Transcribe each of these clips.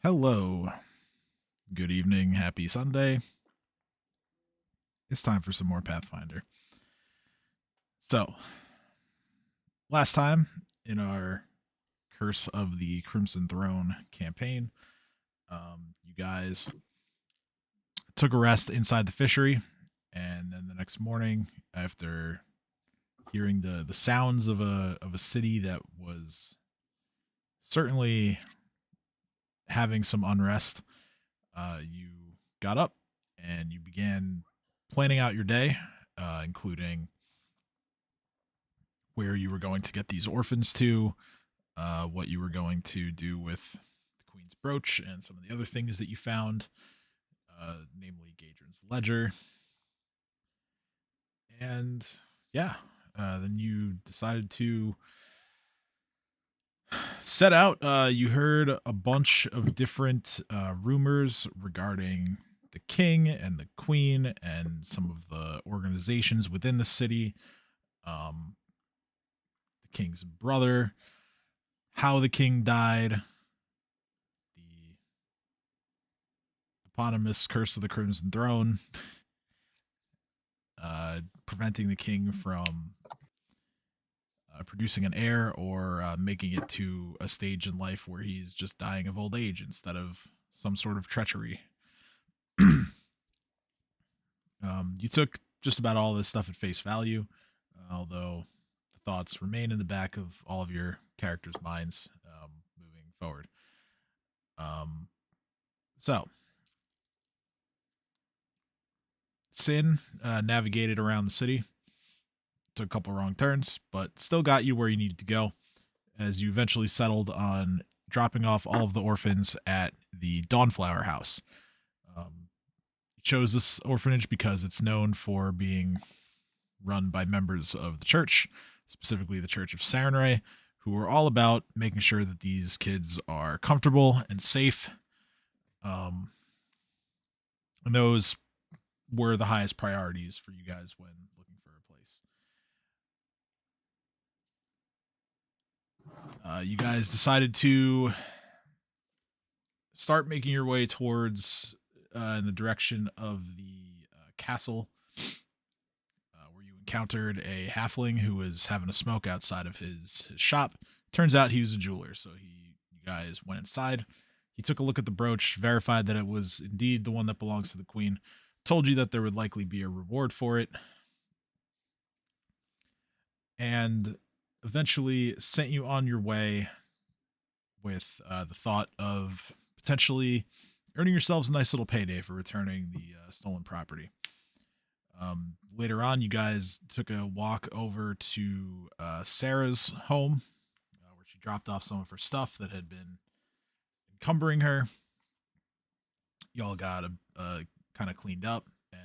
Hello. Good evening. Happy Sunday. It's time for some more Pathfinder. So, last time in our Curse of the Crimson Throne campaign, you guys took a rest inside the fishery, and then the next morning, after hearing the sounds of a city that was certainly having some unrest, you got up and you began planning out your day, including where you were going to get these orphans to, what you were going to do with the Queen's brooch, and some of the other things that you found, namely Gadrin's ledger. And yeah, then you decided to set out. You heard a bunch of different rumors regarding the king and the queen and some of the organizations within the city. The king's brother, how the king died, the eponymous curse of the Crimson Throne, preventing the king from producing an heir or making it to a stage in life where he's just dying of old age instead of some sort of treachery. You took just about all this stuff at face value, although the thoughts remain in the back of all of your characters' minds moving forward. Um, so, Sin navigated around the city, took a couple wrong turns, but still got you where you needed to go as you eventually settled on dropping off all of the orphans at the Dawnflower House. You chose this orphanage because it's known for being run by members of the church, specifically the Church of Sarenrae, who are all about making sure that these kids are comfortable and safe. And those were the highest priorities for you guys when looking for a place. You guys decided to start making your way towards in the direction of the castle, where you encountered a halfling who was having a smoke outside of his shop. Turns out he was a jeweler, so you guys went inside. He took a look at the brooch, verified that it was indeed the one that belongs to the queen, told you that there would likely be a reward for it, and eventually sent you on your way with the thought of potentially earning yourselves a nice little payday for returning the stolen property. Later on, you guys took a walk over to Sarah's home, where she dropped off some of her stuff that had been encumbering her. Y'all got a kind of cleaned up and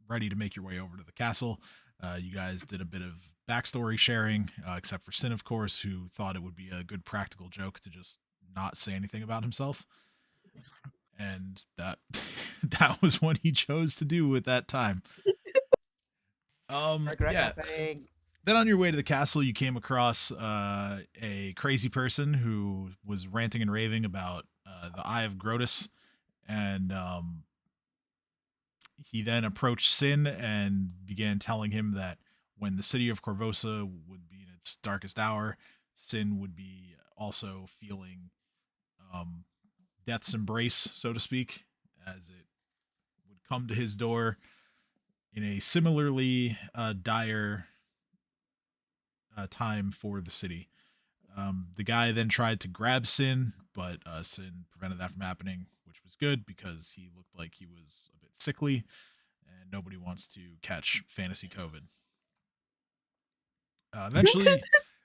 ready to make your way over to the castle. You guys did a bit of backstory sharing, except for Sin, of course, who thought it would be a good practical joke to just not say anything about himself, and that that was what he chose to do at that time. Regret Yeah. nothing. Then on your way to the castle, you came across a crazy person who was ranting and raving about the Eye of Grotus, and he then approached Sin and began telling him that when the city of Korvosa would be in its darkest hour, Sin would be also feeling um, death's embrace, so to speak, as it would come to his door in a similarly dire time for the city. The guy then tried to grab Sin, but Sin prevented that from happening, which was good because he looked like he was a bit sickly, and nobody wants to catch fantasy COVID. Eventually,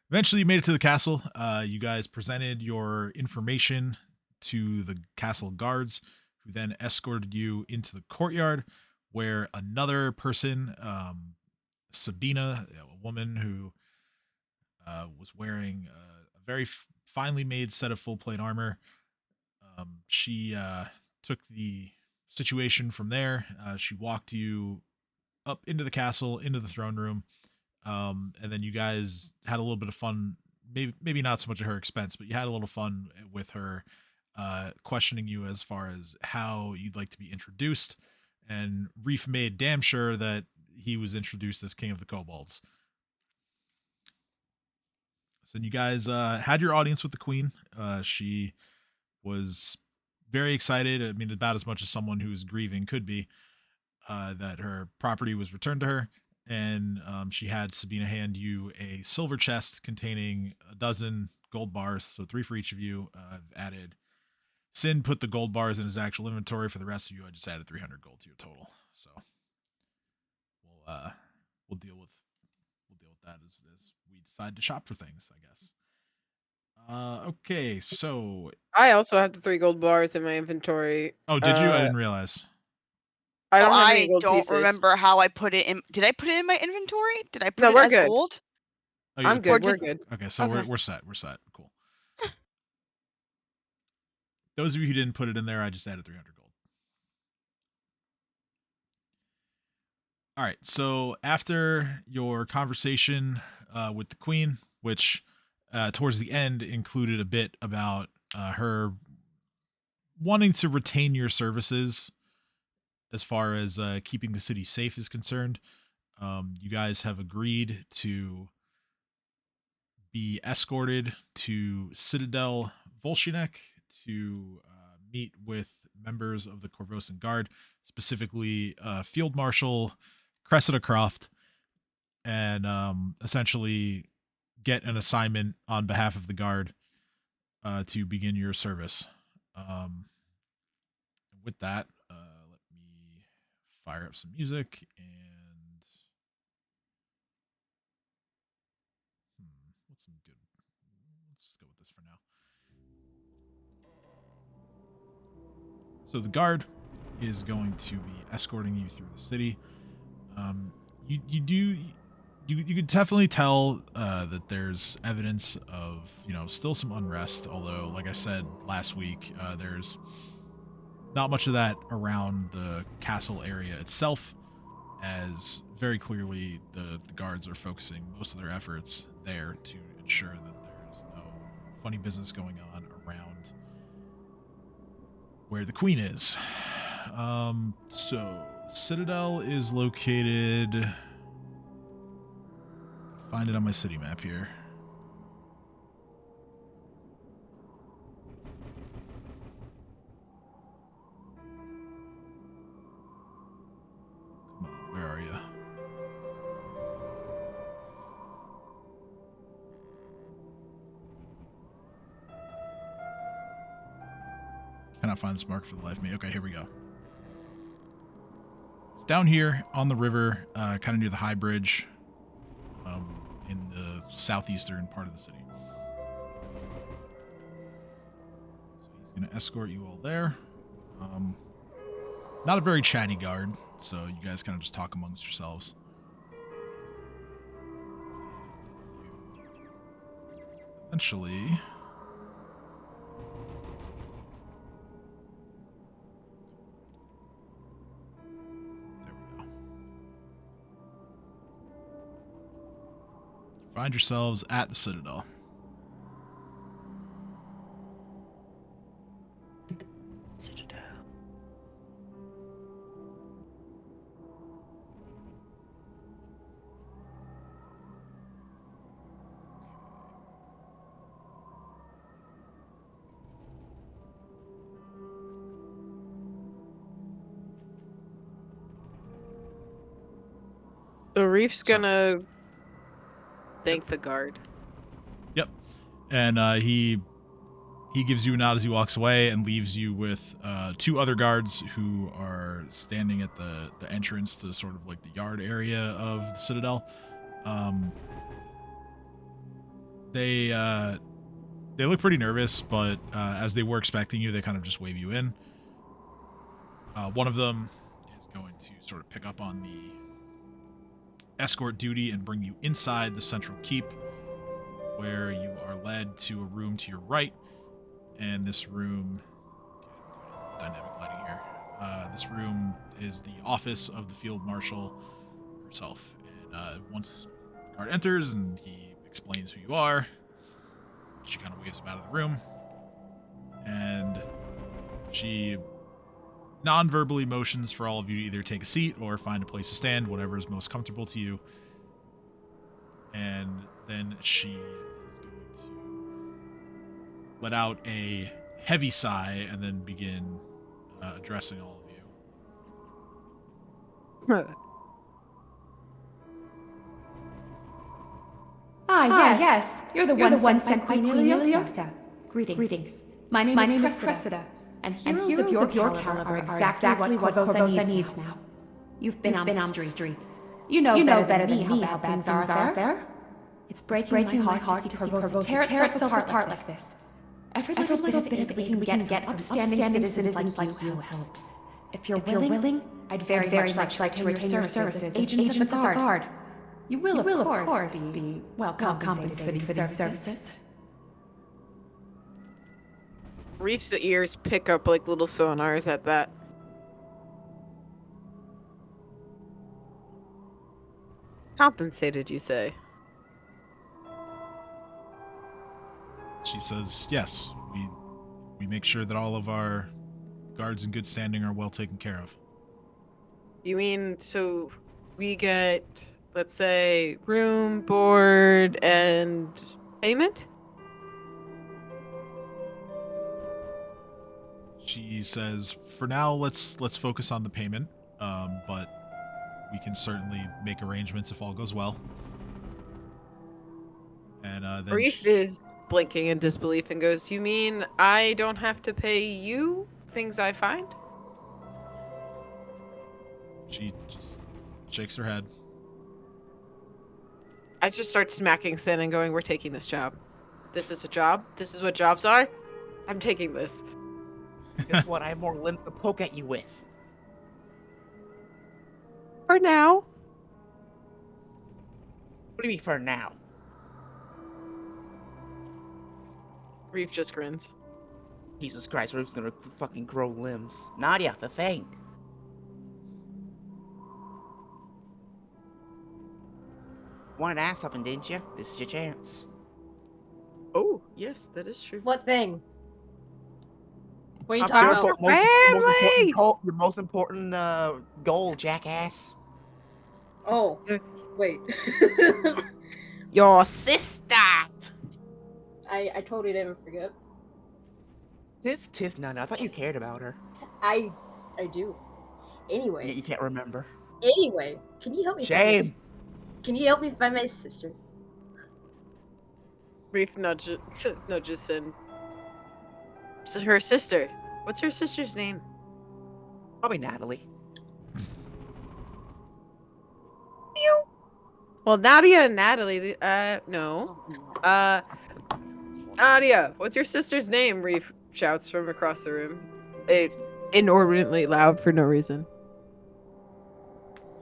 eventually, you made it to the castle. You guys presented your information to the castle guards, who then escorted you into the courtyard, where another person, Sabina, a woman who was wearing a very finely made set of full plate armor. She took the situation from there. She walked you up into the castle, into the throne room, and then you guys had a little bit of fun. Maybe not so much at her expense, but you had a little fun with her, questioning you as far as how you'd like to be introduced, and Reef made damn sure that he was introduced as King of the Kobolds. So you guys had your audience with the Queen. She was very excited. I mean, about as much as someone who is grieving could be, that her property was returned to her. And she had Sabina hand you a silver chest containing a dozen gold bars, so 3 for each of you. I've added. Sin put the gold bars in his actual inventory. For the rest of you, I just added 300 gold to your total. So we'll deal with that as we decide to shop for things, I guess. Okay, so I also have the 3 gold bars in my inventory. oh, did you? I didn't realize. I don't have any I gold don't pieces. remember how I put it in. Did I put it in my inventory? Did I put No, it we're as good. gold? Oh, I'm good. We're good. Okay, so Okay. we're set. We're set. Cool. Those of you who didn't put it in there, I just added 300 gold. All right. So after your conversation with the Queen, which towards the end included a bit about her wanting to retain your services as far as keeping the city safe is concerned, you guys have agreed to be escorted to Citadel Volshyenek to meet with members of the Korvosan Guard, specifically Field Marshal Cressida Croft, and essentially get an assignment on behalf of the Guard to begin your service. With that, let me fire up some music and what's some good. Let's just go with this for now. So the Guard is going to be escorting you through the city. You could definitely tell that there's evidence of still some unrest. Although, like I said last week, there's not much of that around the castle area itself, as very clearly the guards are focusing most of their efforts there to ensure that there's no funny business going on around where the Queen is. So Citadel is located. Find it on my city map here. Come on, where are you? Cannot find this mark for the life of me. Okay, here we go. It's down here on the river, kind of near the High Bridge, in the southeastern part of the city. So he's going to escort you all there. Not a very chatty guard, so you guys kind of just talk amongst yourselves. Eventually, there we go. You find yourselves at the Citadel. Citadel. So Reef's gonna thank the guard. Yep. And he gives you a nod as he walks away and leaves you with 2 other guards who are standing at the entrance to sort of like the yard area of the Citadel. They look pretty nervous, but as they were expecting you, they kind of just wave you in. One of them is going to sort of pick up on the escort duty and bring you inside the central keep, where you are led to a room to your right. And this room, dynamic lighting here. This room is the office of the field marshal herself. And once the guard enters and he explains who you are, she kind of waves him out of the room. And She non-verbally motions for all of you to either take a seat or find a place to stand, whatever is most comfortable to you. And then she is going to let out a heavy sigh and then begin addressing all of you. Yes. You're the one sent by Queen Iliosa. Greetings. My name is Cressida, and heroes of your caliber are exactly what Korvosan needs now. You've been on the streets. You know better than me how bad things are out there. It's breaking my heart to see Korvosan tear itself apart like this. Every little bit of it we can get from upstanding citizens like you helps. If you're willing, I'd very much like to retain your services as agents of the Guard. You will, of course, be well compensated for these services. Reef's ears pick up like little sonars at that. Compensated, you say? She says, yes, we make sure that all of our guards in good standing are well taken care of. You mean, so we get, let's say, room, board, and payment? She says, for now, let's focus on the payment, but we can certainly make arrangements if all goes well. And then Reef is blinking in disbelief and goes, you mean I don't have to pay you things I find? She just shakes her head. I just start smacking Sin and going, we're taking this job. This is a job. This is what jobs are. I'm taking this. Guess what? I have more limbs to poke at you with. For now. What do you mean for now? Reef just grins. Jesus Christ, Ruth's gonna fucking grow limbs. Nadia, the thing. Wanted to ask something, didn't you? This is your chance. Oh, yes, that is true. What thing? What are you About talking about? Your most important goal, jackass. Oh, wait. Your sister! I totally didn't forget. Tis none. I thought you cared about her. I do. Anyway. Yet you can't remember. Anyway, can you help me? Shame. Can you help me find my sister? Reef nudges Sin. So her sister. What's her sister's name? Probably Natalie. Well, Nadia and Natalie, no. Nadia, what's your sister's name? Reef shouts from across the room. Inordinately loud for no reason.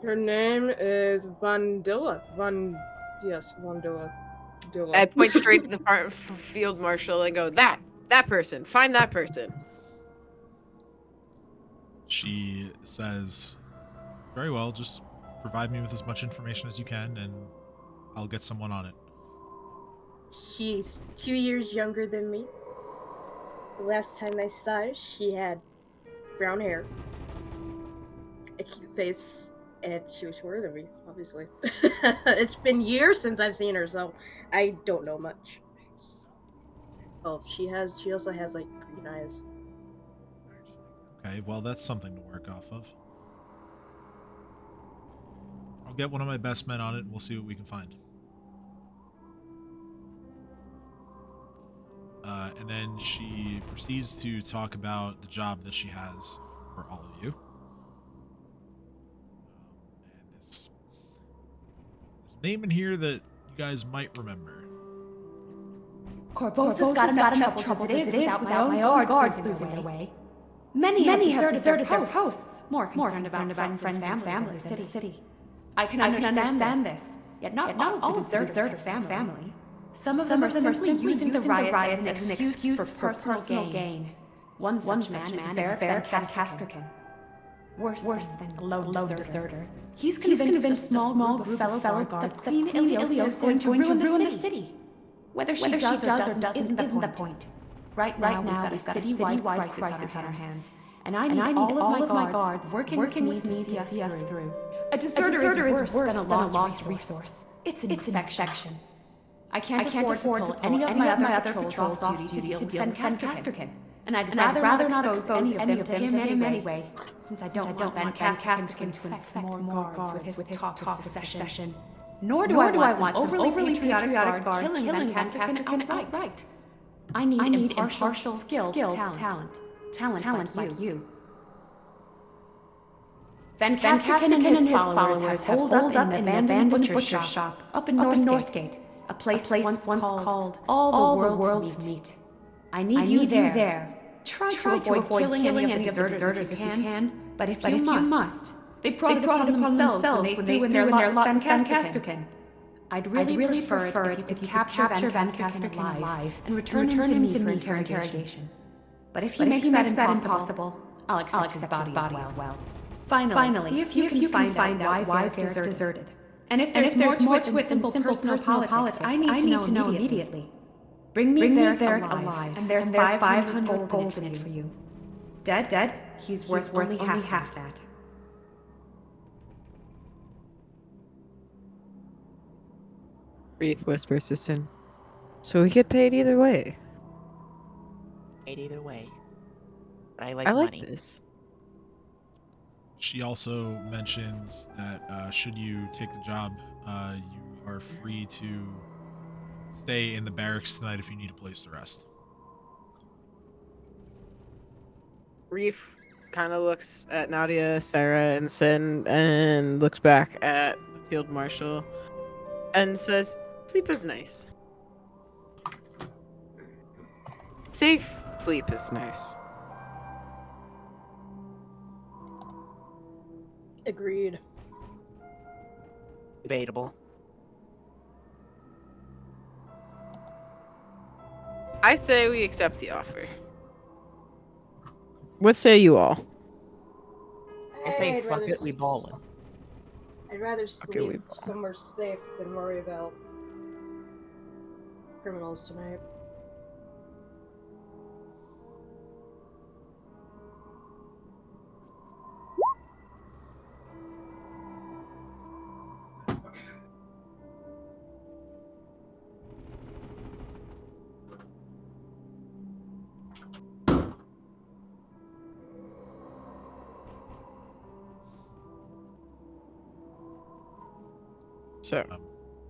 Her name is Vandilla. Vandilla. I point straight to the field marshal and go, that person, find that person. She says, very well, just provide me with as much information as you can and I'll get someone on it. She's 2 years younger than me. The last time I saw her, she had brown hair, a cute face, and she was shorter than me, obviously. It's been years since I've seen her, so I don't know much. Oh, she also has, like, green eyes. Okay, well, that's something to work off of. I'll get one of my best men on it and we'll see what we can find. And then she proceeds to talk about the job that she has for all of you. And this name in here that you guys might remember. Korvosan's got enough troubles as it is without my own guards losing their way. Many have deserted their posts, more concerned about friends and family in the city. I can understand this, yet not all of the deserter family. Some of them are simply using the riots as an excuse for personal gain. One such man is Varric Kaskakin. Worse than a lone deserter. He's convinced a small group of fellow guards that Queen Iliosa is going to ruin the city. Whether she does or doesn't isn't the point. Right now, we've got a citywide crisis on our hands, and I need all of my guards working with me to see us through. A deserter is worse than a lost resource. It's an infection. I can't afford to pull any of my other patrols off duty to deal with Van, and I'd rather not expose any of them to him anyway, since I don't want Van Caskerkin to infect more guards with his talk of secession. Nor do I want some overly patriotic guard killing Van Caskerkin outright. I need impartial, skilled talent like you. Van Caskerkin and his followers have holed up in an abandoned butcher shop up in Northgate, a place once called all the world to meet. I need you there. Try to avoid killing any of the deserters if you can, but if you must, they brought it upon themselves when they threw in their lot Van Caskerkin. I'd really prefer it if you capture Van Caskerkin alive and return him to me for interrogation. But if he makes that impossible, I'll accept his body as well. Finally, see if you can find out why Varric deserted. And if there's more to it than simple personal politics, I need to know immediately. Bring me Varric alive, and there's 500 gold in it for you. Dead? He's worth only half that. Reef whispers to Sin. So we get paid either way. Paid either way. But I like I like money. this. She also mentions that should you take the job, you are free to stay in the barracks tonight if you need a place to rest. Reef kind of looks at Nadia, Sarah, and Sin, and looks back at the field marshal and says, "Sleep is nice. Safe sleep is nice." Agreed. Debatable. I say we accept the offer. What say you all? I say I'd fuck rather it, we ballin'. I'd rather Okay, we sleep somewhere safe than worry about criminals tonight. So,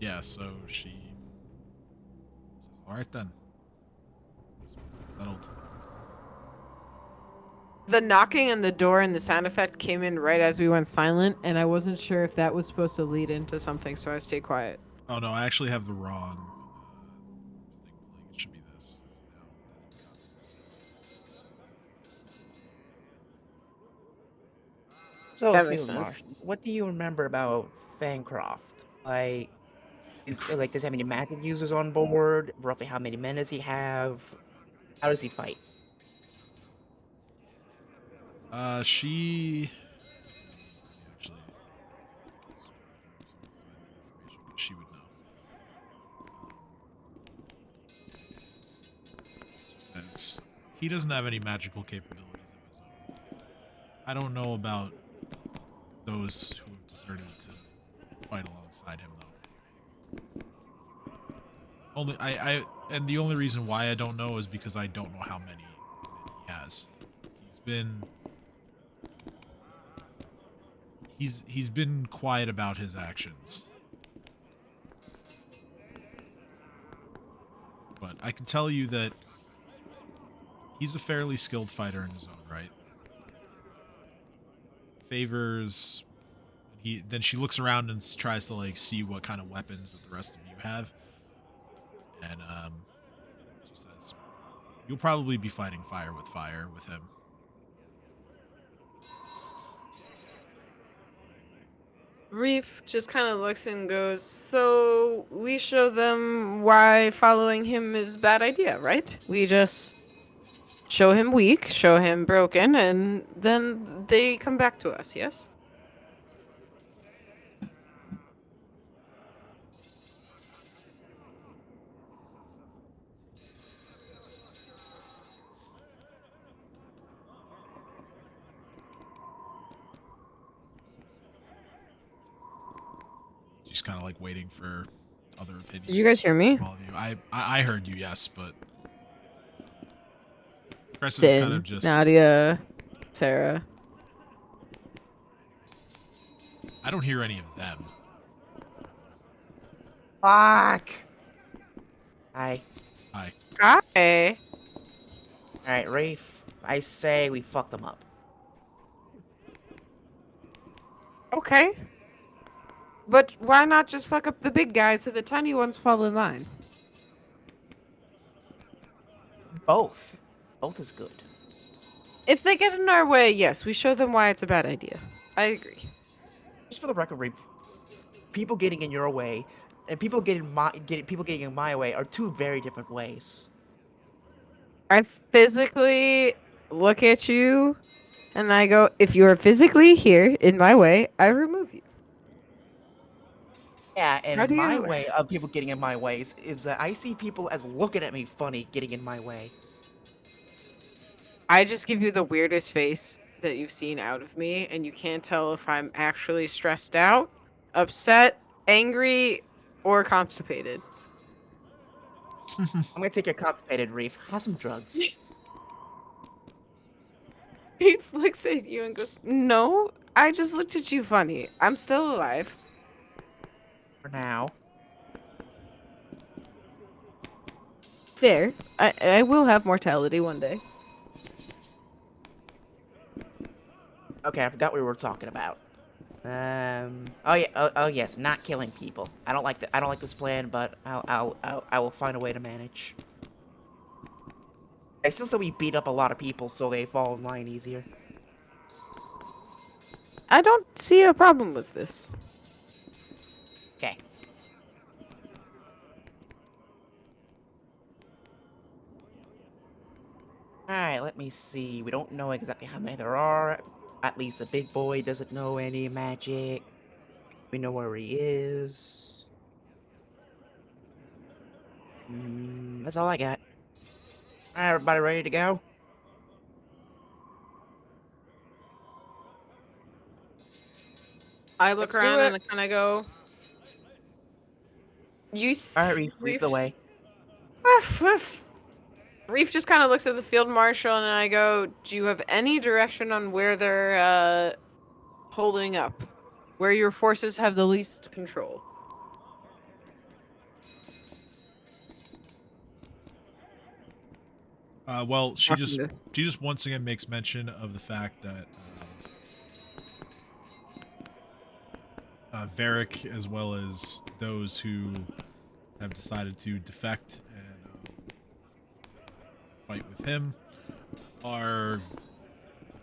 Yeah, so she says, all right then. Settled. the knocking on the door and the sound effect came in right as we went silent, and I wasn't sure if that was supposed to lead into something, so I stayed quiet. Oh no, I actually have the wrong thing playing. It should be this. So, That makes Field sense. Marshal, what do you remember about Fancroft? Like, does he have any magic users on board? Roughly how many men does he have? How does he fight? She actually she would know. Since he doesn't have any magical capabilities of his own. I don't know about those who have deserted to fight alongside him, though. And the only reason why I don't know is because I don't know how many he has. He's been quiet about his actions. But I can tell you that he's a fairly skilled fighter in his own right. Favors then she looks around and tries to like see what kind of weapons that the rest of you have. And she says, "You'll probably be fighting fire with him." Reef just kind of looks and goes, "So we show them why following him is a bad idea, right? We just show him weak, show him broken, and then they come back to us, yes?" she's kind of like waiting for other opinions. Did you guys hear me? from all of you. I heard you, yes, but Cressida's kind of Sin, just. Nadia, Sarah. I don't hear any of them. Fuck! Hi. Hi. Hi. Alright, Rafe, I say we fuck them up. Okay. But why not just fuck up the big guys so the tiny ones fall in line? Both. Both is good. If they get in our way, yes, we show them why it's a bad idea. I agree. Just for the record, Rafe, people getting in your way and people getting in my way are two very different ways. I physically look at you and I go, if you are physically here in my way, I remove you. Yeah, How and do my you- way of people getting in my ways is that I see people as looking at me funny getting in my way. I just give you the weirdest face that you've seen out of me, and you can't tell if I'm actually stressed out, upset, angry, or constipated. I'm gonna take your constipated, Reef. Have some drugs. He looks at you and goes, no, I just looked at you funny. I'm still alive. For now. Fair. I will have mortality one day. Okay, I forgot what we were talking about. Oh yeah. Oh yes, not killing people. I don't like this plan, but I will find a way to manage. I still say we beat up a lot of people so they fall in line easier. I don't see a problem with this. Okay. Alright, let me see. We don't know exactly how many there are. At least the big boy doesn't know any magic. We know where he is. That's all I got. Alright, everybody ready to go? I look Let's do around it. and I kind of go, you Alright, Reef, lead the way. Woof, woof. Reef just kind of looks at the field marshal and I go, do you have any direction on where they're holding up? Where your forces have the least control? Well, she Talking just once again makes mention of the fact that Varric, as well as those who have decided to defect and fight with him, are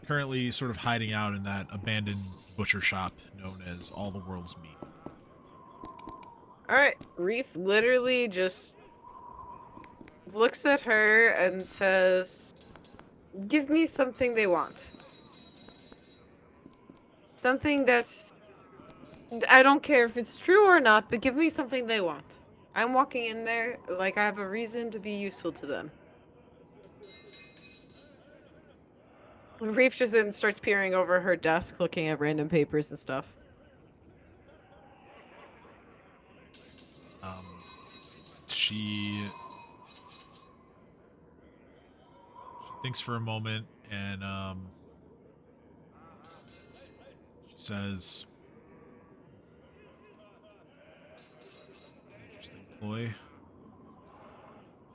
currently sort of hiding out in that abandoned butcher shop known as All the World's Meat. Alright, Reef literally just looks at her and says, give me something they want. Something that's... I don't care if it's true or not, but give me something they want. I'm walking in there like I have a reason to be useful to them. Reef just then starts peering over her desk, looking at random papers and stuff. She thinks for a moment and she says, interesting ploy.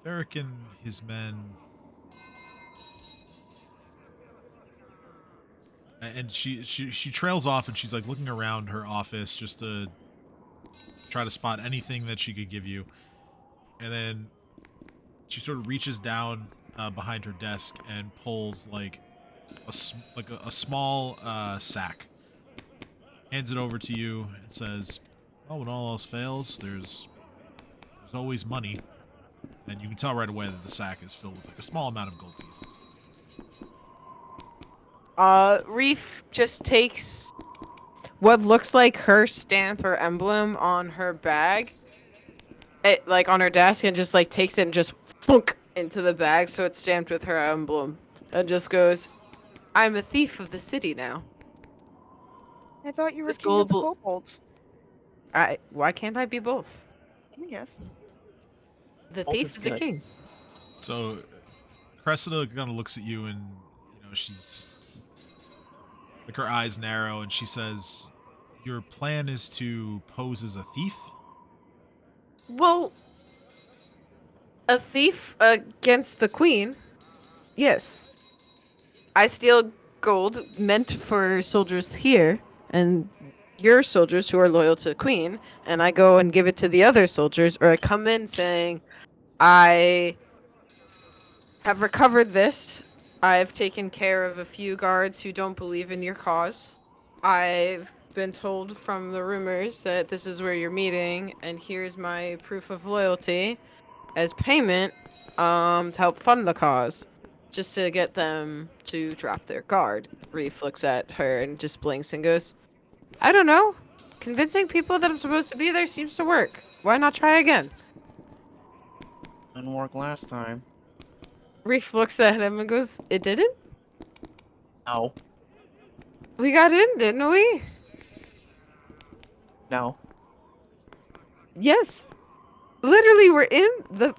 Varric and his men, and she trails off and she's like looking around her office just to try to spot anything that she could give you. And then she sort of reaches down behind her desk and pulls like a small sack, hands it over to you, and says, "Oh, when all else fails, there's always money." And you can tell right away that the sack is filled with like a small amount of gold pieces. Reef just takes what looks like her stamp or emblem on her bag, like on her desk, and just like takes it and just thunk into the bag so it's stamped with her emblem, and just goes, I'm a thief of the city now. I thought you were This king of the global- kobolds. Why can't I be both? Yes. The Both thief is is a good. king. So Cressida kind of looks at you and, she's like her eyes narrow and she says, your plan is to pose as a thief? Well, a thief against the queen? Yes. I steal gold meant for soldiers here, and your soldiers who are loyal to the queen, and I go and give it to the other soldiers, or I come in saying, I have recovered this. I've taken care of a few guards who don't believe in your cause. I've been told from the rumors that this is where you're meeting, and here's my proof of loyalty as payment to help fund the cause. Just to get them to drop their guard. Reef looks at her and just blinks and goes, I don't know. Convincing people that I'm supposed to be there seems to work. Why not try again? Didn't work last time. Reef looks at him and goes, it didn't? No. We got in, didn't we? No. Yes. Literally, we're in the...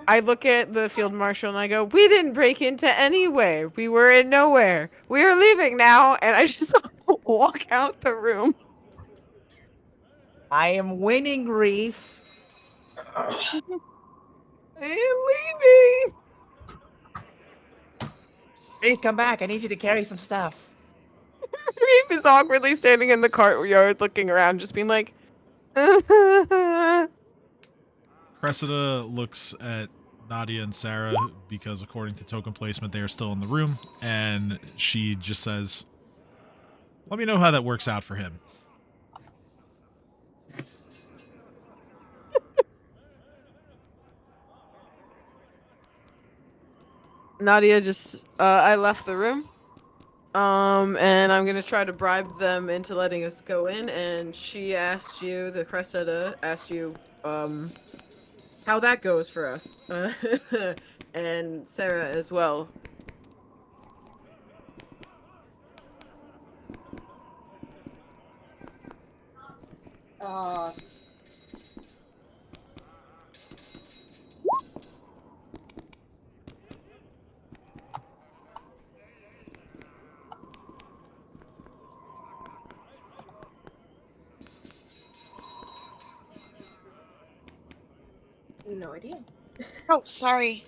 I look at the field marshal and I go, we didn't break into anywhere. We were in nowhere. We are leaving now. And I just walk out the room. I am winning, Reef. I am leaving. Reef, come back. I need you to carry some stuff. Reef is awkwardly standing in the courtyard looking around, just being like, Cressida looks at Nadia and Sarah because according to token placement, they are still in the room. And she just says, let me know how that works out for him. Nadia just, I left the room. And I'm gonna try to bribe them into letting us go in, and she asked you, the Cressida asked you, how that goes for us. And Sarah as well. No idea. Oh, sorry.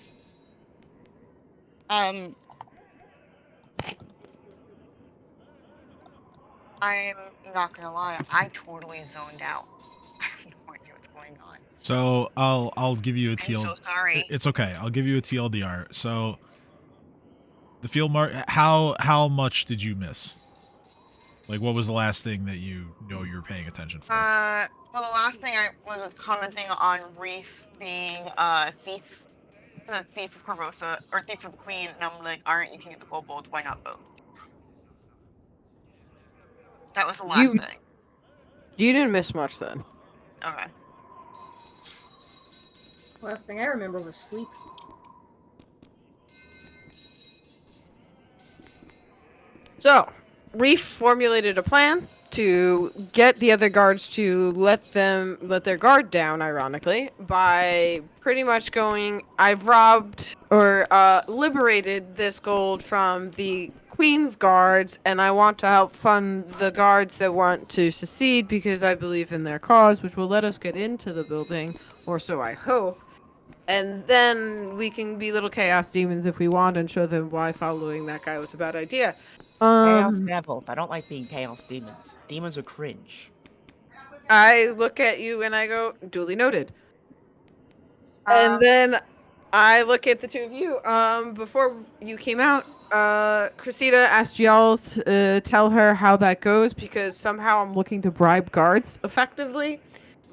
I'm not gonna lie, I totally zoned out. I have no idea what's going on. So I'll give you a I'm TL. so sorry. It's okay. I'll give you a TLDR. So the field how much did you miss? Like, what was the last thing that you were paying attention for? Well, the last thing I was commenting on Reef being thief, the thief of Korvosa, or thief of the queen, and I'm like, alright, you can get the gold bolts, why not both? That was the last thing. You didn't miss much then. Okay. Last thing I remember was sleep. So, Reef formulated a plan to get the other guards to let their guard down, ironically, by pretty much going, I've robbed or liberated this gold from the Queen's guards, and I want to help fund the guards that want to secede because I believe in their cause, which will let us get into the building, or so I hope. And then we can be little chaos demons if we want and show them why following that guy was a bad idea. Chaos devils. I don't like being chaos demons. Demons are cringe. I look at you and I go, duly noted. And then I look at the two of you. Before you came out, Cressida asked y'all to tell her how that goes because somehow I'm looking to bribe guards effectively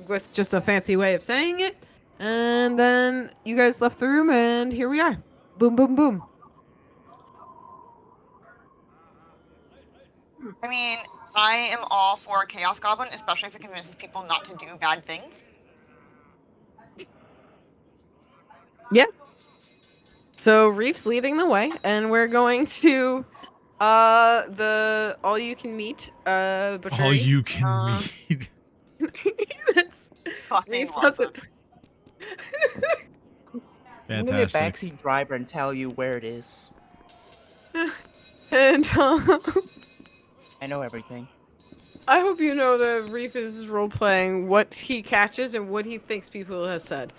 with just a fancy way of saying it. And then you guys left the room and here we are. Boom, boom, boom. I mean, I am all for a Chaos Goblin, especially if it convinces people not to do bad things. Yeah. So Reef's leading the way, and we're going to the all you can meet butchery. All you can meet. That's, Fucking Reef love doesn't. I'm gonna be a Fantastic. backseat driver and tell you where it is. And I know everything. I hope you know that Reef is role playing what he catches and what he thinks people have said.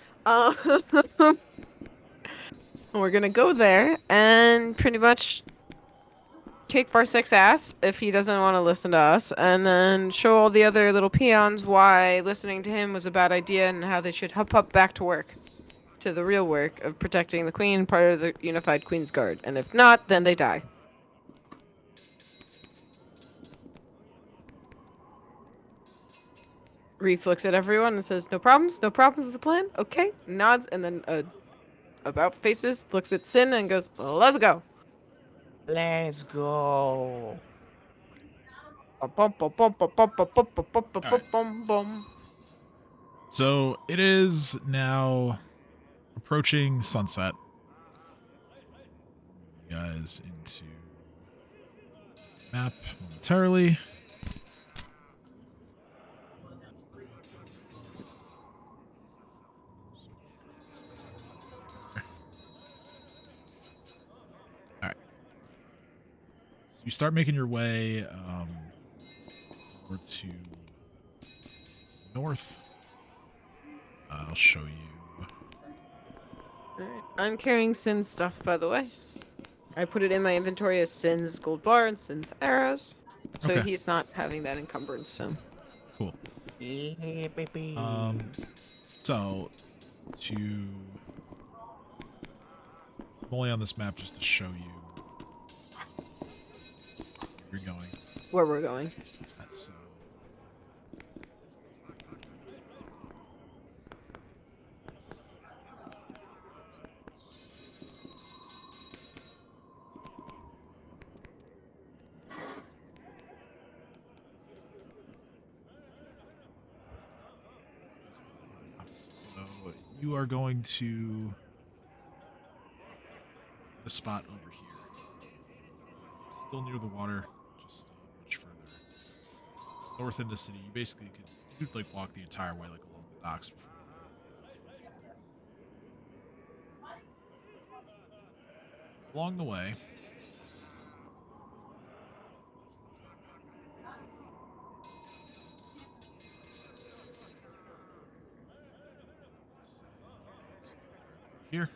We're gonna go there and pretty much kick Farsek's ass if he doesn't want to listen to us, and then show all the other little peons why listening to him was a bad idea and how they should hop up back to work. To the real work of protecting the queen, part of the unified Queen's Guard. And if not, then they die. Reef looks at everyone and says, no problems with the plan? Okay, nods, and then about faces, looks at Sin and goes, let's go. Let's go. So it is now approaching sunset. You guys into map momentarily. All right. So you start making your way over to north. I'll show you. Alright, I'm carrying Sin's stuff, by the way. I put it in my inventory as Sin's gold bar and Sin's arrows. So Okay. he's not having that encumbrance, so. Cool. Yeah, baby. So to I'm only on this map just to show you where you're going. Where we're going. So you are going to the spot over here. Still near the water, just much further north in the city. You basically could like walk the entire way like along the docks before. Along the way, here.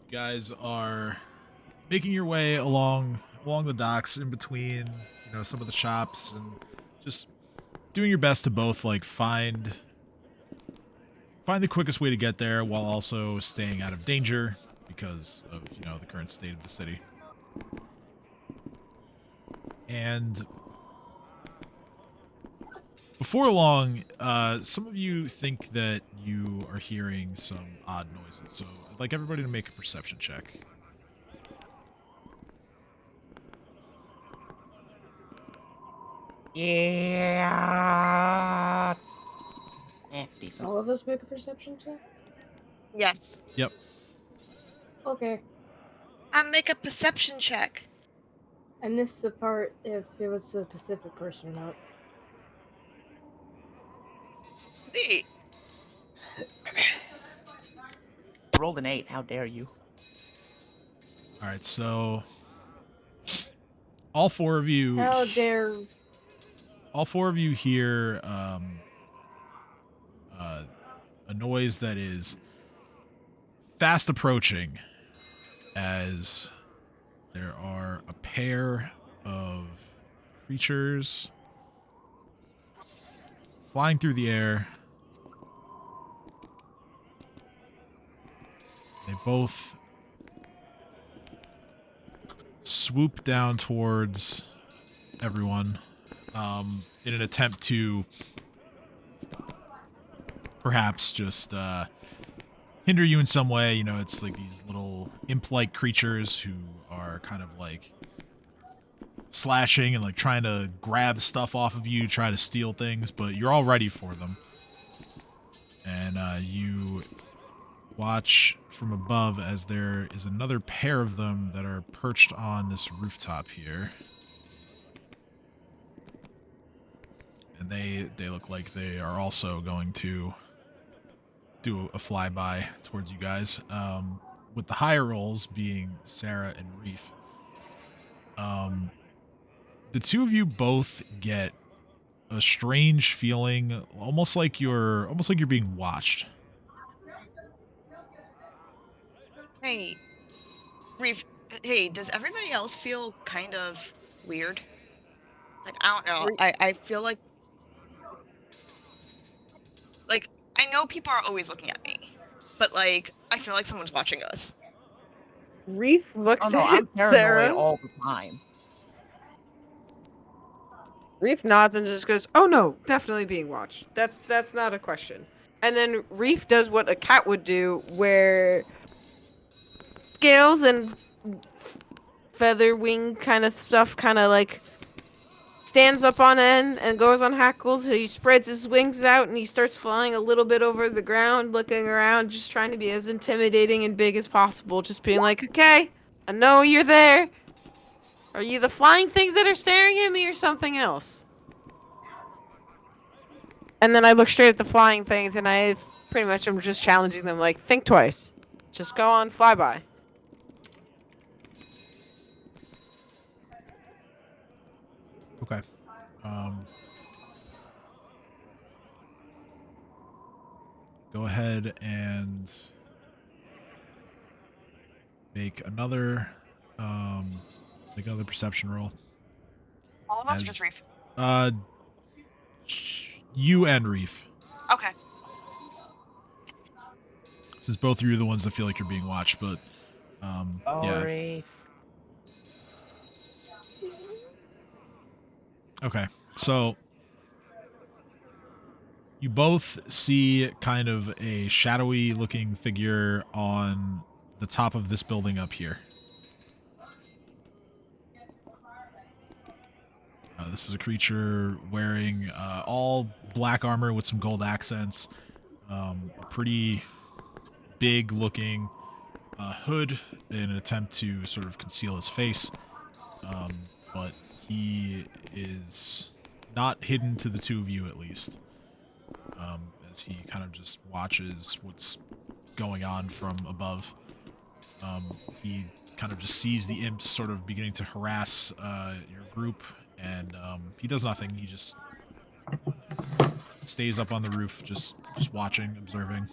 You guys are making your way along the docks in between, some of the shops, and just doing your best to both like find the quickest way to get there while also staying out of danger because of, the current state of the city. And before long, some of you think that you are hearing some odd noises. So I'd like everybody to make a perception check. Yeah. Decent. All of us make a perception check? Yes. Yep. Okay. I make a perception check. I missed the part if it was a Pacific person or not. Neat. Rolled an 8. How dare you? All right, so all four of you How dare... hear a noise that is fast approaching as there are a pair of creatures flying through the air. They both swoop down towards everyone in an attempt to perhaps just hinder you in some way. It's like these little imp-like creatures who are kind of like slashing and like trying to grab stuff off of you, try to steal things, but you're all ready for them. And you watch from above as there is another pair of them that are perched on this rooftop here. and they look like they are also going to do a flyby towards you guys. With the higher rolls being Sarah and Reef. The two of you both get a strange feeling, almost like you're being watched. Hey, Reef. Hey, does everybody else feel kind of weird? Like, I don't know. I feel like I know people are always looking at me, but like I feel like someone's watching us. Reef looks Oh no, at I'm paranoid Sarah. all the time. Reef nods and just goes, "Oh no, definitely being watched. That's not a question." And then Reef does what a cat would do, where scales and feather wing kind of stuff kind of like stands up on end and goes on hackles. So he spreads his wings out and he starts flying a little bit over the ground, looking around, just trying to be as intimidating and big as possible. Just being like, "Okay, I know you're there. Are you the flying things that are staring at me or something else?" And then I look straight at the flying things and I pretty much am just challenging them, like, think twice. Just go on flyby. Okay. Go ahead and make another perception roll. All of us, or just Reef? You and Reef. Okay. Since both of you are the ones that feel like you're being watched, but yeah. Reef. Okay, so you both see kind of a shadowy looking figure on the top of this building up here. This is a creature wearing all black armor with some gold accents, a pretty big looking hood in an attempt to sort of conceal his face, but he is not hidden to the two of you, at least, as he kind of just watches what's going on from above. He kind of just sees the imps sort of beginning to harass your group, and he does nothing. He just stays up on the roof, just watching, observing.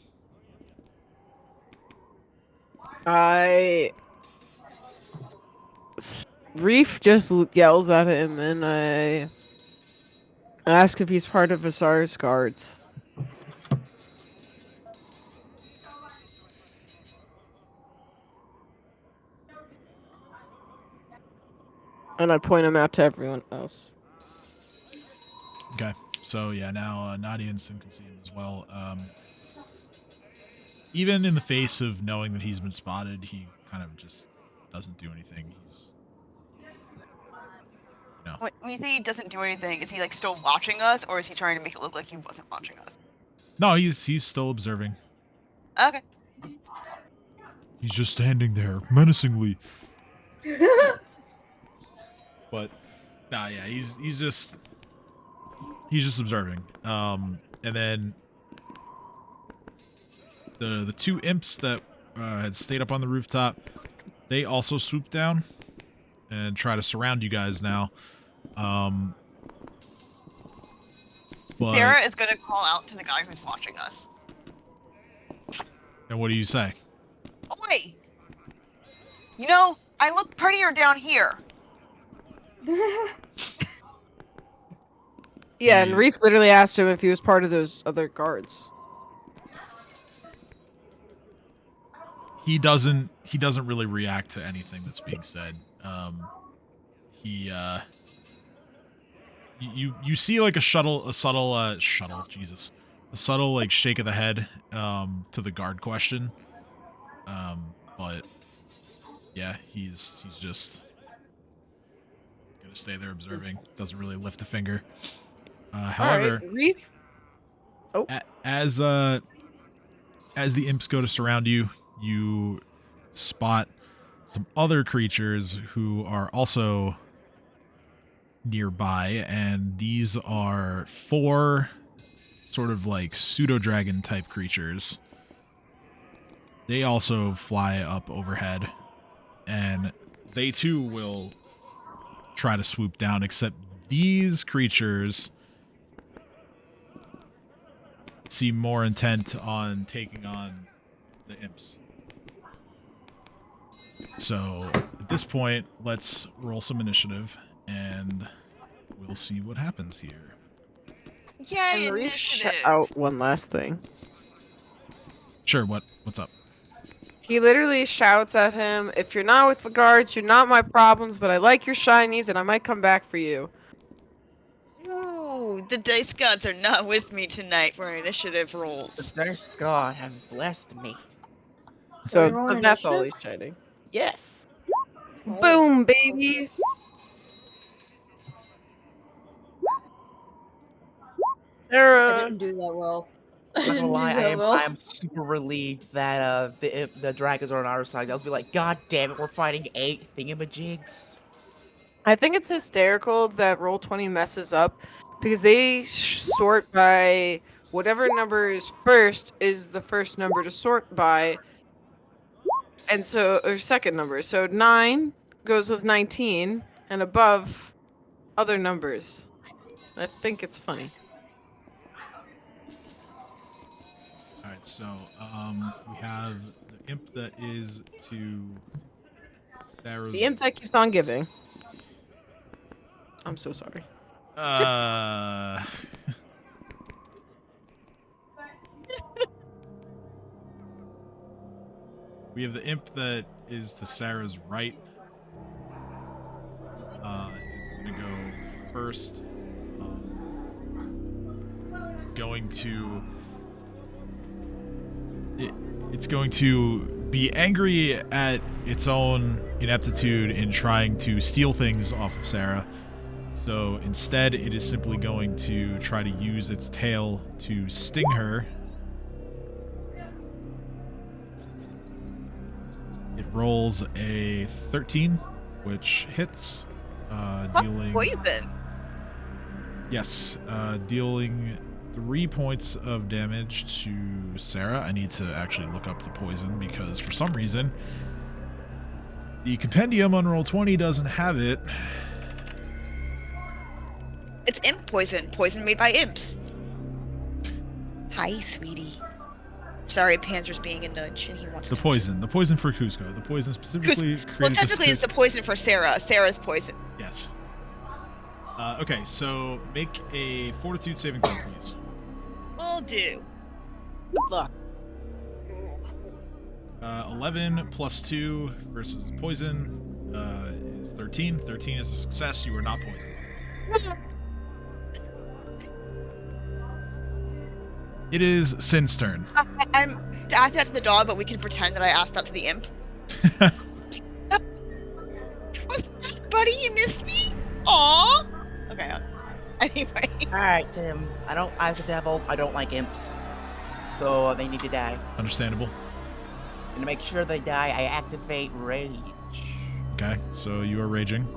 Reef just yells at him, and I ask if he's part of Asar's guards. And I point him out to everyone else. Okay, so yeah, now Nadia and Sim can see him as well. Even in the face of knowing that he's been spotted, he kind of just doesn't do anything. When you say he doesn't do anything, is he like still watching us, or is he trying to make it look like he wasn't watching us? No, he's still observing. Okay. He's just standing there menacingly. But nah, yeah, he's just observing. And then the two imps that had stayed up on the rooftop, they also swoop down and try to surround you guys now. But, Sarah is gonna call out to the guy who's watching us. And what do you say? Oi! You know, I look prettier down here. Yeah, and Reef literally asked him if he was part of those other guards. He doesn't really react to anything that's being said. You see like a subtle like shake of the head to the guard question. But yeah, he's just gonna stay there observing. Doesn't really lift a finger. However, right, Reef. Oh. As the imps go to surround you, you spot some other creatures who are also nearby, and these are 4 sort of like pseudo-dragon type creatures. They also fly up overhead, and they too will try to swoop down, except these creatures seem more intent on taking on the imps. So at this point, let's roll some initiative, and we'll see what happens here. Yay, And Reef initiative! out one last thing. Sure, what's up? He literally shouts at him, "If you're not with the guards, you're not my problems, but I like your shinies and I might come back for you." Ooh, the dice gods are not with me tonight for initiative The rolls. dice god have blessed me. So we rolling that's all he's initiative? shining. Yes. Oh. Boom, baby. I Sarah. didn't do that well. I'm not gonna lie, do that well. I am super relieved that the dragons are on our side. I was be like, God damn it, we're fighting 8 thingamajigs. I think it's hysterical that Roll20 messes up because they sort by whatever number is first is the first number to sort by. And so, or second number. So 9 goes with 19 and above other numbers. I think it's funny. All right, so we have the imp that is to Sarah's. The imp that keeps on giving. I'm so sorry. We have the imp that is to Sarah's right. Is gonna go first. Going to. It's going to be angry at its own ineptitude in trying to steal things off of Sarah. So instead, it is simply going to try to use its tail to sting her. It rolls a 13, which hits, dealing... Poison. Yes, dealing 3 points of damage to Sarah. I need to actually look up the poison because for some reason the compendium on Roll20 doesn't have it. It's imp poison. Poison made by imps. Hi, sweetie. Sorry, Panzer's being a nudge and he wants The to... poison for Cusco. The poison specifically created Well, to technically it's the poison for Sarah. Sarah's poison. Yes. Okay, so make a fortitude saving throw, please. Will do. Good luck. 11 plus 2 versus poison is 13. 13 is a success. You are not poisoned. It is Sin's turn. I'm asked that to the dog, but we can pretend that I asked that to the imp. Buddy, you missed me? Aww. Okay. Anyway. Alright, Tim. As a devil, I don't like imps. So they need to die. Understandable. And to make sure they die, I activate rage. Okay, so you are raging.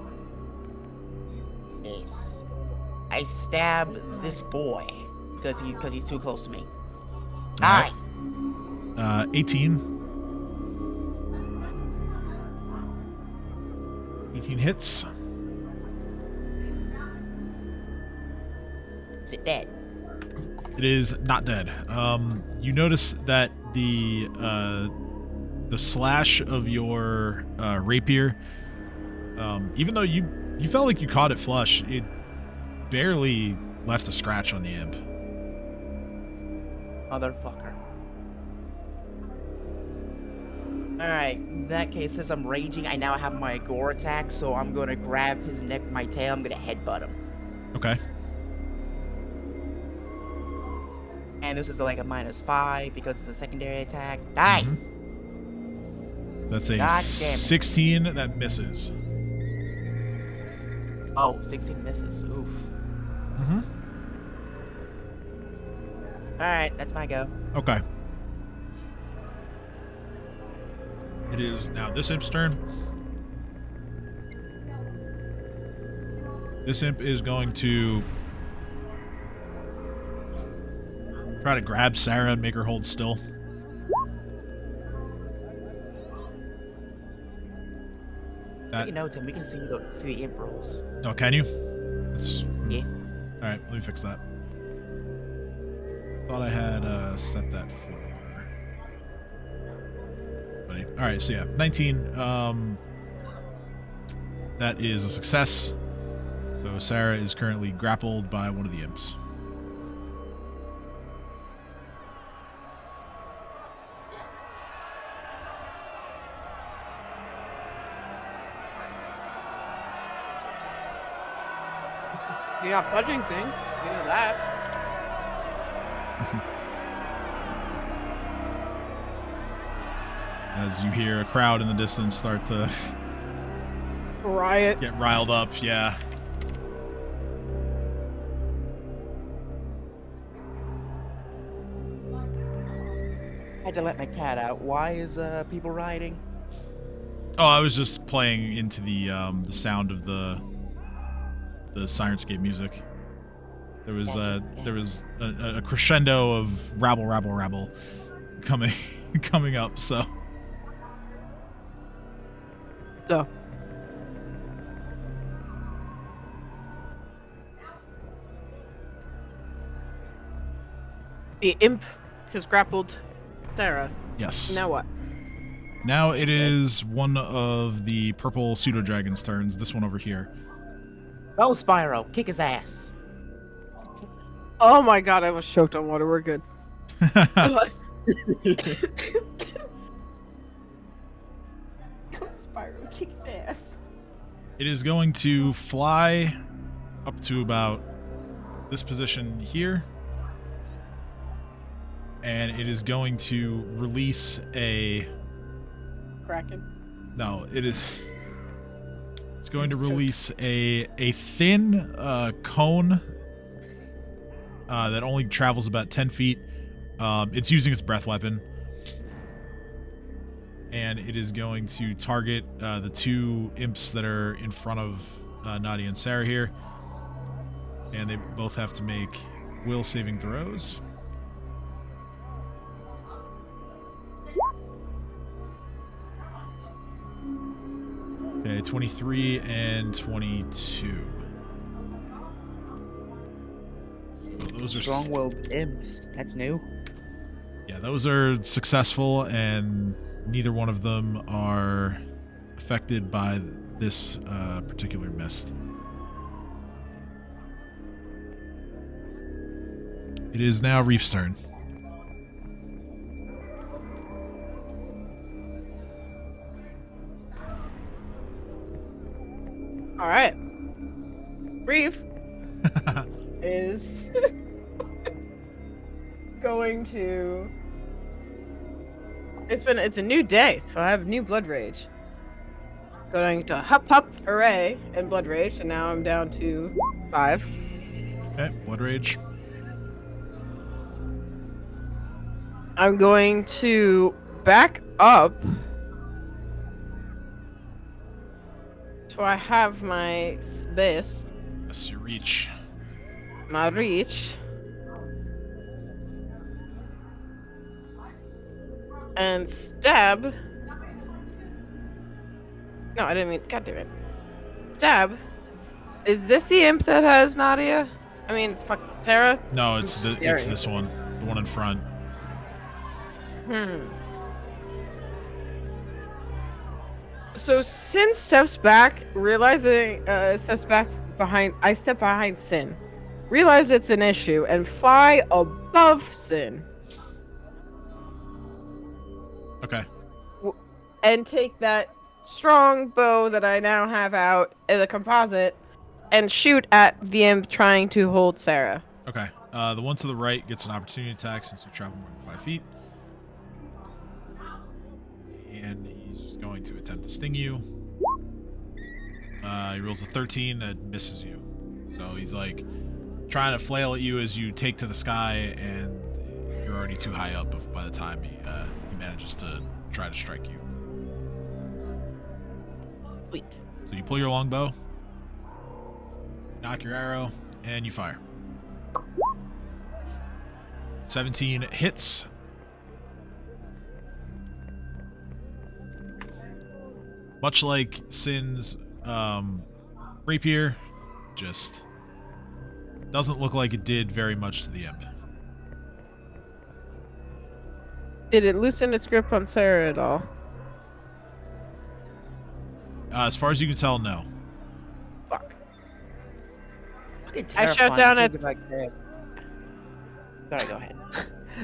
Yes. I stab this boy because he's too close to me. Die. 18. 18 hits. Is it dead? It is not dead. You notice that the slash of your rapier, even though you felt like you caught it flush, it barely left a scratch on the imp. Motherfucker. Alright, in that case, since I'm raging, I now have my gore attack, so I'm gonna grab his neck with my tail, I'm gonna headbutt him. Okay. And this is like a -5 because it's a secondary attack. Die! That's a God damn it. 16 that misses. Oh, 16 misses. Oof. Mm-hmm. Alright, that's my go. Okay. It is now this imp's turn. This imp is going to try to grab Sarah and make her hold still. You know, Tim, we can see the imp rolls. Oh, can you? Yeah. All right, let me fix that. Thought I had set that for. Buddy. All right, so yeah, 19. That is a success. So Sarah is currently grappled by one of the imps. You're not budging things. You know that. As you hear a crowd in the distance start to Riot. get riled up, yeah. I had to let my cat out. Why is people rioting? Oh, I was just playing into the sound of the Sirenscape music. There was a crescendo of rabble, rabble, rabble coming up. So. So. The imp has grappled Sarah. Yes. Now what? Now it is one of the purple pseudo dragons' turns. This one over here. Oh, Spyro, kick his ass. Oh my god, I was choked on water. We're good. Spyro kick his ass. It is going to fly up to about this position here. And it is going to release a... Kraken. No, it is... It's going to release a thin cone that only travels about 10 feet. It's using its breath weapon. And it is going to target the two imps that are in front of Nadia and Sarah here. And they both have to make will saving throws. Okay, 23 and 22. So those are Strong-willed imps. That's new. Yeah, those are successful, and neither one of them are affected by this particular mist. It is now Reef's turn. All right. Reef is going to. It's a new day, so I have new blood rage. Going to hup hup hooray and blood rage, and now I'm down to 5. Okay, blood rage. I'm going to back up. So I have my space, That's your reach. my reach. And stab. No, I didn't mean. God damn it. Stab. Is this the imp that has Nadia? I mean, fuck Sarah. No, it's staring. this one, the one in front. So Sin steps back, realizing steps back behind. I step behind Sin, realize it's an issue, and fly above Sin. Okay. And take that strong bow that I now have out as a composite and shoot at the imp trying to hold Sarah. Okay. The one to the right gets an opportunity attack since you travel more than 5 feet. And he's just going to attempt to sting you. He rolls a 13 that misses you. So he's like trying to flail at you as you take to the sky, and you're already too high up by the time he manages to try to strike you. Sweet. So you pull your longbow. cock your arrow, and you fire. 17 hits. Much like Sin's rapier, just doesn't look like it did very much to the imp. Did it loosen its grip on Sarah at all? As far as you can tell, no. Fuck. Fucking I shout terrifying down to at- think like that. Sorry, go ahead.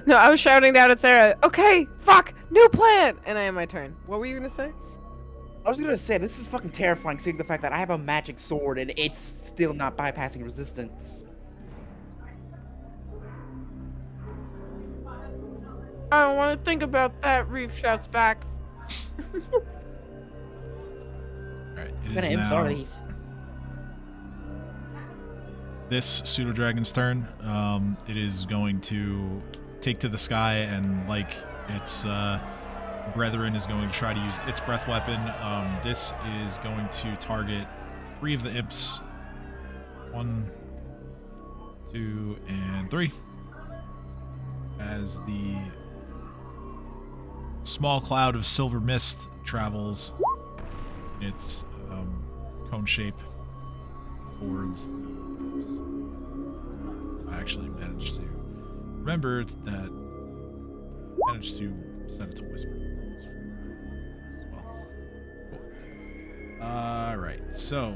No, I was shouting down at Sarah. Okay, fuck, new plan. And I am my turn. What were you gonna say? I was gonna say, this is fucking terrifying, seeing the fact that I have a magic sword and it's still not bypassing resistance. I don't want to think about that. Reef shouts back. Alright, it What kind of is imps are now these? this pseudo-dragon's turn. It is going to take to the sky, and like its brethren is going to try to use its breath weapon. This is going to target 3 of the imps. 1, 2, and 3. As the small cloud of silver mist travels in its cone shape towards the imps. I actually managed to remember that I managed to set it to whisper as well. Cool. Alright, so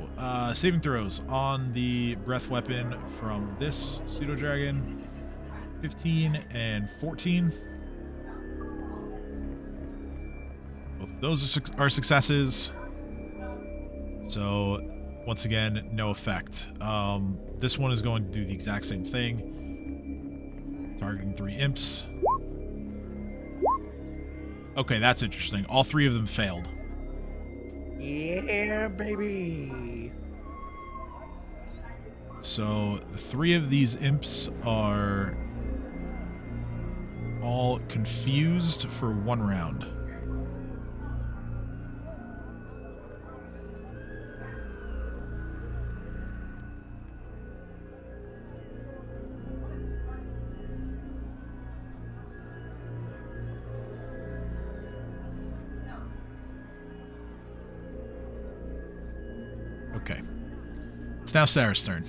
saving throws on the breath weapon from this pseudo dragon. 15 and 14. Both of those are successes. So, once again, no effect. This one is going to do the exact same thing. Targeting 3 imps. Okay, that's interesting. All 3 of them failed. Yeah, baby. So, 3 of these imps are all confused for 1 round. Okay. It's now Sarah's turn.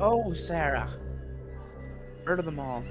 Oh, Sarah. Murder them all.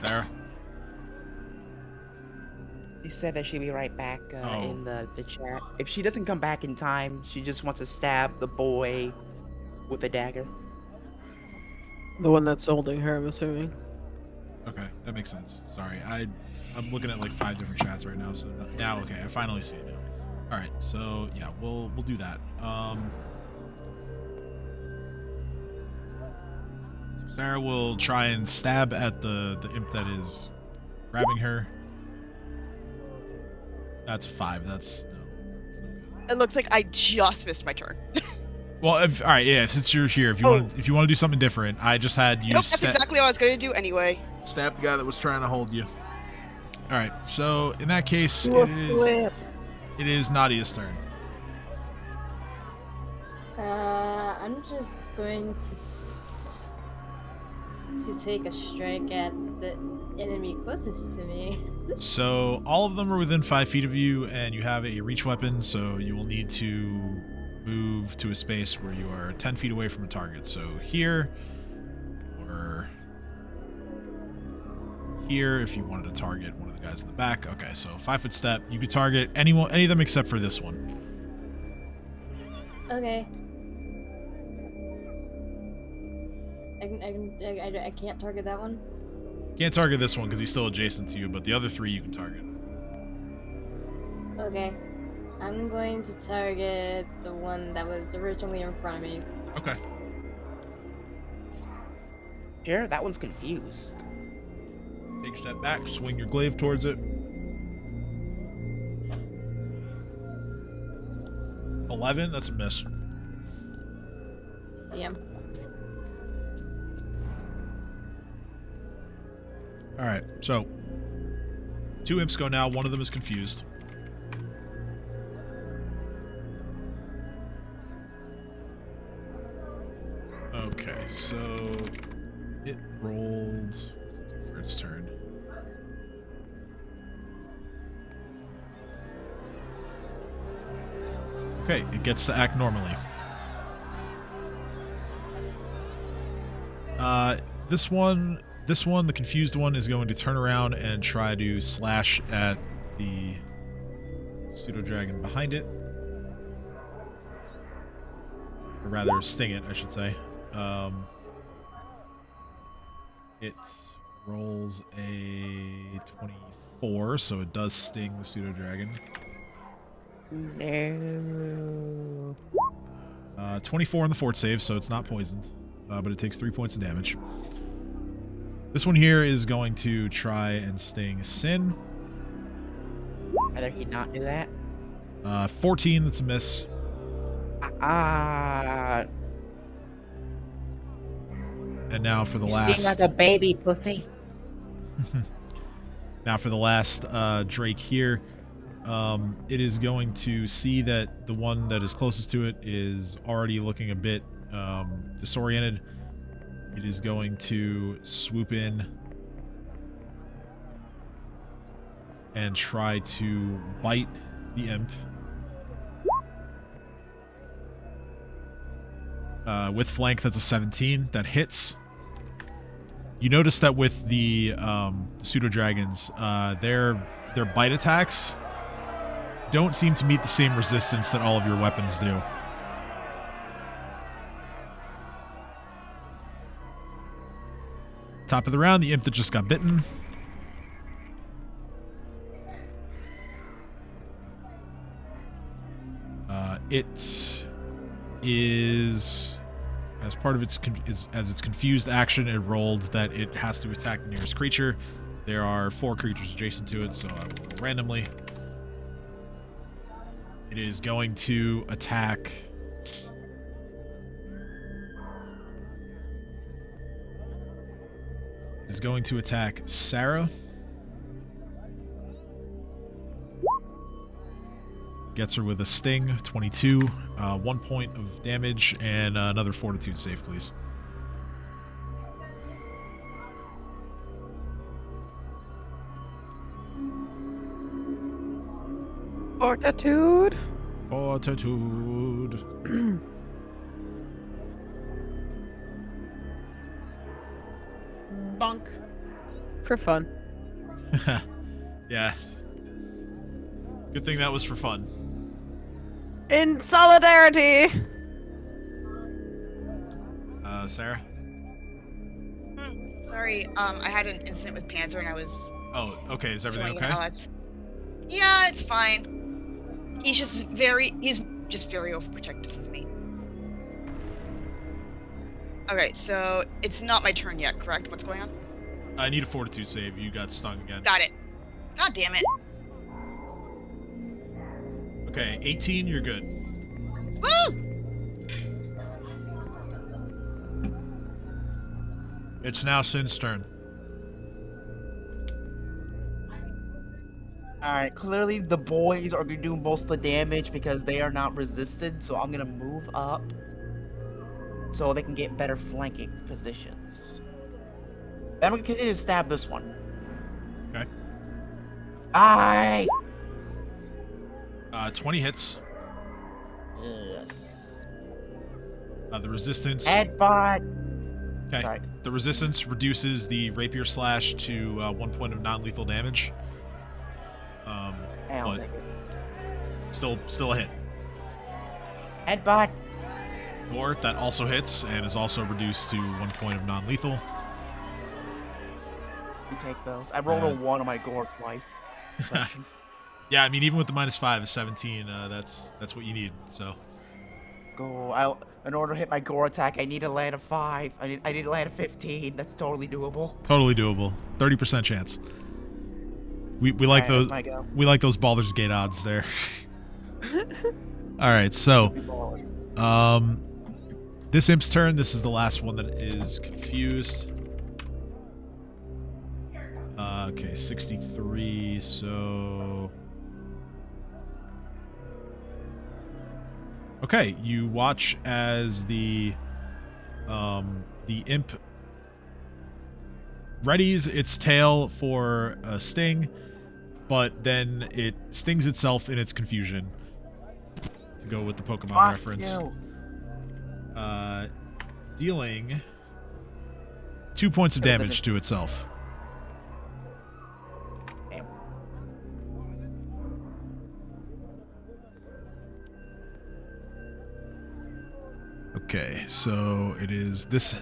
Sarah? She said that she'd be right back Oh. in the chat. If she doesn't come back in time, she just wants to stab the boy with a dagger. The one that's holding her, I'm assuming. Okay, that makes sense. Sorry, I'm looking at like 5 different chats right now, so now okay, I finally see it now. All right, so yeah, we'll do that. So Sarah will try and stab at the imp that is grabbing her. That's 5. That's no good. It looks like I just missed my turn. Well, all right, yeah. Since you're here, if you want to do something different, I just had you. Nope, that's exactly what I was gonna do anyway. Stab the guy that was trying to hold you. All right, so in that case, it is Nadia's turn. I'm just going to take a strike at the enemy closest to me. So all of them are within 5 feet of you, and you have a reach weapon, so you will need to move to a space where you are 10 feet away from a target. So here, or here if you wanted to target one of the guys in the back. Okay, so 5-foot step. You could target any of them except for this one. Okay. I can't target that one. Can't target this one because he's still adjacent to you, but the other 3 you can target. Okay. I'm going to target the one that was originally in front of me. Okay. Sure, that one's confused. Take a step back, swing your glaive towards it. 11, that's a miss. Yeah. Alright, so 2 imps go now, one of them is confused. Okay, so it rolled for its turn. Okay, it gets to act normally. This one, the confused one, is going to turn around and try to slash at the pseudo-dragon behind it. Or rather, sting it, I should say. It rolls a 24, so it does sting the pseudo-dragon. No. 24 on the fort save, so it's not poisoned, but it takes 3 points of damage. This one here is going to try and sting Sin. Rather he not do that? 14, that's a miss. And now for the last... Sting like a baby, pussy. Now for the last Drake here. It is going to see that the one that is closest to it is already looking a bit disoriented. It is going to swoop in and try to bite the imp. With flank, that's a 17. That hits. You notice that with the pseudo-dragons, their bite attacks don't seem to meet the same resistance that all of your weapons do. Top of the round, the imp that just got bitten. It is, as part of its confused action, it rolled that it has to attack the nearest creature. There are 4 creatures adjacent to it, so I will roll randomly. It is going to attack... Is going to attack Sarah. Gets her with a sting, 22, 1 point of damage, and another fortitude save, please. Fortitude. Fortitude. Bonk. For fun. Yeah. Good thing that was for fun. In solidarity. Sarah? Sorry, I had an incident with Panzer and I was... Oh, okay. Is everything okay? Yeah, it's fine. He's just very overprotective of me. Okay, so it's not my turn yet, correct? What's going on? I need a fortitude save. You got stung again. Got it. God damn it. Okay, 18, you're good. Woo! It's now Sin's turn. Alright, clearly the boys are gonna do most of the damage because they are not resisted, so I'm gonna move up so they can get better flanking positions. Then we can continue to stab this one. Okay. Aye! 20 hits. Yes. The resistance. Headbutt! Okay. Sorry. The resistance reduces the rapier slash to 1 point of non-lethal damage. I'll But take it. still a hit. Headbutt! Or that also hits and is also reduced to 1 point of non-lethal. You take those. I rolled a 1 on my gore twice. Yeah, I mean, even with the -5 is 17. That's what you need. So Let's go. In order to hit my gore attack, I need to land a 5. I need to land a 15. That's totally doable. totally doable. 30% chance. We like Alright, those. that's my go. We like those Baldur's Gate odds there. All right, so this imp's turn. This is the last one that is confused. Okay, 63. So okay, you watch as the imp readies its tail for a sting, but then it stings itself in its confusion. To go with the Pokemon Fuck reference. you. Dealing 2 points of Is it damage to itself. Damn. Okay, so it is this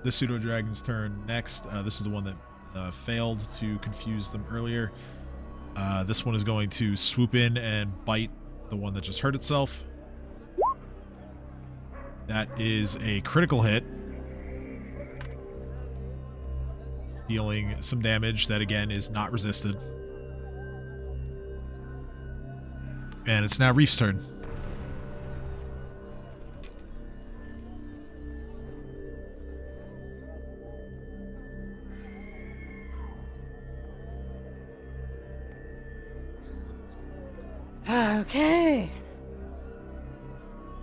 pseudo dragon's turn next. This is the one that failed to confuse them earlier. This one is going to swoop in and bite the one that just hurt itself. That is a critical hit, dealing some damage that again is not resisted. And it's now Reef's turn. Okay.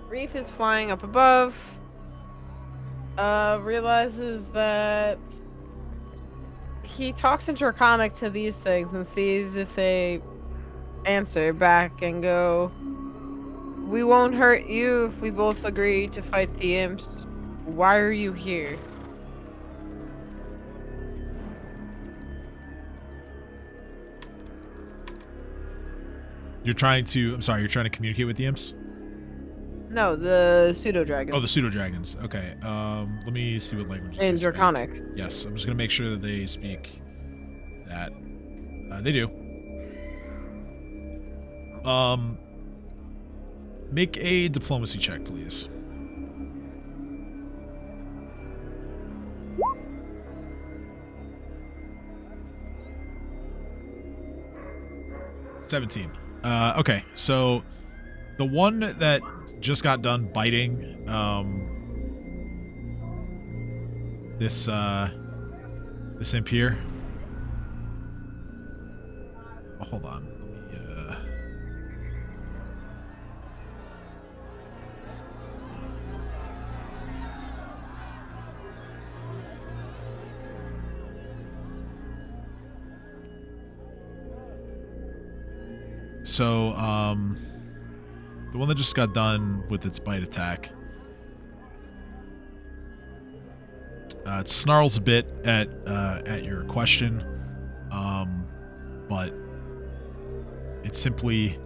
Reef is flying up above. Realizes that he talks in Draconic to these things and sees if they answer back and go, "We won't hurt you if we both agree to fight the imps. Why are you here?" You're trying to communicate with the imps? No, the pseudo dragon. Oh, the pseudo dragons. Okay. Let me see what language. In Draconic. Yes, I'm just gonna make sure that they speak that. They do. Make a diplomacy check, please. $17. Okay, so the one that just got done biting this imp here. Oh, hold on. Let me So, the one that just got done with its bite attack, it snarls a bit at your question, but it simply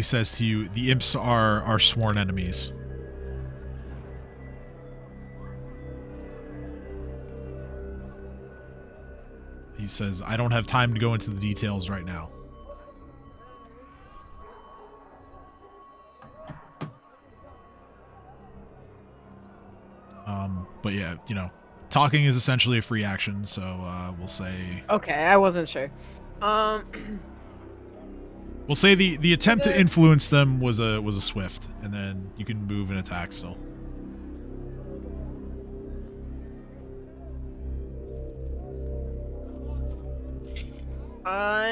says to you, the imps are sworn enemies. He says, I don't have time to go into the details right now. But yeah, talking is essentially a free action, so we'll say... Okay, I wasn't sure. We'll say the attempt to influence them was a swift, and then you can move and attack still.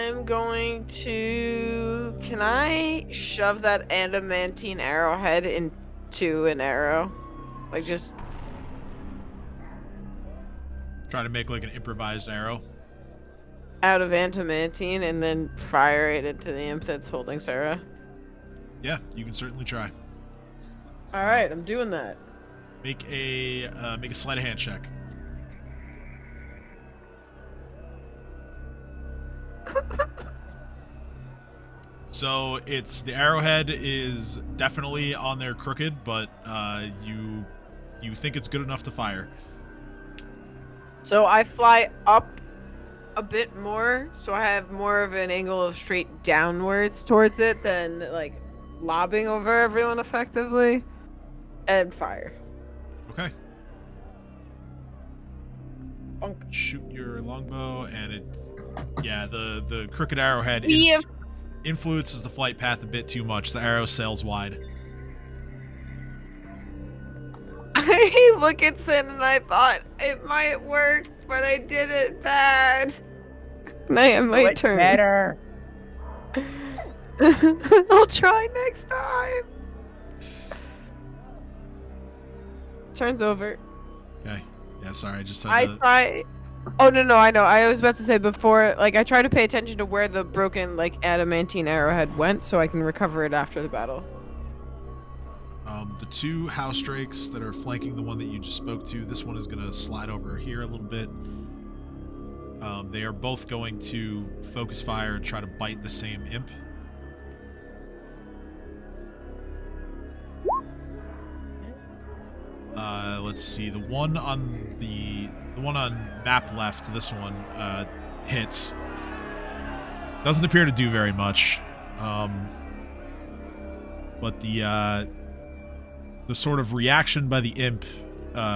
I'm going to... Can I shove that adamantine arrowhead into an arrow? Like, just... Try to make like an improvised arrow. out of adamantine and then fire it into the imp that's holding Sarah? Yeah, you can certainly try. Alright, I'm doing that. Make a sleight of hand check. So it's the arrowhead is definitely on there crooked, but you think it's good enough to fire. So I fly up a bit more, so I have more of an angle of straight downwards towards it than like lobbing over everyone effectively, and fire. Okay. Bonk. Shoot your longbow, and the crooked arrowhead influences the flight path a bit too much. The arrow sails wide. I look at Sin and I thought it might work, but I did it bad. And I have my turn. Better. I'll try next time. Turn's over. Okay. Yeah, sorry, I just I try. Oh no, I know. I was about to say before, like I try to pay attention to where the broken like adamantine arrowhead went, so I can recover it after the battle. The two house drakes that are flanking the one that you just spoke to, this one is going to slide over here a little bit. They are both going to focus fire and try to bite the same imp. Let's see. The one on map left, this one hits. Doesn't appear to do very much. But the sort of reaction by the imp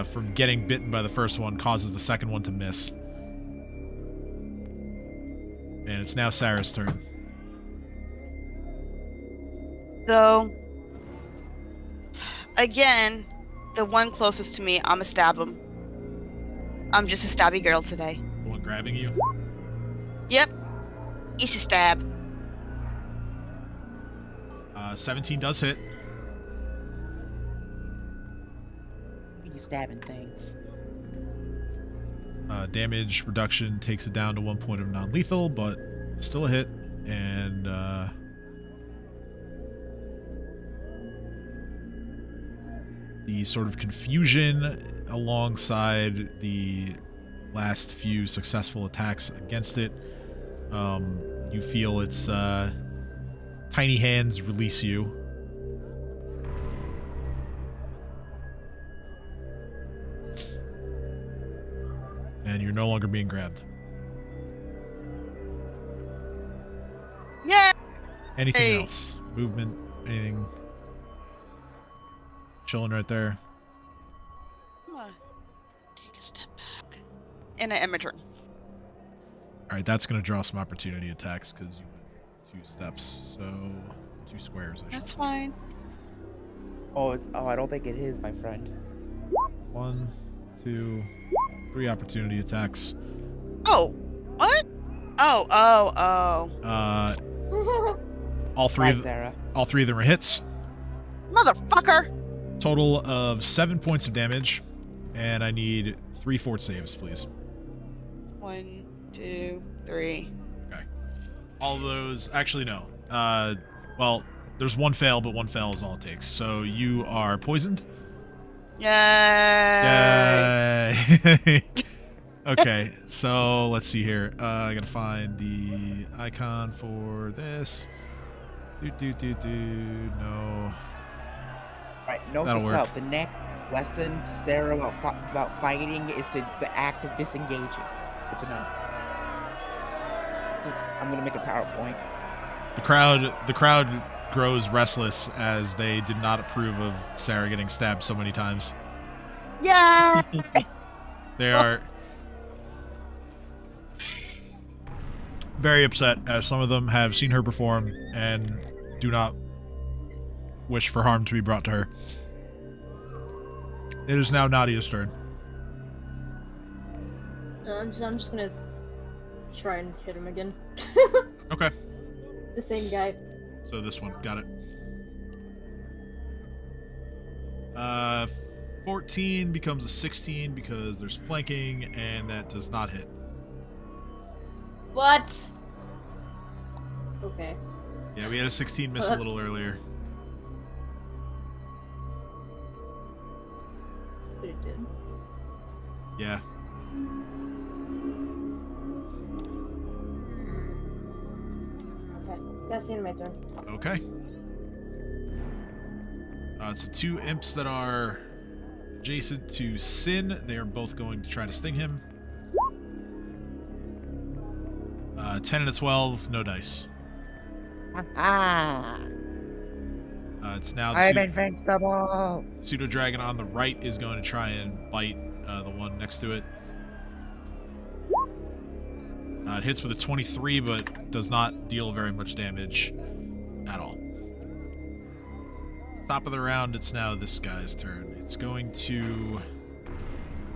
from getting bitten by the first one causes the second one to miss. And it's now Sarah's turn. So, again, the one closest to me, I'ma stab him. I'm just a stabby girl today. The one grabbing you? Yep. It's a stab. 17 does hit. You stabbing things. Damage reduction takes it down to 1 point of non-lethal, but still a hit. And the sort of confusion alongside the last few successful attacks against it, you feel its tiny hands release you. And you're no longer being grabbed. Yeah. Anything else? Movement? Anything? Chilling right there. I'm gonna take a step back. And I end my turn. Alright, that's going to draw some opportunity attacks because you went 2 steps. So, 2 squares, I should That's say. fine. Oh, I don't think it is, my friend. 1, 2, 3 opportunity attacks. Oh, what? Oh. All three Bye, of Sarah. all 3 of them are hits. Motherfucker. Total of 7 points of damage, and I need 3 fort saves, please. 1, 2, 3. Okay. All of those, actually no. Well, there's 1 fail, but 1 fail is all it takes. So you are poisoned. Yay. Yay! Okay, so let's see here. I gotta find the icon for this. No. Right, note That'll this work. out. The next lesson to Sarah about fighting is the act of disengaging. Good to know. I'm gonna make a PowerPoint. The crowd grows restless as they did not approve of Sarah getting stabbed so many times. Yeah. They are very upset as some of them have seen her perform and do not wish for harm to be brought to her. It is now Nadia's turn. I'm just gonna try and hit him again. Okay. The same guy. So this one, got it. 14 becomes a 16 because there's flanking, and that does not hit. What? Okay. Yeah, we had a 16 miss a little earlier. But it did. Yeah. Okay. That's the end of my turn. Okay. It's the two imps that are adjacent to Sin. They are both going to try to sting him. 10 and a 12, no dice. It's now the I'm invincible. pseudo dragon on the right is going to try and bite the one next to it. It hits with a 23, but does not deal very much damage at all. Top of the round, it's now this guy's turn. It's going to...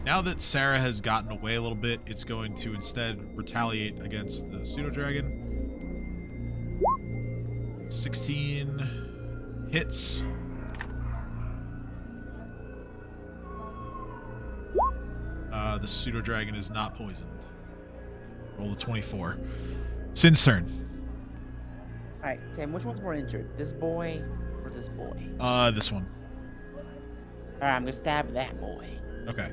Now that Sarah has gotten away a little bit, it's going to instead retaliate against the pseudo-dragon. 16 hits. The pseudo-dragon is not poisoned. Roll a 24. Sin's turn. Alright, Tim, which one's more injured? This boy or this boy? This one. Alright, I'm gonna stab that boy. Okay.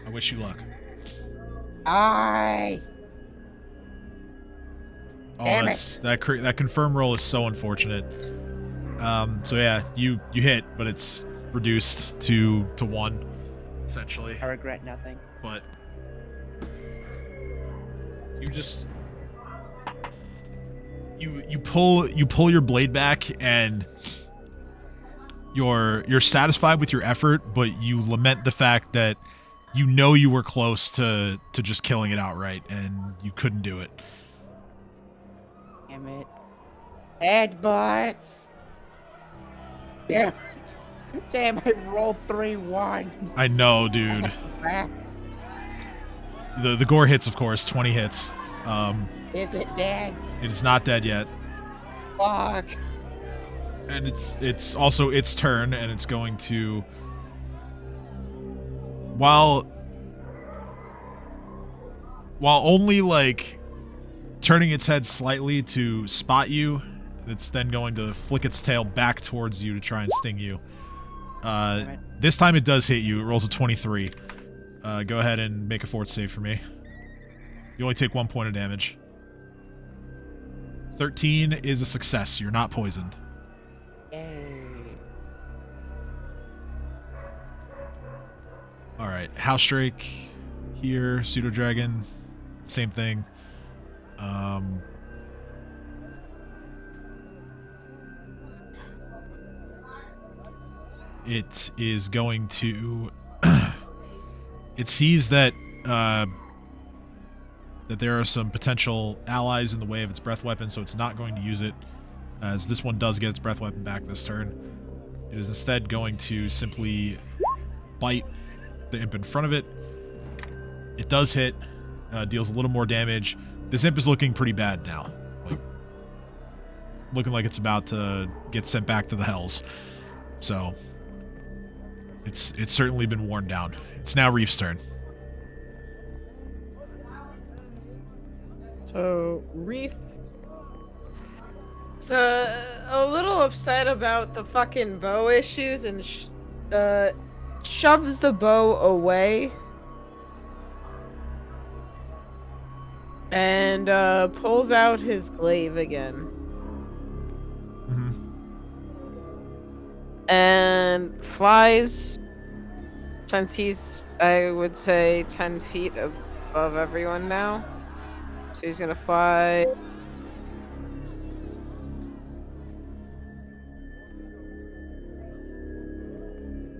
I wish you luck. Aye! Oh, Damn that confirm roll is so unfortunate. So yeah, you hit, but it's reduced to 1, essentially. I regret nothing. But you just you pull your blade back, and you're satisfied with your effort, but you lament the fact that you know you were close to just killing it outright, and you couldn't do it. Damn it. Headbutts! Damn it. Damn, I rolled 3 ones. I know, dude. The gore hits, of course, 20 hits. Is it dead? It is not dead yet. Fuck. And it's also its turn, and it's going to... While only, like, turning its head slightly to spot you, it's then going to flick its tail back towards you to try and sting you. This time it does hit you. It rolls a 23. Go ahead and make a fort save for me. You only take 1 point of damage. 13 is a success. You're not poisoned. Yay. Alright, House Drake here, Pseudo Dragon, same thing. It is going to... it sees that that there are some potential allies in the way of its breath weapon, so it's not going to use it, as this one does get its breath weapon back this turn. It is instead going to simply bite the imp in front of it. It does hit, deals a little more damage. This imp is looking pretty bad now. Like, looking like it's about to get sent back to the hells. So, it's certainly been worn down. It's now Reef's turn. So, Reef is a little upset about the fucking bow issues and shoves the bow away. And pulls out his glaive again. And flies, since he's, I would say, 10 feet above everyone now. So he's gonna fly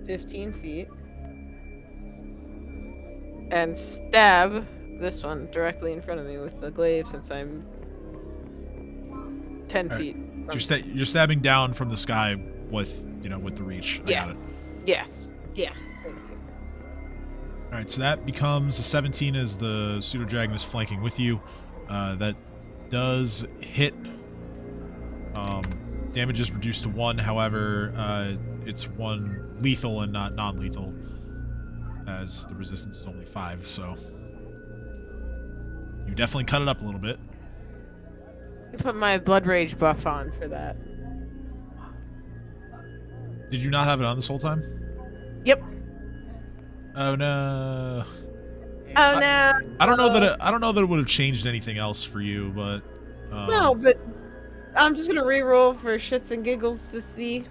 15 feet and stab this one directly in front of me with the glaive, since I'm 10 feet. You're stabbing down from the sky with, with the reach. I Yes. got it. Yes. Yeah. Thank you. Alright, so that becomes a 17 as the pseudo dragon is flanking with you. That does hit. Damage is reduced to 1, however, it's 1 lethal and not non-lethal, as the resistance is only 5, so you definitely cut it up a little bit. Put my blood rage buff on for that. Did you not have it on this whole time? Yep. Oh no. Oh no. I don't know that it would have changed anything else for you, but No, but I'm just gonna re-roll for shits and giggles to see.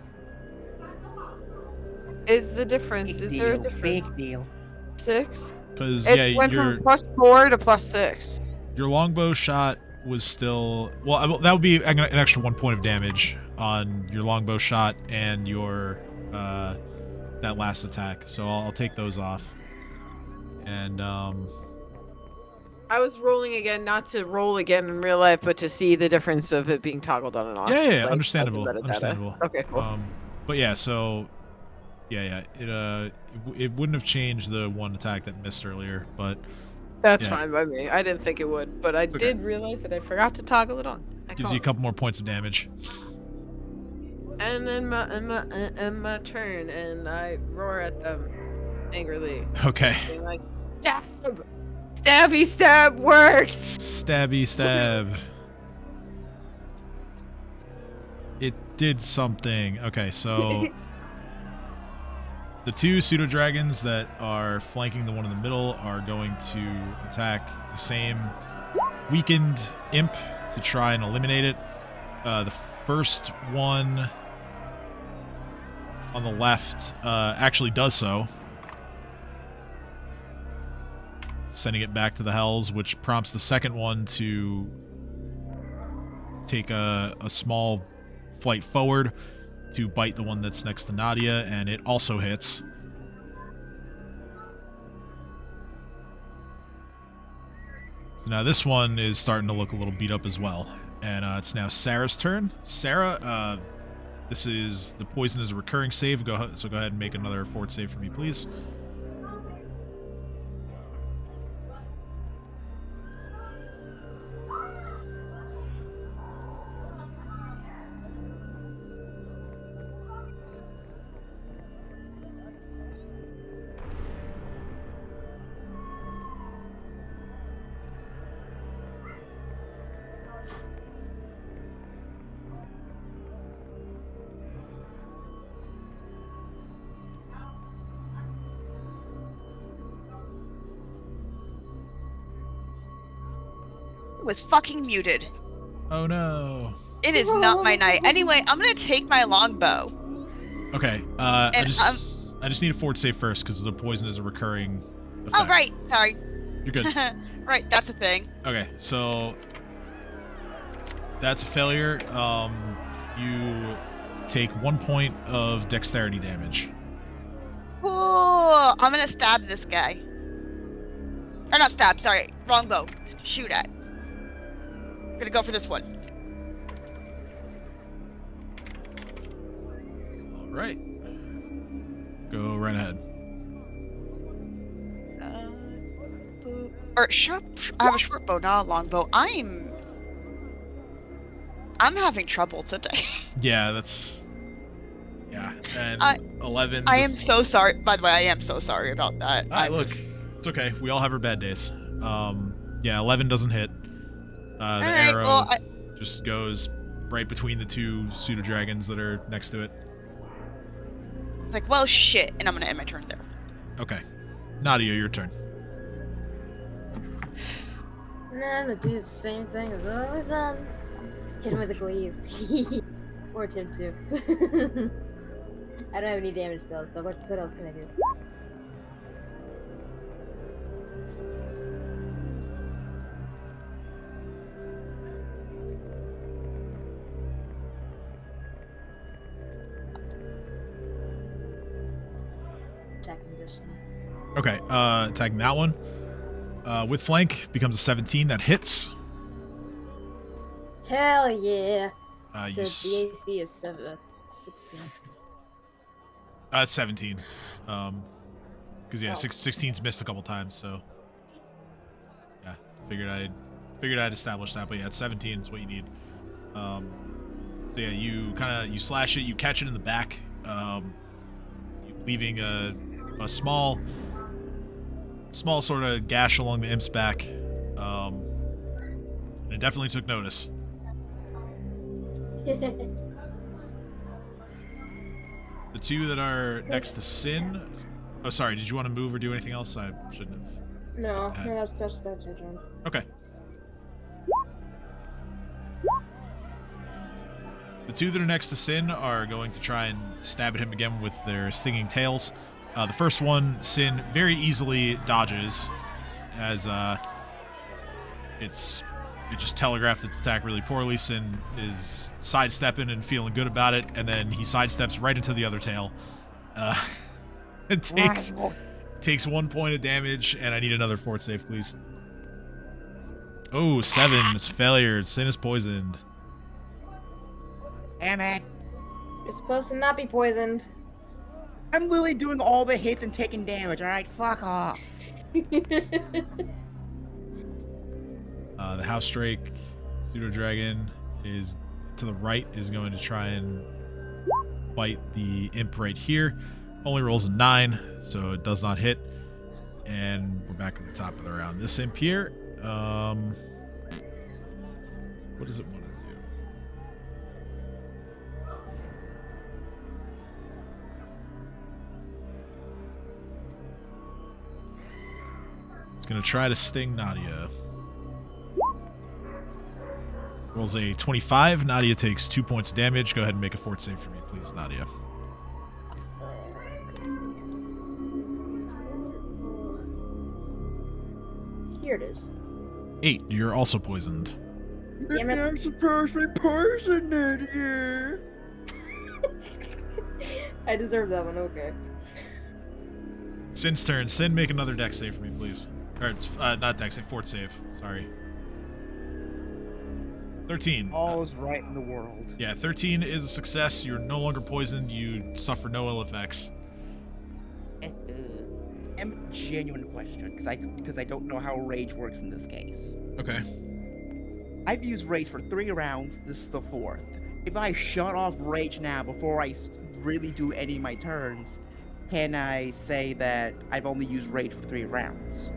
Is the difference? Is there a difference? Big deal. 6? because It went from +4 to +6. your longbow shot was still that would be an extra 1 point of damage on your longbow shot and your that last attack. So I'll take those off. And I was rolling again, not to roll again in real life, but to see the difference of it being toggled on and off. yeah, like, understandable, as a metadata. understandable. Okay, cool. But yeah, so it wouldn't have changed the one attack that missed earlier, but That's yeah. fine by me. I didn't think it would, but I did realize that I forgot to toggle it on. Gives you a couple more points of damage. And then my turn, and I roar at them angrily. Okay. Being like, stab! Stabby stab works! Stabby stab. It did something. Okay, so the 2 pseudo dragons that are flanking the one in the middle are going to attack the same weakened imp to try and eliminate it. The first one on the left actually does so, sending it back to the hells, which prompts the second one to take a small flight forward to bite the one that's next to Nadia, and it also hits. So now this one is starting to look a little beat up as well, and it's now Sarah's turn. Sarah, the poison is a recurring save, so go ahead and make another fort save for me, please. Was fucking muted. Oh no. It is not my night. Anyway, I'm gonna take my longbow. Okay, I just need a fort save first because the poison is a recurring effect. Oh right, sorry. You're good. Right, that's a thing. Okay, so that's a failure. You take 1 point of dexterity damage. Cool. I'm gonna stab this guy. Or not stab, sorry. Wrong bow. Shoot at. I'm gonna go for this one. All right. Go right ahead. I have a short bow, not a long bow. I'm having trouble today. Yeah, and 11. I am so sorry. By the way, I am so sorry about that. Look, it's okay. We all have our bad days. 11 doesn't hit. The arrow just goes right between the 2 pseudo dragons that are next to it. It's like, well, shit, and I'm gonna end my turn there. Okay, Nadia, your turn. Nah, I'm gonna do the same thing as I always done. Hit him with a glaive. Or attempt to. I don't have any damage spells, so what else can I do? Attacking this one. Okay, attacking that one. With flank, becomes a 17. That hits. Hell yeah! So the AC is 16. 17. Because yeah, 16's missed a couple times, so yeah, figured I'd establish that. But yeah, 17 is what you need. So yeah, you slash it, you catch it in the back, leaving a small sort of gash along the imp's back. And it definitely took notice. The two that are next to Sin. Oh, sorry. Did you want to move or do anything else? I shouldn't have. No, that's your turn. Okay. The two that are next to Sin are going to try and stab at him again with their stinging tails. The first one, Sin very easily dodges, as it just telegraphed its attack really poorly. Sin is sidestepping and feeling good about it, and then he sidesteps right into the other tail. It takes 1 point of damage, and I need another fort save, please. Oh, 7. It's a failure. Sin is poisoned. Damn it. You're supposed to not be poisoned. I'm literally doing all the hits and taking damage, alright? Fuck off. The House Drake Pseudo Dragon is to the right, is going to try and bite the imp right here. Only rolls a 9, so it does not hit. And we're back at the top of the round. This imp here, what does it want to do? It's going to try to sting Nadia. Rolls a 25. Nadia takes 2 points of damage. Go ahead and make a fort save for me, please, Nadia. Here it is. 8. You're also poisoned. Damn it. I'm supposed to be poisoned, Nadia. I deserve that one, okay. Sin's turn. Sin, make another dex save for me, please. Or, not dex save, fort save. Sorry. 13. All is right in the world. Yeah, 13 is a success. You're no longer poisoned. You suffer no ill effects. Genuine question, because I don't know how rage works in this case. Okay. I've used rage for 3 rounds. This is the 4th. If I shut off rage now before I really do any of my turns, can I say that I've only used rage for 3 rounds?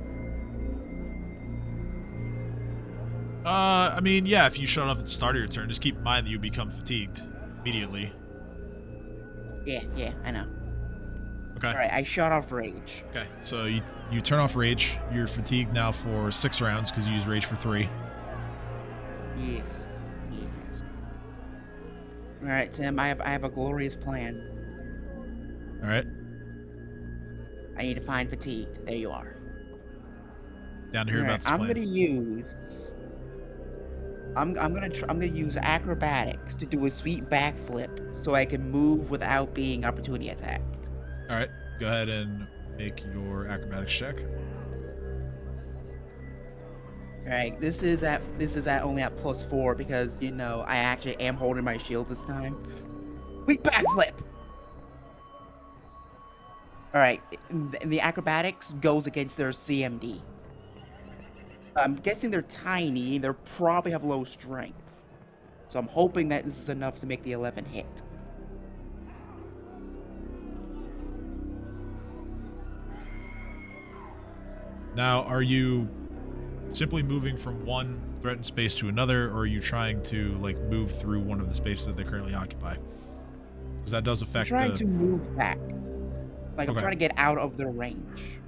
I mean, yeah, if you shut off at the start of your turn, just keep in mind that you become fatigued immediately. Yeah, I know. Okay. Alright, I shut off rage. Okay, so you turn off rage. You're fatigued now for 6 rounds because you use rage for 3. Yes. Alright, Tim, I have a glorious plan. Alright. I need to find fatigued. There you are. Down to hear about this I'm plan. gonna use... I'm gonna use acrobatics to do a sweet backflip so I can move without being opportunity attacked. Alright, go ahead and make your acrobatics check. Alright, this is at only at +4 because, you know, I actually am holding my shield this time. Sweet backflip! Alright, and the acrobatics goes against their CMD. I'm guessing they're tiny, they probably have low strength. So I'm hoping that this is enough to make the 11 hit. Now, are you simply moving from one threatened space to another, or are you trying to, like, move through one of the spaces that they currently occupy? Because that does affect I'm trying to move back. Like, I'm Okay. trying to get out of their range.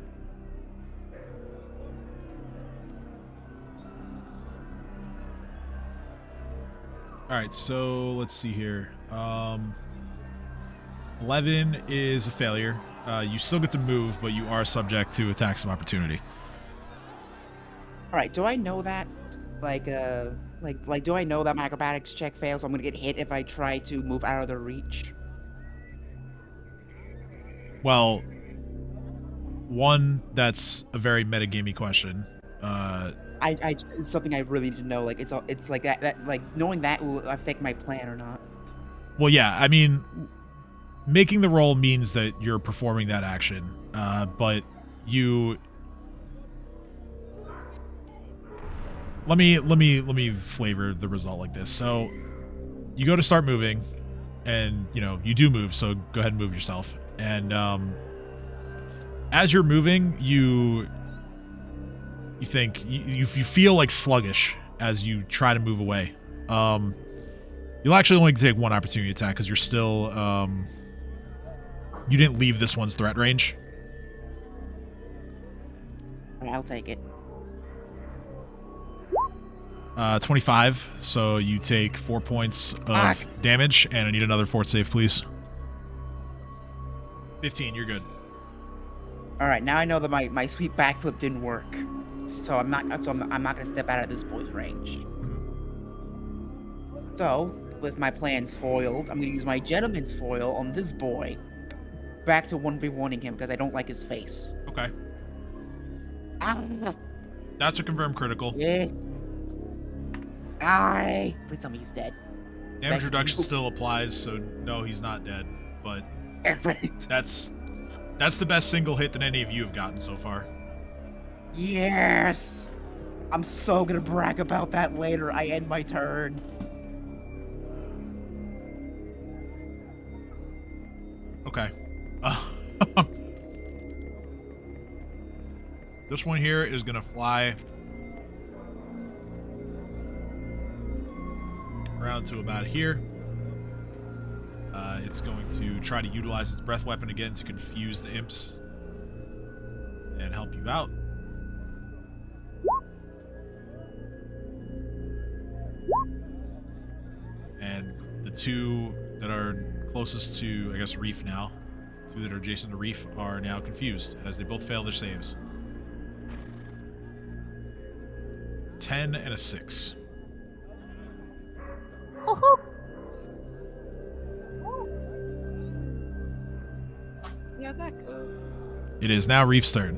Alright, so let's see here. 11 is a failure. You still get to move, but you are subject to attacks of opportunity. Alright, do I know that? Like, do I know that my acrobatics check fails? I'm gonna get hit if I try to move out of their reach? Well, one, that's a very metagamey question. It's something I really need to know. Like, it's like that, like, knowing that will affect my plan or not. Well, yeah, I mean, making the roll means that you're performing that action. But you... Let me flavor the result like this. So, you go to start moving, and, you do move, so go ahead and move yourself. And, as you're moving, you think, you feel, like, sluggish as you try to move away. You'll actually only take one opportunity attack, because you're still, you didn't leave this one's threat range. I'll take it. 25, so you take 4 points of damage, and I need another fort save, please. 15, you're good. Alright, now I know that my sweet backflip didn't work. So I'm not gonna step out of this boy's range. So, with my plans foiled, I'm gonna use my gentleman's foil on this boy. Back to 1v1ing him, because I don't like his face. Okay. Ah, That's a confirmed critical. yes. Please tell me he's dead. Damage reduction still applies, so no, he's not dead. But Perfect. that's the best single hit that any of you have gotten so far. Yes! I'm so gonna brag about that later. I end my turn. Okay. This one here is gonna fly around to about here. It's going to try to utilize its breath weapon again to confuse the imps and help you out. And the two that are closest to, I guess, Reef now, two that are adjacent to Reef, are now confused as they both fail their saves. 10 and a 6. Yeah, that goes. It is now Reef's turn.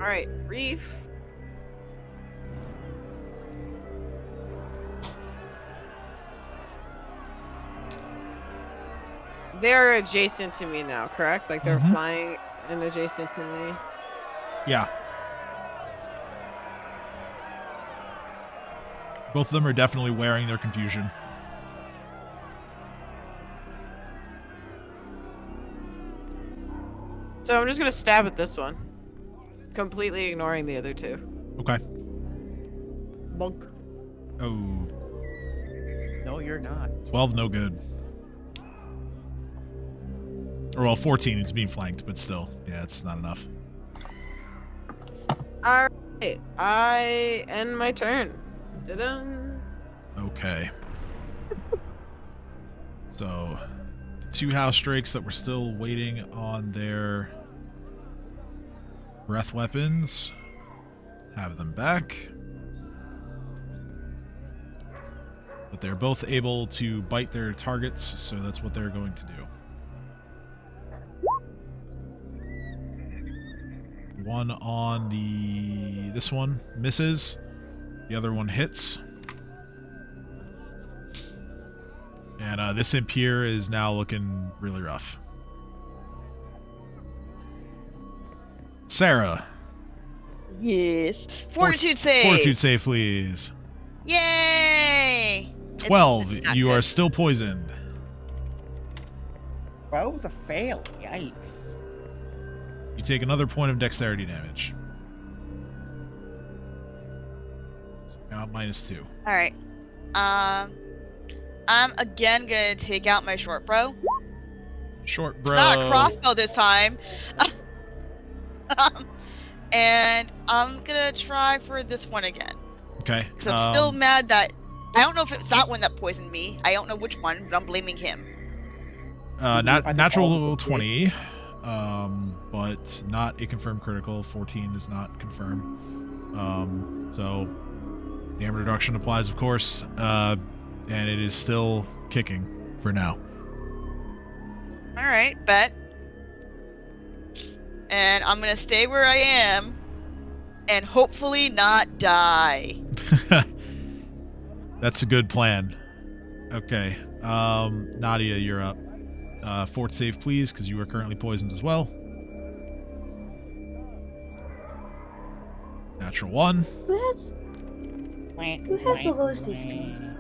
All right, Reef. They're adjacent to me now, correct? Like they're flying and adjacent to me. Yeah. Both of them are definitely wearing their confusion. So I'm just gonna stab at this one, completely ignoring the other two. Okay. Bonk. Oh, No, you're not. 12, no good. Or, well, 14, it's being flanked, but still. Yeah, it's not enough. All right, I end my turn. Ta-dun. Okay. So, the two house drakes that were still waiting on their breath weapons, have them back. But they're both able to bite their targets, so that's what they're going to do. One on this one misses. The other one hits. And this imp here is now looking really rough. Sarah. Yes. Fortitude save. Fortitude save, please. Yay! 12. It's not You are good. still poisoned. Well, it was a fail. Yikes. You take another point of dexterity damage. Now -2. All right. I'm again gonna take out my short bow. Short It's bro. not a crossbow this time. And I'm gonna try for this one again. Okay. Cause I'm still mad that I don't know if it's that one that poisoned me. I don't know which one, but I'm blaming him. Natural 20, but not a confirmed critical. 14 is not confirmed. So damage reduction applies, of course, and it is still kicking for now. All right, bet. And I'm gonna stay where I am, and hopefully not die. That's a good plan. Okay. Nadia, you're up. Fort save, please, because you are currently poisoned as well. Natural 1. Who has the lowest HP?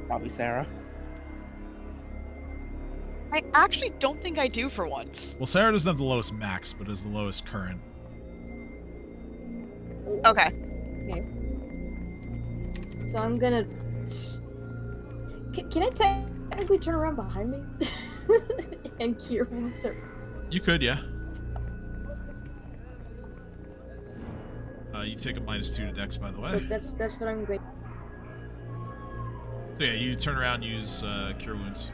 Probably Sarah. I actually don't think I do for once. Well, Sarah doesn't have the lowest max, but is the lowest current. Okay. So I'm gonna. Can I technically turn around behind me and cure wounds? You could, yeah. You take a -2 to Dex, by the way. So that's what I'm going. So yeah, you turn around, use Cure Wounds.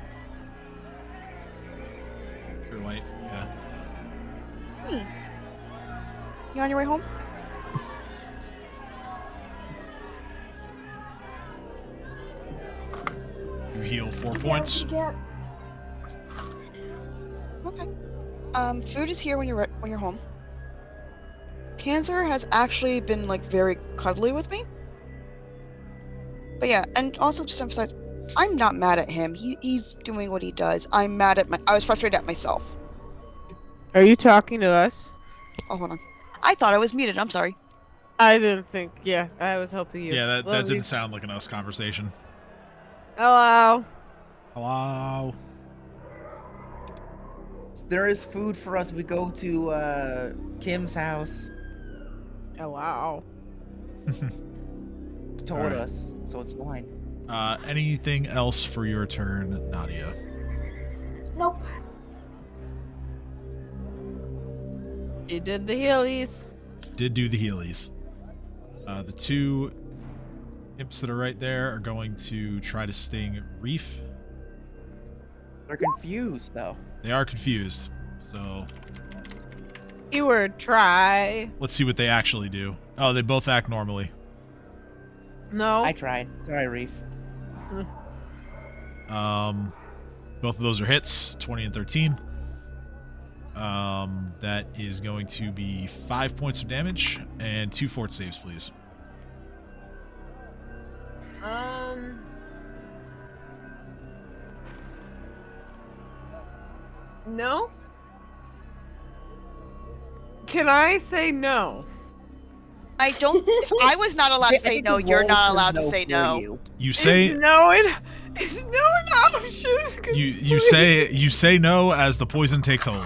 Cure Light, yeah. Hey. You on your way home? You heal 4 points. Okay. Food is here when you're home. Cancer has actually been like very cuddly with me. But yeah, and also just emphasize, I'm not mad at him. He's doing what he does. I was frustrated at myself. Are you talking to us? Oh, hold on. I thought I was muted. I'm sorry. I didn't think. Yeah, I was helping you. Yeah, that Love you. didn't sound like an us conversation. Hello. Hello. There is food for us. We go to Kim's house. Hello. Told Alright. us, so it's fine. Anything else for your turn, Nadia? Nope. You did the healies. Did do the Heelys. The 2 imps that are right there are going to try to sting Reef. They're confused, though. They are confused, so Keyword try. let's see what they actually do. Oh, they both act normally. No. I tried. Sorry, Reef. Both of those are hits, 20 and 13. That is going to be 5 points of damage and 2 fort saves, please. No? Can I say no? I don't. If I was not allowed to say no, you're not allowed to say no. You say Is no an option? you say no as the poison takes hold.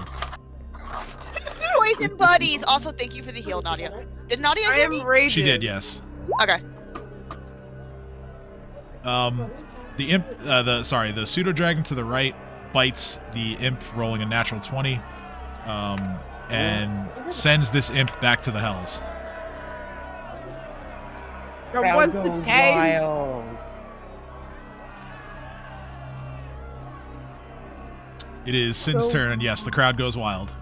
Poison buddies. Also, thank you for the heal, Nadia. Did Nadia I hear me? am raging. She did, yes. Okay. The imp, the pseudo dragon to the right bites the imp, rolling a natural 20, and sends this imp back to the hells. Crowd goes wild. It is Sin's turn, and yes, the crowd goes wild.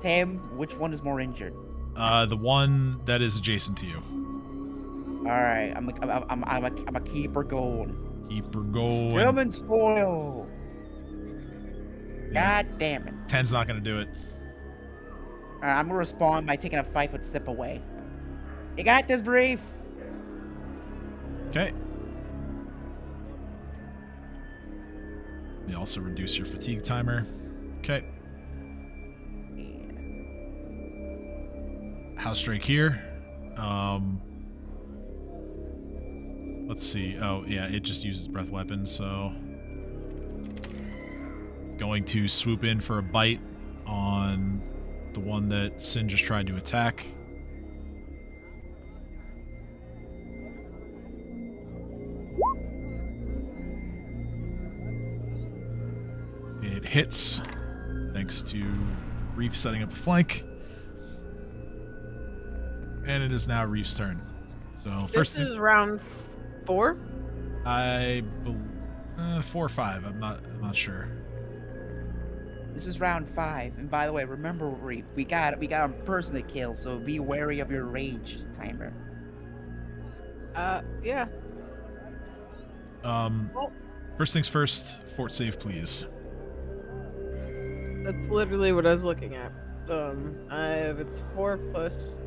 Tam, which one is more injured? The one that is adjacent to you. All right, I'm a keeper going. Keep her going. Gentleman spoil. God damn it. 10's not gonna do it. All right, I'm gonna respond by taking a 5-foot step away. You got this, Brief. Okay. You also reduce your fatigue timer. Okay. House Drake here. Let's see. Oh, yeah, it just uses breath weapon, so it's going to swoop in for a bite on the one that Sin just tried to attack. It hits, thanks to Reef setting up a flank. And it is now Reef's turn. So first This is round 4? I believe 4 or 5. I'm not sure. This is round 5, and by the way, remember, Reef, we got a person to kill, so be wary of your rage timer. Yeah. First things first, fort save, please. That's literally what I was looking at. It's 4 plus.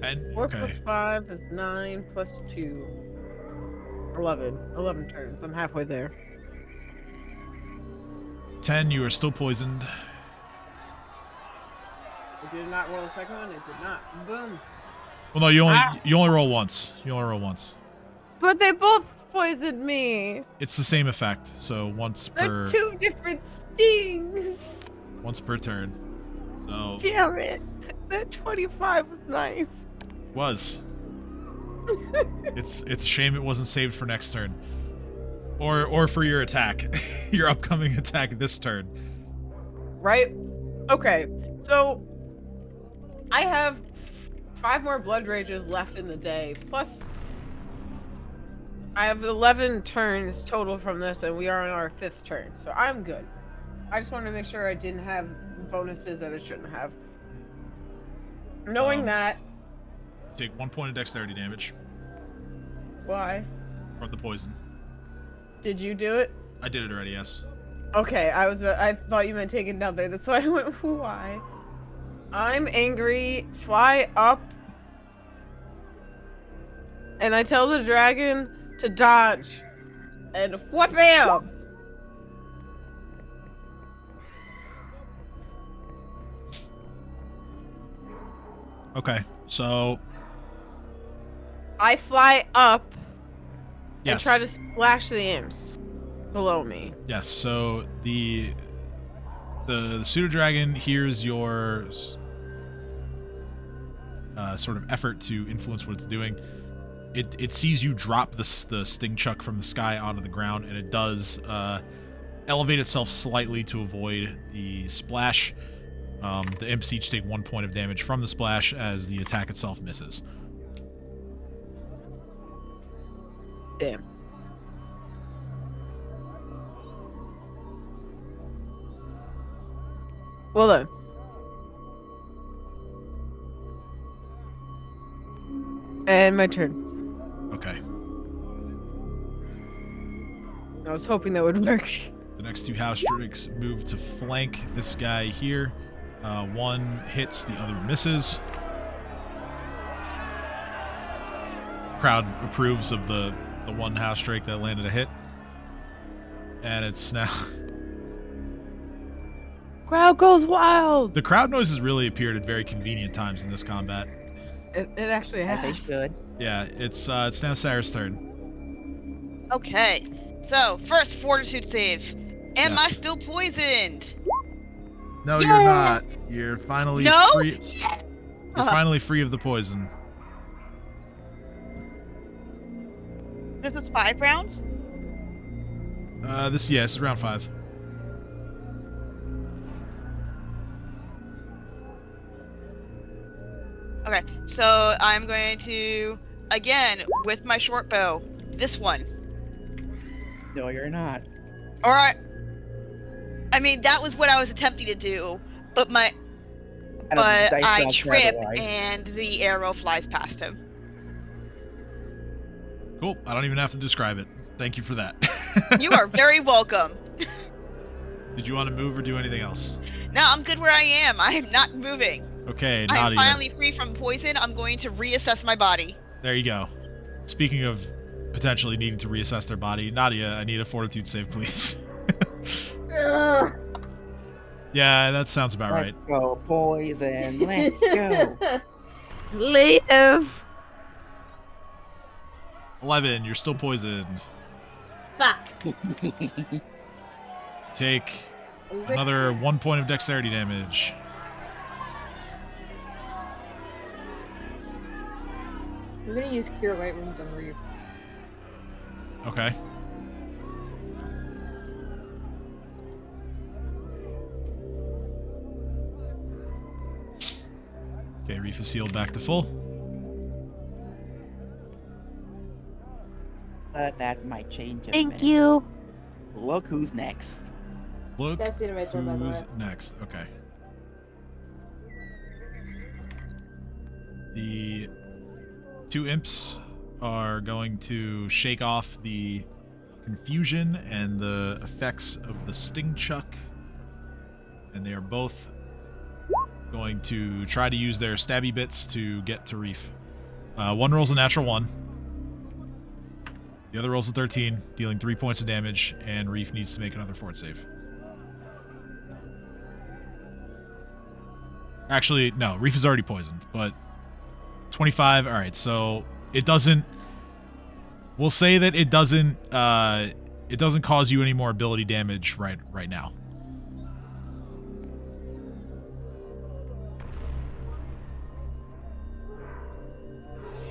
10. 4 Okay. plus 5 is 9 plus 2. 11. 11 turns. I'm halfway there. 10. You are still poisoned. It did not roll a second one. It did not. Boom. Well, no, you only roll once. You only roll once. But they both poisoned me. It's the same effect. So once They're per 2 different stings. once per turn. So Damn it. That 25 was nice. was. It's a shame it wasn't saved for next turn. Or for your attack. Your upcoming attack this turn. Right? Okay. So I have 5 more blood rages left in the day. Plus I have 11 turns total from this, and we are on our 5th turn. So I'm good. I just wanted to make sure I didn't have bonuses that I shouldn't have. Knowing that. Take 1 point of dexterity damage Why? from the poison. Did you do it? I did it already, yes. Okay, I thought you meant take another. That's why I went, why? I'm angry, fly up, and I tell the dragon to dodge, and wham! Okay, so I fly up and yes. try to splash the imps below me. Yes, so the pseudo dragon hears your sort of effort to influence what it's doing. It sees you drop the sting chuck from the sky onto the ground, and it does elevate itself slightly to avoid the splash. The imps each take 1 point of damage from the splash as the attack itself misses. Damn. Well then. And my turn. Okay. I was hoping that would work. The next 2 house drakes move to flank this guy here. One hits, the other misses. Crowd approves of the one house drake that landed a hit. And it's now... Crowd goes wild! The crowd noises really appeared at very convenient times in this combat. It actually As they has. should. Yeah, it's now Sarah's turn. Okay. So, first fortitude save. Am I Yes. still poisoned? No, Yay! you're not. You're finally No? free. Yeah. You're finally free of the poison. This was 5 rounds? This is round 5. Okay, so I'm going to, again, with my short bow, this one. No, you're not. Or I mean, that was what I was attempting to do, but I trip otherwise. and the arrow flies past him. Cool. I don't even have to describe it. Thank you for that. You are very welcome. Did you want to move or do anything else? No, I'm good where I am. I am not moving. Okay, I am Nadia. finally free from poison. I'm going to reassess my body. There you go. Speaking of potentially needing to reassess their body, Nadia, I need a fortitude save, please. Ugh. Yeah, that sounds about Let's right. go, poison. Let's go. Live! 11, you're still poisoned. Fuck. Take another 1 point of dexterity damage. I'm gonna use Cure Light Wounds on Reeve. Okay. Okay, Reef is healed back to full. But that might change in a Thank minute. you. Look who's next. Look That's the end of my turn, by the who's way. next. Okay. The 2 imps are going to shake off the confusion and the effects of the sting chuck, and they are both going to try to use their stabby bits to get to Reef. One rolls a natural 1. The other rolls a 13, dealing 3 points of damage, and Reef needs to make another fort save. Actually, no, Reef is already poisoned, but 25. All right, so it doesn't. We'll say that it doesn't cause you any more ability damage right now.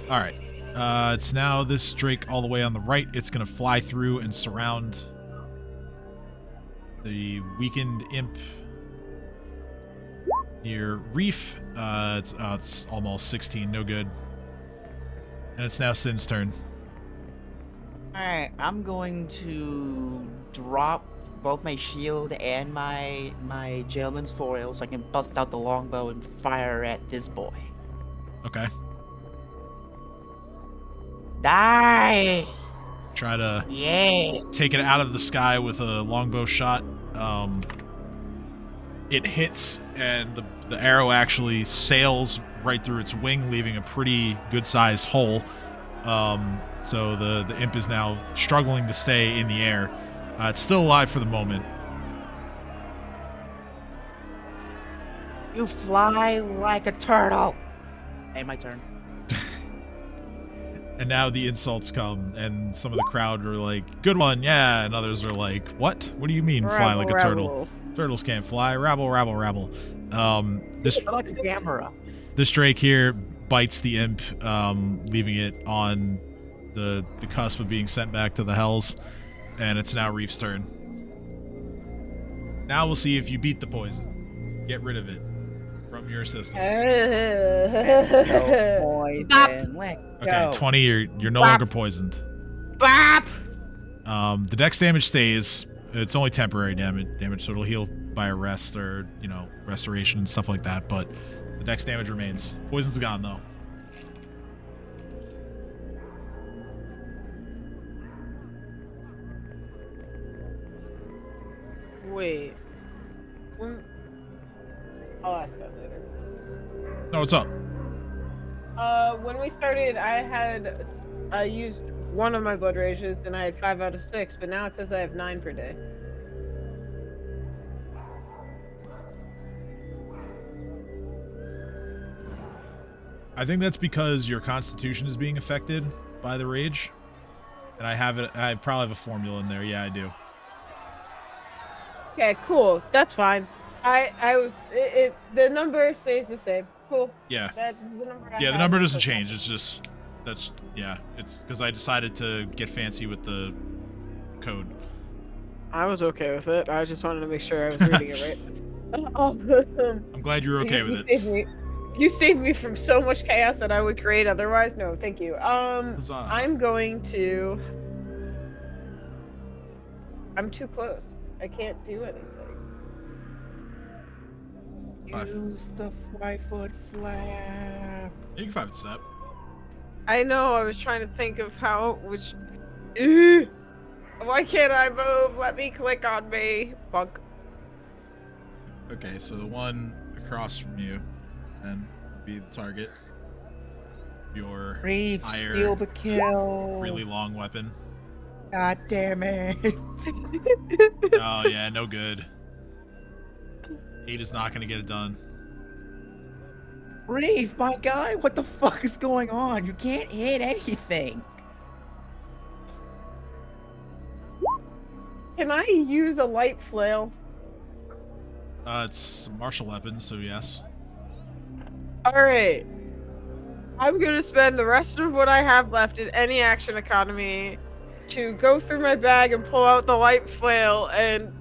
All right. It's now this Drake all the way on the right. It's going to fly through and surround the weakened imp near Reef. It's almost 16. No good. And it's now Sin's turn. Alright, I'm going to drop both my shield and my gentleman's foil so I can bust out the longbow and fire at this boy. Okay. Die! Try to Yeah. take it out of the sky with a longbow shot. It hits, and the arrow actually sails right through its wing, leaving a pretty good-sized hole. So the imp is now struggling to stay in the air. It's still alive for the moment. You fly like a turtle. And my turn. And now the insults come, and some of the crowd are like, good one, yeah, and others are like, what? What do you mean fly like a turtle? Turtles can't fly. Rabble, rabble, rabble. This I like a camera. This Drake here bites the imp, leaving it on the cusp of being sent back to the hells, and it's now Reef's turn. Now we'll see if you beat the poison. Get rid of it from your system. Let's go, poison. Let's Okay, go. 20, you're no longer poisoned. Bop! The dex damage stays. It's only temporary damage, so it'll heal by a rest or, restoration and stuff like that, but the dex damage remains. Poison's gone, though. Wait. I'll ask that later. No, what's up? When we started, I used one of my blood rages, and I had 5 out of 6, but now it says I have 9 per day. I think that's because your constitution is being affected by the rage. And I probably have a formula in there. Yeah, I do. Okay, cool. That's fine. The number stays the same. Cool. Yeah. The number Yeah, the number doesn't change. It's just, it's because I decided to get fancy with the code. I was okay with it. I just wanted to make sure I was reading it right. I'm glad you're okay with it. You saved me from so much chaos that I would create otherwise. No, thank you. Huzzah. I'm going to... I'm too close. I can't do anything. Use the 5-foot flap. You can 5 step. I know, I was trying to think of which... Ugh! Why can't I move? Let me click on me. Bunk. Okay, so the one across from you then would be the target. Your Reef, higher, steal the kill. really long weapon. God damn it. Oh yeah, no good. 8 is not gonna get it done. Reef, my guy, what the fuck is going on? You can't hit anything. Can I use a light flail? It's a martial weapon, so yes. Alright. I'm gonna spend the rest of what I have left in any action economy to go through my bag and pull out the light flail and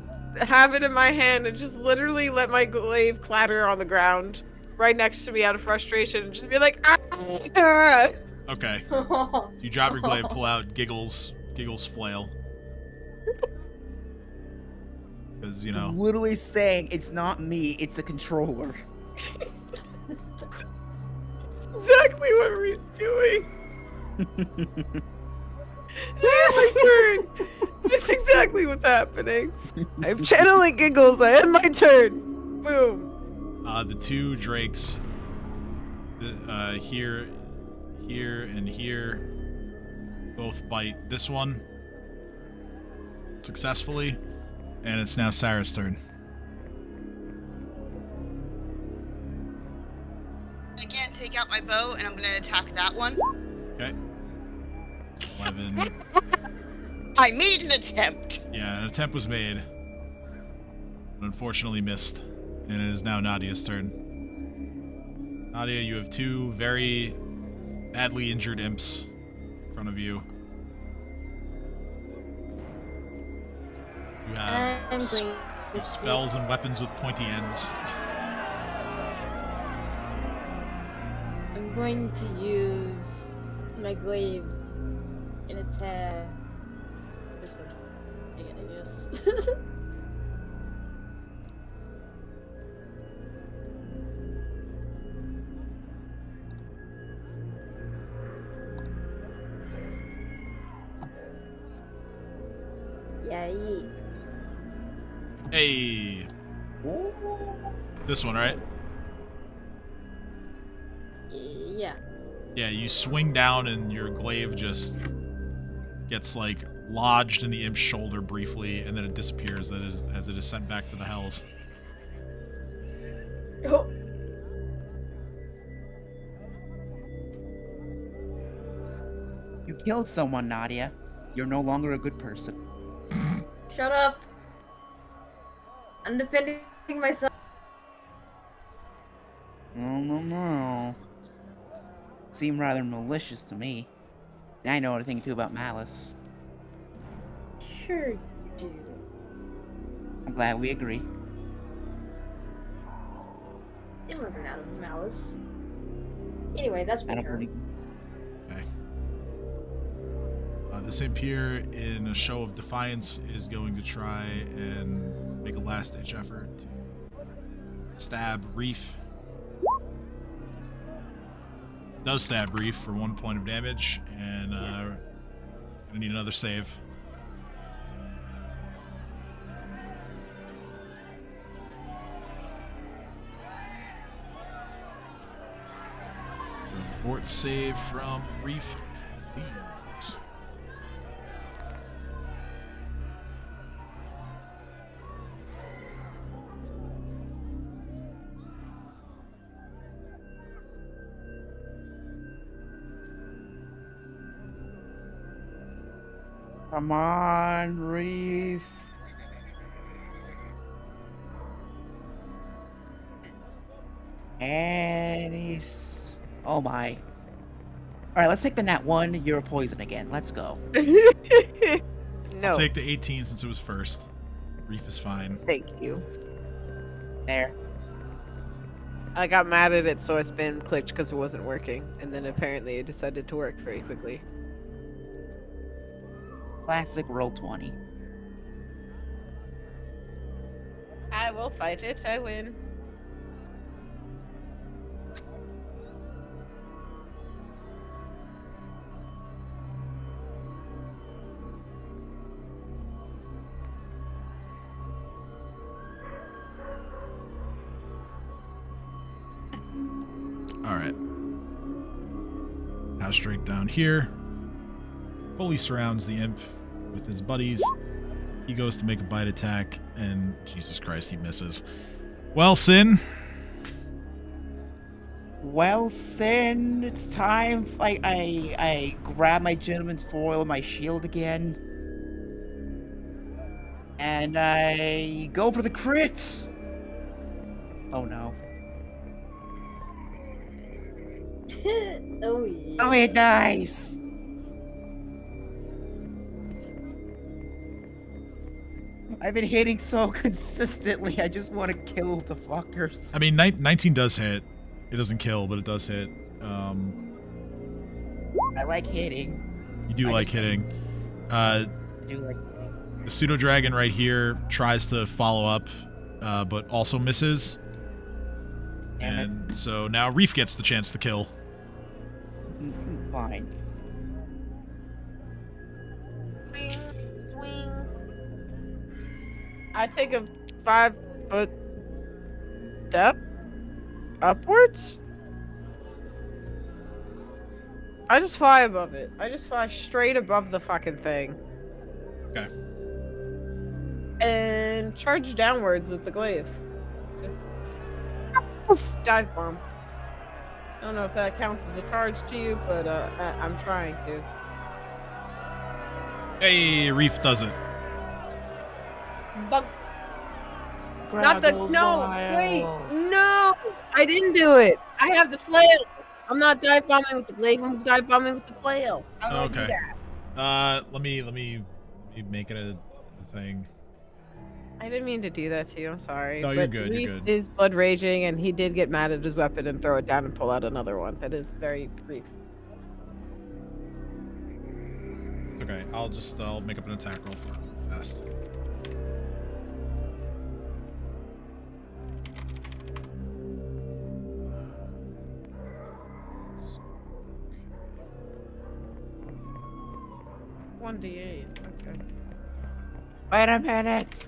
have it in my hand and just literally let my glaive clatter on the ground right next to me out of frustration and just be like, ah! Okay. You drop your glaive, pull out Giggle's flail. Because, Literally saying it's not me, it's the controller. Exactly what Reed's doing. My turn. That's exactly what's happening. I'm channeling Giggles. I had my turn. Boom. The two drakes, here, and here, both bite this one successfully, and it's now Sarah's turn. Again, take out my bow, and I'm gonna attack that one. Okay. 11. I made an attempt. Yeah, an attempt was made, but unfortunately missed, and it is now Nadia's turn. Nadia, you have two very badly injured imps in front of you. You have I'm going to spells and weapons with pointy ends. I'm going to use my glaive and attack this one again, I guess. Yay. Hey, this one, right? Yeah. Yeah, you swing down and your glaive just gets like lodged in the imp's shoulder briefly, and then it disappears as it is sent back to the hells. Oh. You killed someone, Nadia. You're no longer a good person. Shut up. I'm defending myself. No. Seem rather malicious to me. And I know a thing too about malice. Sure you do. I'm glad we agree. It wasn't out of malice. Anyway, that's my I don't turn. believe. Okay. This imp here, in a show of defiance, is going to try and make a last-ditch effort to stab Reef. Does stab Reef for 1 point of damage, and gonna need another save. So fort save from Reef, please. Come on, Reef. And he's... Oh my. Alright, let's take the nat 1. You're poison again. Let's go. No, I'll take the 18 since it was first. Reef is fine. thank you. There. I got mad at it, so I spam clicked because it wasn't working, and then apparently it decided to work very quickly. Classic roll 20. I will fight it. I win. Alright. House Drake down here. Fully surrounds the imp with his buddies. He goes to make a bite attack, and Jesus Christ, he misses. Well, Sin. Well, Sin, it's time. I grab my gentleman's foil and my shield again. And I go for the crit. Oh no. Oh yeah. Oh, it dies. I've been hitting so consistently. I just want to kill the fuckers. I mean, 19 does hit. It doesn't kill, but it does hit. I like hitting. You do I like just- hitting. I do like. The pseudo dragon right here tries to follow up, but also misses. Damn it. And so now Reef gets the chance to kill. Fine. Swing, swing. I take a 5-foot step. upwards? I just fly above it. I just fly straight above the fucking thing. Okay. And charge downwards with the glaive. Just poof, dive bomb. I don't know if that counts as a charge to you, but I'm trying to. Hey, Reef does it. Bug. Not the Graggles no. wild. Wait, no. I didn't do it. I have the flail. I'm not dive bombing with the glaive. I'm dive bombing with the flail. How do I do Okay. that? Let me make it a thing. I didn't mean to do that to you. I'm sorry. No, you're but good, you're Reef good. is blood raging, and he did get mad at his weapon and throw it down and pull out another one. That is very Reef. Okay, I'll make up an attack roll for him fast. One d8. Okay. Wait a minute.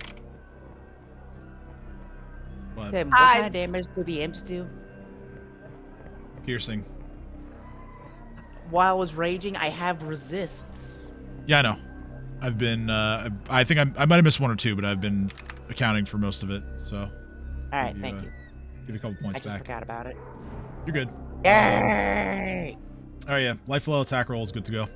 But Tim, what kind of damage do the imps do? piercing. While I was raging, I have resists. Yeah, I know. I've been. I think I might have missed one or two, but I've been accounting for most of it. So. All right, give thank you. Give you a couple I points just back. forgot about it. You're good. Yay! Oh yeah, life low attack roll is good to go.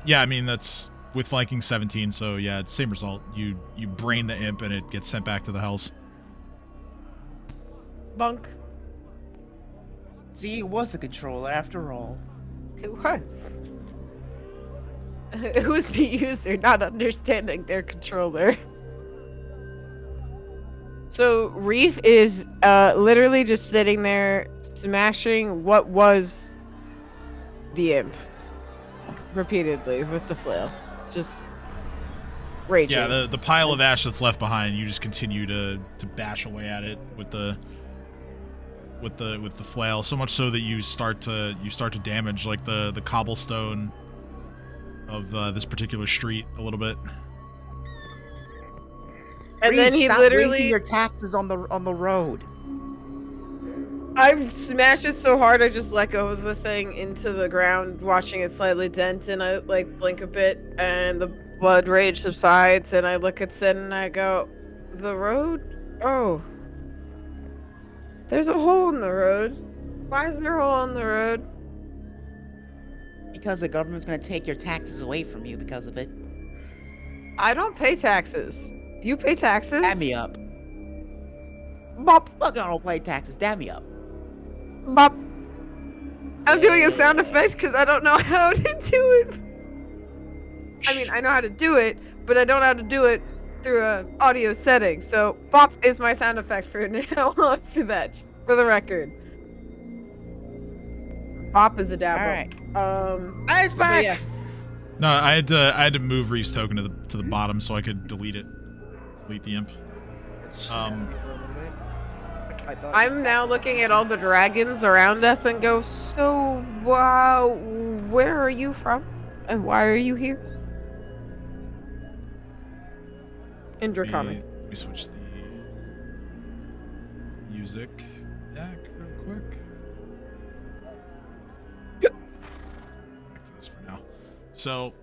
Yeah, I mean that's with flanking 17, so yeah, same result. You brain the imp and it gets sent back to the hells. Bunk. See, it was the controller after all. It was. It was the user not understanding their controller. So Reef is literally just sitting there smashing what was the imp repeatedly with the flail. Just raging. Yeah, the pile of ash that's left behind, you just continue to bash away at it with the flail, so much so that you start to damage like the cobblestone of this particular street a little bit. And Reed, then he stop literally raising your taxes on the road. I smashed it so hard I just let go of the thing into the ground, watching it slightly dent, and I like blink a bit and the blood rage subsides, and I look at Sid and I go, the road? Oh. There's a hole in the road. Why is there a hole in the road? Because the government's gonna take your taxes away from you because of it. I don't pay taxes. You pay taxes? Dab me up. Bop, Look, I don't pay taxes. Dab me up. bop. I'm doing a sound effect because I don't know how to do it. I mean, I know how to do it, but I don't know how to do it through a audio setting. So bop is my sound effect for now on for that, just for the record. Bop is a dabble. All right. Ice but back. yeah. No, I had to move Reef's token to the bottom so I could delete it. Delete the imp. I'm now looking at all the dragons around us and go, so wow, where are you from? And why are you here? In Draconic. Let me switch the music back real quick. Back to this for now. So,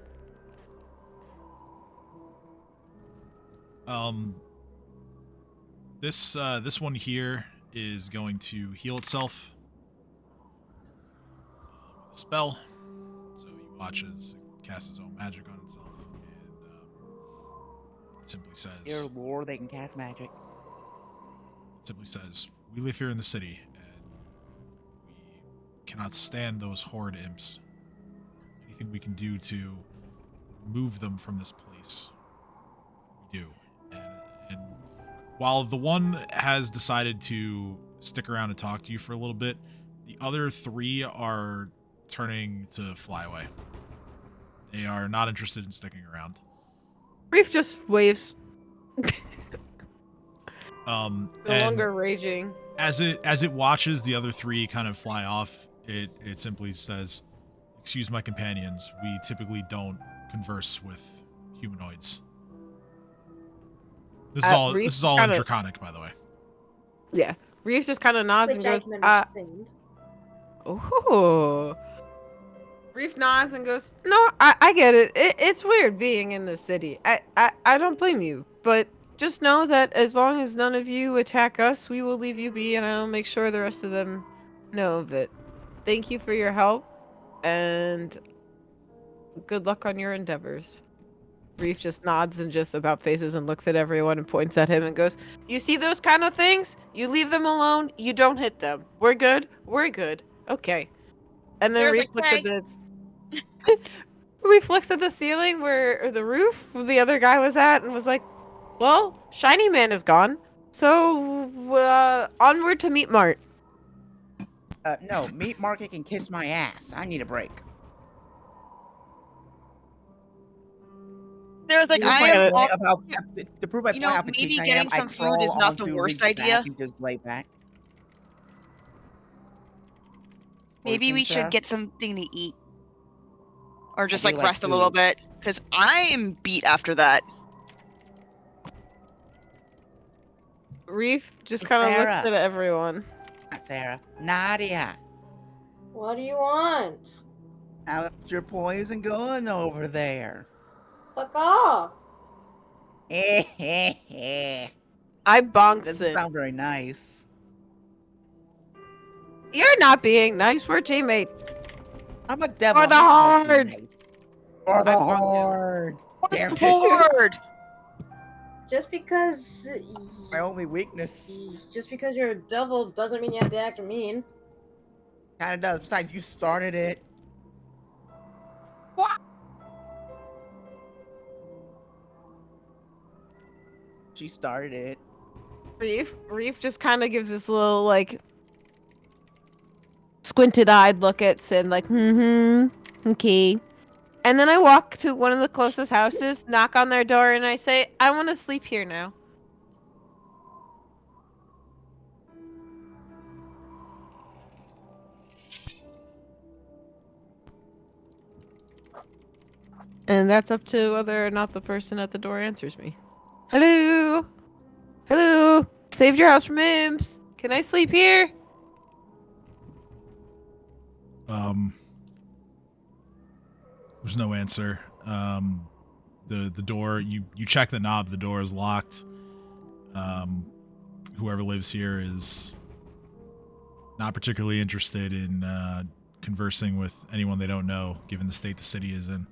this one here is going to heal itself with a spell. So you watch as it casts its own magic on itself, and it simply says, Dear Lord, they can cast magic. we live here in the city, and we cannot stand those Hoard imps. Anything we can do to remove them from this place, we do. And while the one has decided to stick around and talk to you for a little bit, the other three are turning to fly away. They are not interested in sticking around. Reef just waves. No No longer raging. As it watches the other three kind of fly off, it simply says, "Excuse my companions, we typically don't converse with humanoids." This is all Reef this is all in kinda- Draconic, by the way. Yeah. Reef just kind of nods Which and I goes, can understand. oh. Reef nods and goes, no, I get it. It's weird being in the city. I don't blame you, but just know that as long as none of you attack us, we will leave you be, and I'll make sure the rest of them know of it. Thank you for your help, and good luck on your endeavors. Reef just nods and just about faces and looks at everyone and points at him and goes, you see those kind of things? You leave them alone, you don't hit them. We're good? We're good. Okay. And then There's Reef a looks at K. the Reef looks at the ceiling or the roof where the other guy was at and was like, well, Shiny Man is gone. So onward to Meat Mart. No, Meat Market can kiss my ass. I need a break. There's like, To prove I my am. point of how- to prove my You point know, how maybe petite I getting am, I some food crawl is not the onto worst Reef's back idea. and just lay back. Maybe we Sarah? should get something to eat. Or just do like like rest a little food. bit. Because I'm beat after that. Reef just Hey, kind of looks Sarah. at everyone. Not Sarah. Nadia. What do you want? How's your poison going over there? Fuck off. Doesn't I bonks it. sound very nice. You're not being nice. We're teammates. I'm a devil. For the I'm supposed to be Hoard. nice. For the I want you. Horde. Damn it. Hoard! Just because My only weakness. you're a devil doesn't mean you have to act mean. Kinda does. Besides, you started it. What? She started it. Reef just kind of gives this little like squinted-eyed look at Sin, like, okay. And then I walk to one of the closest houses, knock on their door, and I say, I want to sleep here now. And that's up to whether or not the person at the door answers me. Hello? Hello? Saved your house from imps. Can I sleep here? There's no answer. The door, you check the knob, the door is locked. Whoever lives here is not particularly interested in conversing with anyone they don't know, given the state the city is in.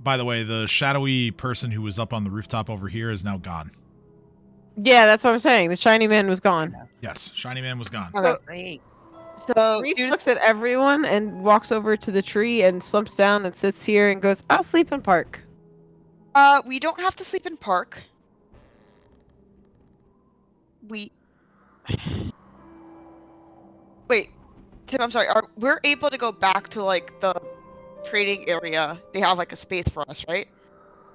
By the way, the shadowy person who was up on the rooftop over here is now gone. Yeah, that's what I'm saying. The shiny man was gone. Yes, Shiny Man was gone. Great. So, Reef dude, looks at everyone and walks over to the tree and slumps down and sits here and goes, I'll sleep in park. we don't have to sleep in park. Wait, Tim, I'm sorry. We're able to go back to like the trading area. They have like a space for us, right?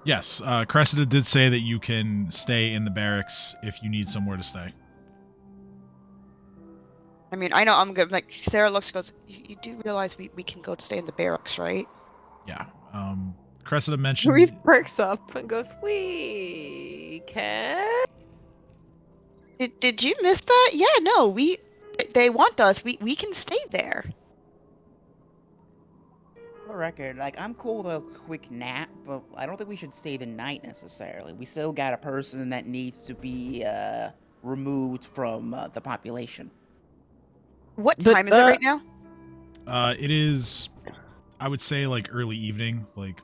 Yes, Cressida did say that you can stay in the barracks if you need somewhere to stay. I mean, I know I'm good. Like Sarah looks, goes, you do realize we can go stay in the barracks, right? Yeah. Cressida mentioned... Reef perks up and goes, we can? Did you miss that? Yeah, no, they want us. We can stay there. For the record, like, I'm cool with a quick nap, but I don't think we should stay the night necessarily. We still got a person that needs to be removed from the population. What But, time is it right now? It is, I would say, like early evening, like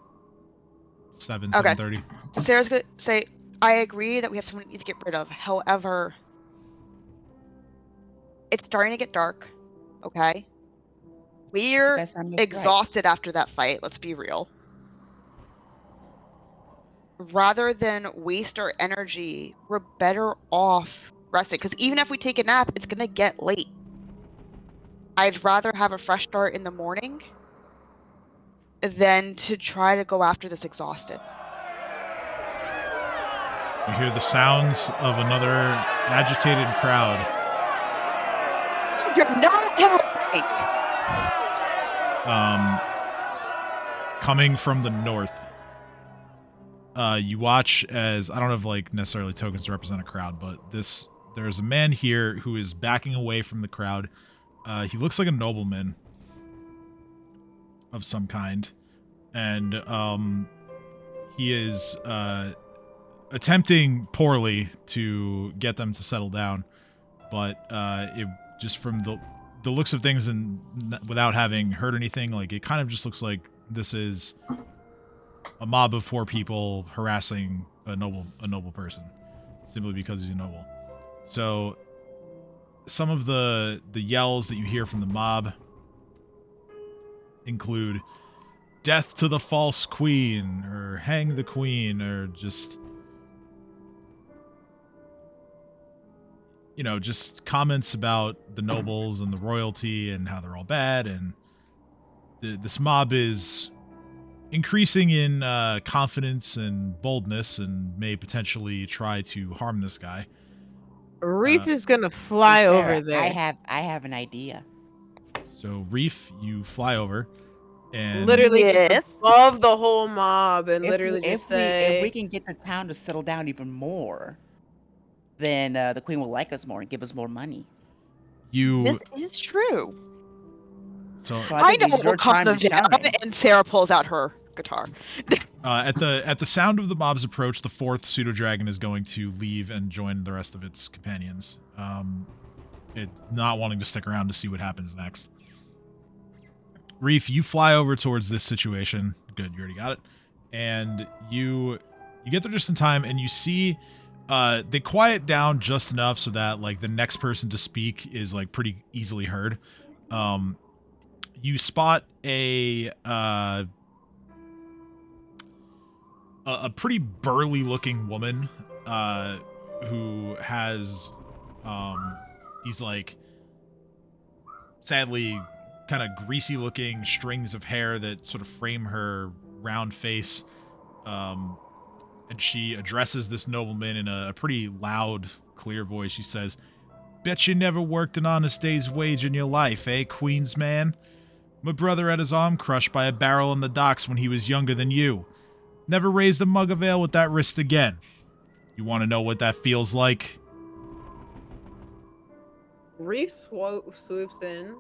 7, Okay. 7:30. So Sarah's gonna say, I agree that we have someone we need to get rid of. However, it's starting to get dark. Okay. We're Best time to strike. exhausted after that fight. Let's be real. Rather than waste our energy, we're better off resting. Because even if we take a nap, it's gonna get late. I'd rather have a fresh start in the morning than to try to go after this exhausted. You hear the sounds of another agitated crowd. You're not helping. Coming from the north. you watch as, I don't have like necessarily tokens to represent a crowd, but there's a man here who is backing away from the crowd. He looks like a nobleman of some kind, and he is attempting poorly to get them to settle down, but it just from the looks of things and without having heard anything, like it kind of just looks like this is a mob of poor people harassing a noble person simply because he's a noble. So some of the yells that you hear from the mob include "Death to the false queen," or "Hang the queen," or just, you know, just comments about the nobles and the royalty and how they're all bad. And this mob is increasing in confidence and boldness and may potentially try to harm this guy. Reef is gonna fly Hey, Sarah, over there. I have an idea. So Reef, you fly over and Literally Yes. just above the whole mob and If literally we, just if we say, if we can get the town to settle down even more, then the queen will like us more and give us more money. you This is true. so So I think know it's what your will calm time them to down, shine. and Sarah pulls out her guitar. at the sound of the mob's approach, the fourth pseudo dragon is going to leave and join the rest of its companions. It not wanting to stick around to see what happens next. Reef, you fly over towards this situation. Good, you already got it. And you get there just in time, and you see they quiet down just enough so that like the next person to speak is like pretty easily heard. You spot a pretty burly looking woman who has these like sadly kind of greasy looking strings of hair that sort of frame her round face, and she addresses this nobleman in a pretty loud, clear voice. She says, "Bet you never worked an honest day's wage in your life, eh, Queen's man? My brother had his arm crushed by a barrel in the docks when he was younger than you. Never raised a mug of ale with that wrist again. You want to know what that feels like?" Reef swoops in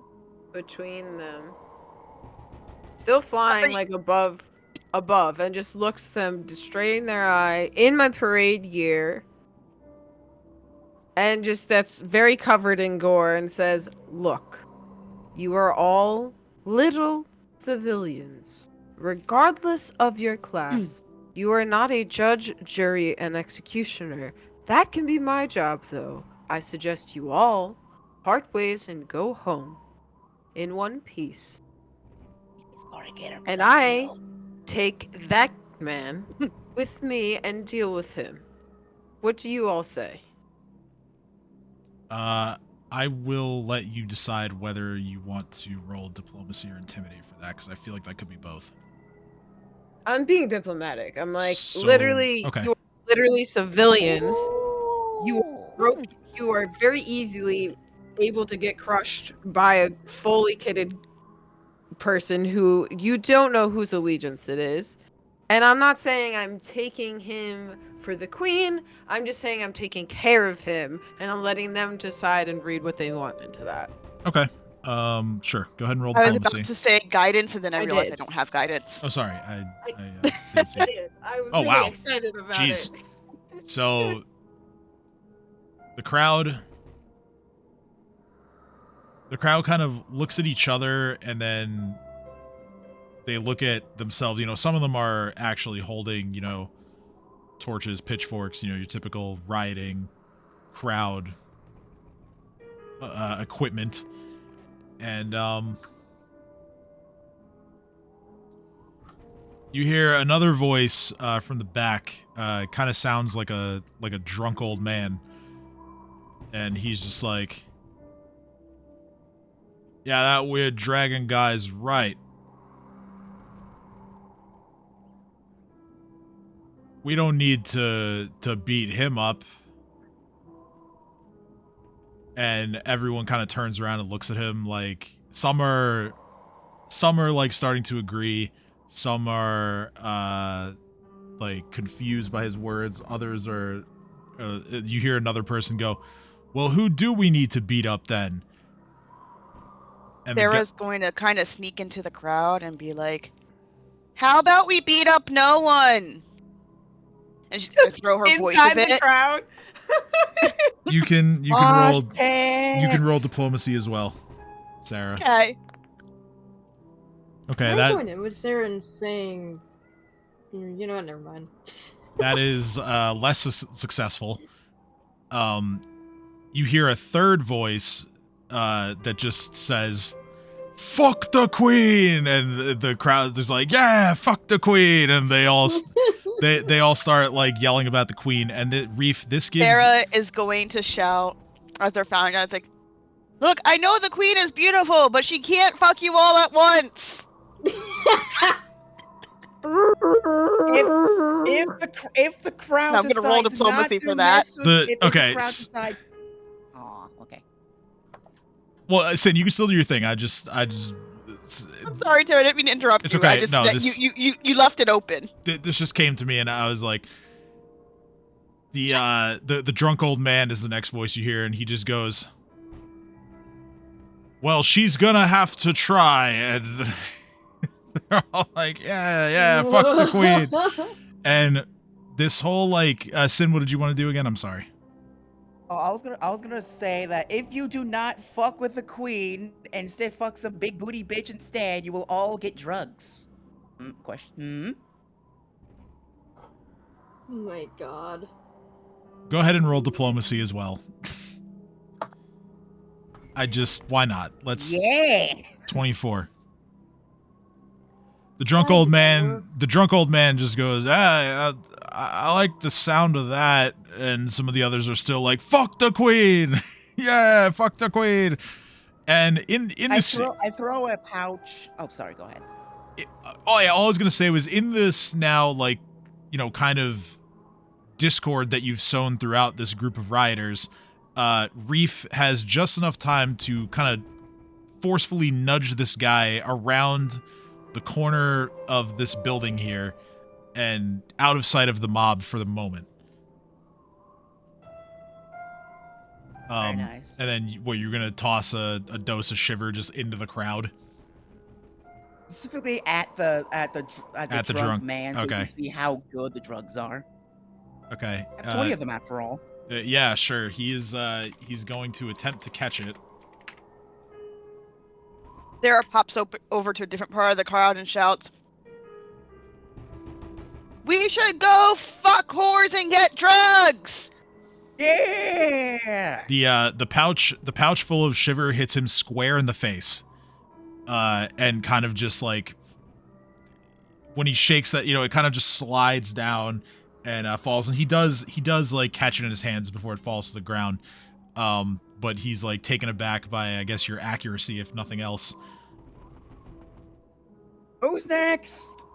between them, still flying like above, and just looks them straight in their eye in my parade gear, and just that's very covered in gore, and says, "Look, you are all little civilians, regardless of your class. You are not a judge, jury, and executioner. That can be my job, though. I suggest you all part ways and go home in one piece. He's gonna get himself And I killed. take that man with me and deal with him. What do you all say?" I will let you decide whether you want to roll diplomacy or intimidate for that, because I feel like that could be both. I'm being diplomatic. I'm like, So- literally, okay. you're literally civilians. You Ooh. broke. You are very easily able to get crushed by a fully kitted person who you don't know whose allegiance it is. And I'm not saying I'm taking him for the queen. I'm just saying I'm taking care of him, and I'm letting them decide and read what they want into that. Okay. Sure. Go ahead and roll I was diplomacy. about to say guidance, and then I I realized did. I don't have guidance. Oh, sorry. I didn't see. I was Oh, really wow. excited about Jeez. it. So the crowd kind of looks at each other, and then they look at themselves. You know, some of them are actually holding, you know, torches, pitchforks, you know, your typical rioting crowd equipment. And you hear another voice from the back. Kind of sounds like a drunk old man, and he's just like, "Yeah, that weird dragon guy's right. We don't need to beat him up." And everyone kind of turns around and looks at him. Like some are like starting to agree. Some are like confused by his words. Others are. You hear another person go, "Well, who do we need to beat up then?" And Sarah's going to kind of sneak into the crowd and be like, "How about we beat up no one?" And she's gonna throw her voice a Inside the bit. crowd. you can Mosh roll pits! diplomacy as well, Sarah. Okay. Okay, I'm that going in with Sarah and saying, you know what? Never mind. that is less successful. You hear a third voice that just says, "Fuck the queen," and the crowd is like, "Yeah, fuck the queen," and they all they all start like yelling about the queen. And Reef, this gives Sarah is going to shout as they're found out. It's like, "Look, I know the queen is beautiful, but she can't fuck you all at once." If the crowd I'm gonna roll decides diplomacy not for to that. mess with, if the crowd decides, okay. well, Sin, you can still do your thing. I just I'm sorry, Tara. I didn't mean to interrupt It's you. okay. I just No, that this- you left it open. this just came to me, and I was like, the drunk old man is the next voice you hear, and he just goes, "Well, she's gonna have to try," and they're all like, yeah, fuck the queen. And this whole like, Sin, what did you want to do again? I'm sorry. Oh, I was gonna say that if you do not fuck with the queen and instead fuck some big booty bitch instead, you will all get drugs. Question. Oh my god. Go ahead and roll diplomacy as well. Why not? Let's. Yeah. 24. The drunk old man just goes, I like the sound of that, and some of the others are still like, "Fuck the queen." Yeah, fuck the queen. And in this, I throw a pouch. Oh, sorry, go ahead. all I was gonna say was, in this now, like, kind of discord that you've sown throughout this group of rioters, Reef has just enough time to kind of forcefully nudge this guy around the corner of this building here and out of sight of the mob for the moment. Very nice. And then you're gonna toss a dose of shiver just into the crowd? Specifically at the drunk man, so you Okay. can see how good the drugs are. Okay. I have 20 of them after all. Yeah, sure. He's going to attempt to catch it. Sarah pops over to a different part of the crowd and shouts, "We should go fuck whores and get drugs!" Yeah. The pouch full of shiver hits him square in the face, and kind of just like, when he shakes that, it kind of just slides down and falls, and he does like catch it in his hands before it falls to the ground, but he's like taken aback by, I guess, your accuracy, if nothing else. Who's next?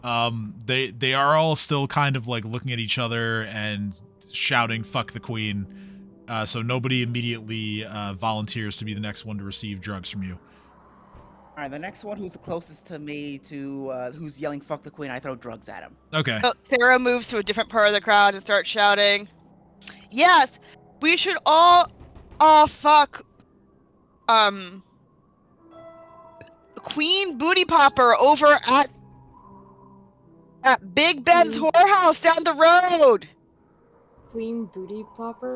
They are all still kind of like looking at each other and shouting "fuck the queen," so nobody immediately volunteers to be the next one to receive drugs from you. All right, the next one who's the closest to me to who's yelling "fuck the queen," I throw drugs at him. Okay. So Sarah moves to a different part of the crowd and starts shouting, "Yes, we should all fuck Queen Booty Popper over at Big Ben's whorehouse down the road." Queen Booty Popper?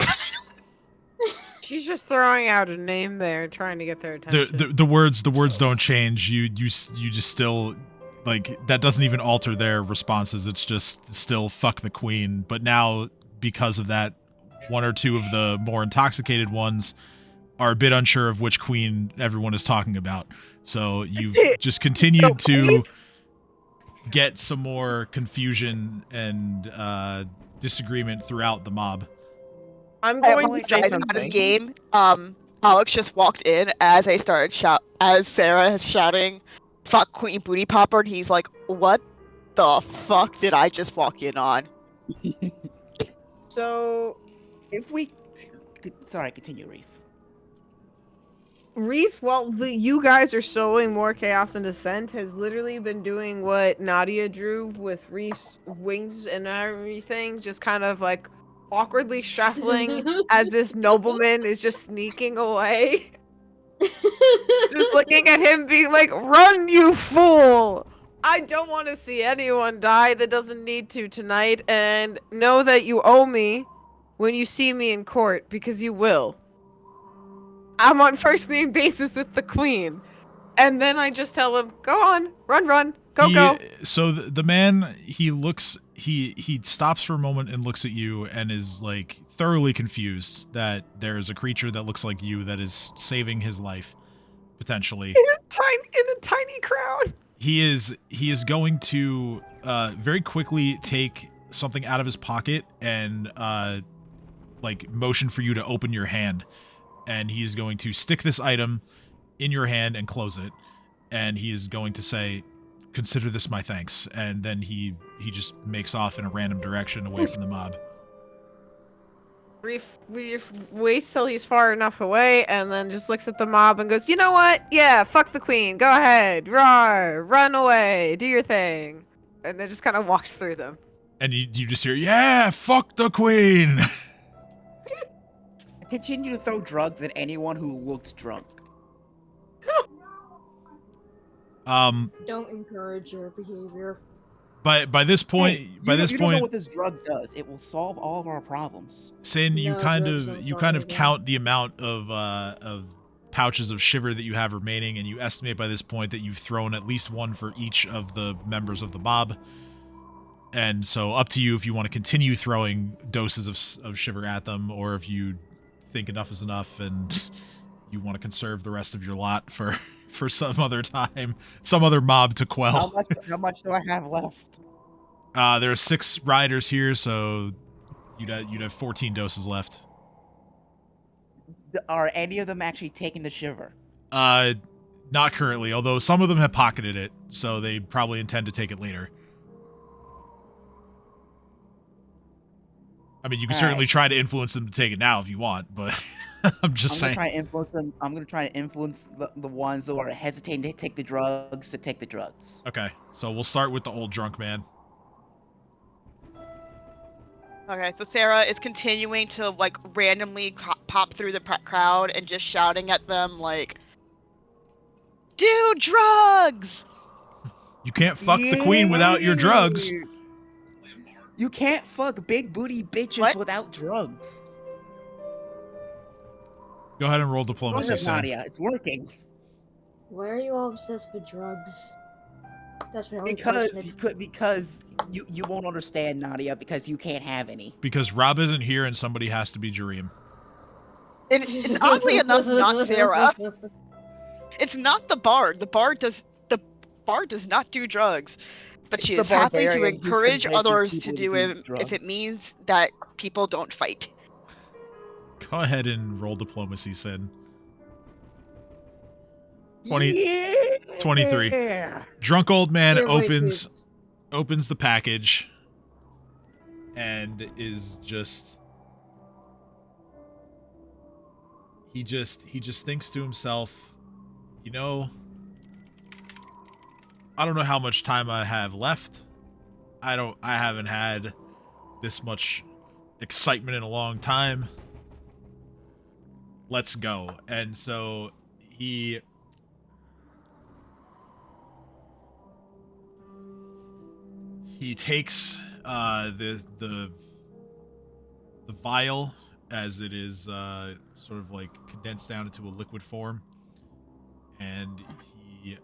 She's just throwing out a name there, trying to get their attention. The words don't change. You just still, like, that doesn't even alter their responses. It's just still "fuck the queen." But now, because of that, one or two of the more intoxicated ones are a bit unsure of which queen everyone is talking about. So you've just continued to get some more confusion and disagreement throughout the mob. I'm I going only to say out of something. the game. Alex just walked in as as Sarah is shouting, "Fuck Queen Booty Popper," and he's like, "What the fuck did I just walk in on?" So If we, sorry, continue, Reef. Reef, while you guys are sowing more chaos and dissent, has literally been doing what Nadia drew with Reef's wings and everything, just kind of like awkwardly shuffling as this nobleman is just sneaking away. Just looking at him being like, run, you fool! I don't want to see anyone die that doesn't need to tonight, and know that you owe me when you see me in court, because you will. I'm on first name basis with the queen. And then I just tell him, go on, run, go. So the man, he looks, he stops for a moment and looks at you and is like thoroughly confused that there is a creature that looks like you that is saving his life, potentially. In a tiny crowd. He is going to very quickly take something out of his pocket and like motion for you to open your hand. And he's going to stick this item in your hand and close it. And he's going to say, consider this my thanks. And then he just makes off in a random direction away from the mob. Reef waits till he's far enough away and then just looks at the mob and goes, you know what? Yeah, fuck the queen. Go ahead. Roar. Run away. Do your thing. And then just kind of walks through them. And you just hear, yeah, fuck the queen. Continue to throw drugs at anyone who looks drunk. Don't encourage your behavior. By this point, you don't know what this drug does. It will solve all of our problems. Sin, you No, kind drugs of don't solve anything. count the amount of pouches of shiver that you have remaining, and you estimate by this point that you've thrown at least one for each of the members of the mob. And so, up to you if you want to continue throwing doses of shiver at them, or if you think enough is enough and you want to conserve the rest of your lot for some other time, some other mob to quell. How much do I have left? There are 6 riders here, so you'd have 14 doses left. Are any of them actually taking the shiver? Not currently, although some of them have pocketed it, so they probably intend to take it later. I mean, you can certainly try to influence them to take it now if you want, but I'm just saying. I'm gonna try to influence them. I'm gonna try to influence the ones who are hesitating to take the drugs to take the drugs. Okay, so we'll start with the old drunk man. Okay, so Sarah is continuing to like randomly pop through the crowd and just shouting at them like, "Do drugs!" You can't fuck the queen without your drugs. You can't fuck big booty bitches without drugs. Go ahead and roll diplomacy, Sam. Nadia, it's working. Why are you all obsessed with drugs? That's my only Because you won't understand, Nadia, because you can't have any. Because Rob isn't here and somebody has to be Jareem. It's oddly enough not Sarah. It's not the bard. The bard does not do drugs. But she is happy to encourage others to do it if it means that people don't fight. Go ahead and roll diplomacy, Sin. 23. Drunk old man opens the package and is just he just thinks to himself, you know, I don't know how much time I have left. I haven't had this much excitement in a long time. Let's go. And so he takes the vial as it is sort of like condensed down into a liquid form, and he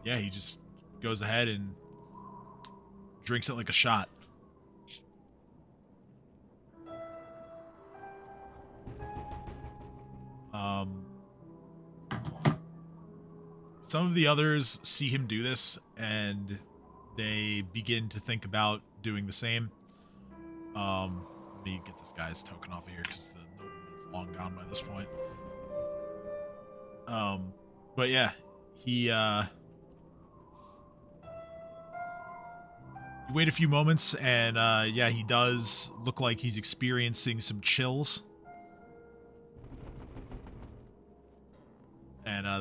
he just goes ahead and drinks it like a shot. Some of the others see him do this and they begin to think about doing the same. Let me get this guy's token off of here because the nobleman's long gone by this point. But yeah, he you wait a few moments and yeah, he does look like he's experiencing some chills.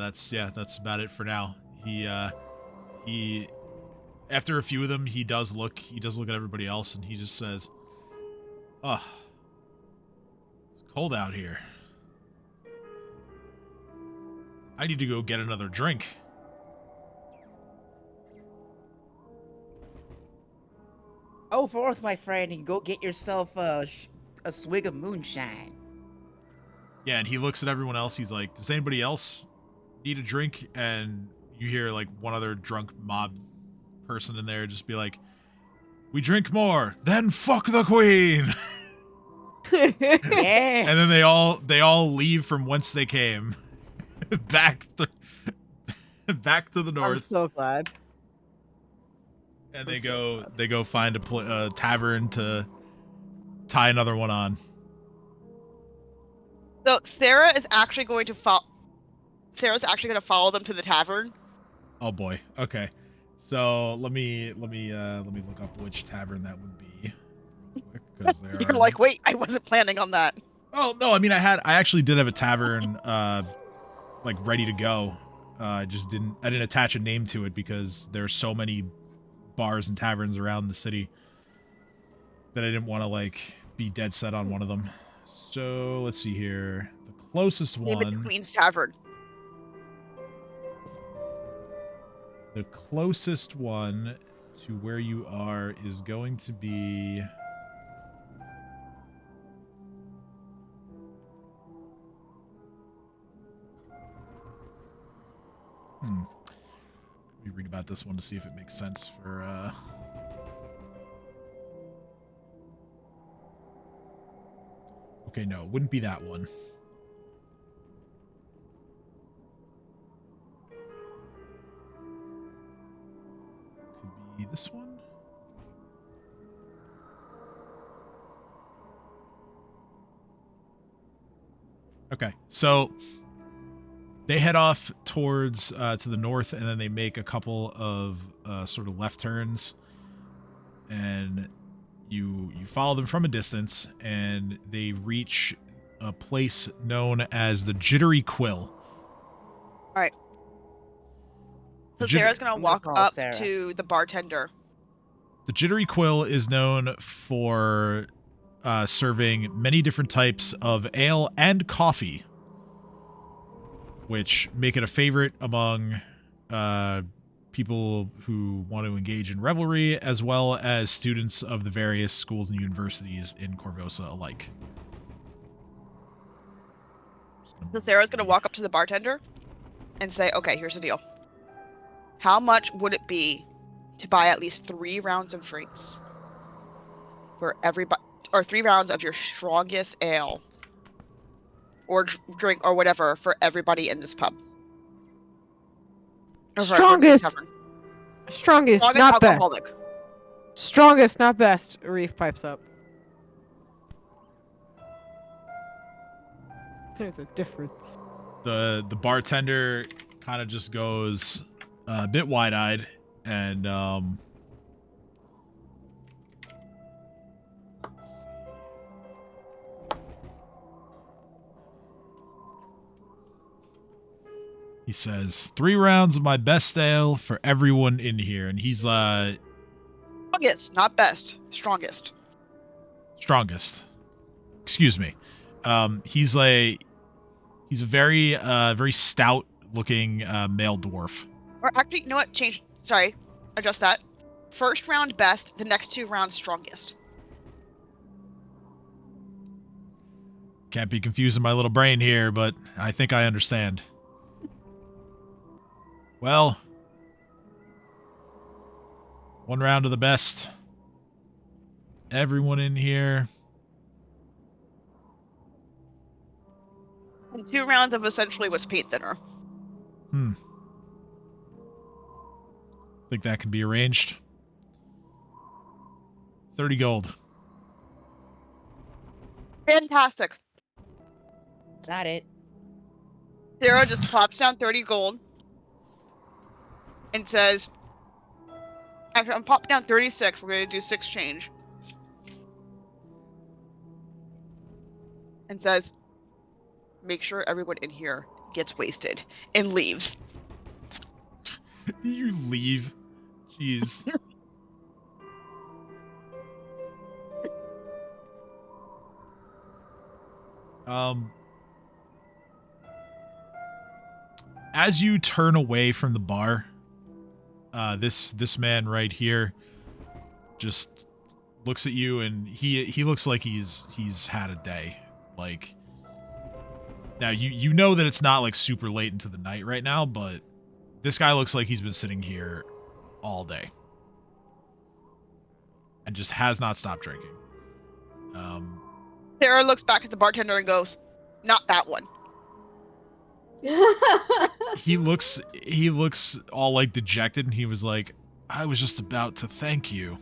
that's about it for now. He after a few of them, he does look at everybody else, and he just says, "Oh, it's cold out here. I need to go get another drink." Go forth, my friend, and go get yourself a swig of moonshine. Yeah, and he looks at everyone else. He's like, "Does anybody else need a drink?" And you hear like one other drunk mob person in there just be like, "We drink more, then fuck the queen." Yes. And then they all leave from whence they came, back to the I'm north, so glad. and they go find a tavern to tie another one on. So Sarah is actually going to follow. Sarah's actually going to follow them to the tavern. Oh boy. Okay. So let me look up which tavern that would be. Real quick, 'cause there You're are... like, wait, I wasn't planning on that. Oh no, I mean I actually did have a tavern like ready to go. I didn't attach a name to it because there's so many bars and taverns around the city that I didn't want to like be dead set on one of them. So let's see here. The closest Name it one. Queen's Tavern. The closest one to where you are is going to be... Let me read about this one to see if it makes sense for... Okay, no, it wouldn't be that one. Could be this one? Okay, so they head off towards to the north, and then they make a couple of sort of left turns, and you follow them from a distance, and they reach a place known as the Jittery Quill. All right. So Sarah's gonna walk up to the bartender. The Jittery Quill is known for serving many different types of ale and coffee, which make it a favorite among people who want to engage in revelry, as well as students of the various schools and universities in Korvosa alike. So Sarah's gonna walk up to the bartender and say, okay, here's the deal. How much would it be to buy at least 3 rounds of drinks for everybody, or 3 rounds of your strongest ale or drink or whatever for everybody in this pub? Strongest, not alcoholic. best. Strongest, not best. Reef pipes up. There's a difference. The bartender kind of just goes a bit wide-eyed, and he says, 3 rounds of my best ale for everyone in here. And he's Strongest, not best. Strongest. Strongest. Excuse me. He's a very very stout looking male dwarf. Or actually, you know what? Sorry, adjust that. First round best, the next 2 rounds strongest. Can't be confusing my little brain here, but I think I understand. Well, 1 round of the best. Everyone in here. And 2 rounds of essentially what's paint thinner. Think that can be arranged. 30 gold. Fantastic. Got it. Sarah just pops down 30 gold and says, actually, I'm popping down 36. We're going to do 6 change. And says, make sure everyone in here gets wasted, and leaves. You leave. Jeez. As you turn away from the bar, this man right here just looks at you, and he looks like he's had a day. Like, now you know that it's not like super late into the night right now, but this guy looks like he's been sitting here all day and just has not stopped drinking. Sarah looks back at the bartender and goes, "Not that one." He looks all like dejected, and he was like, "I was just about to thank you."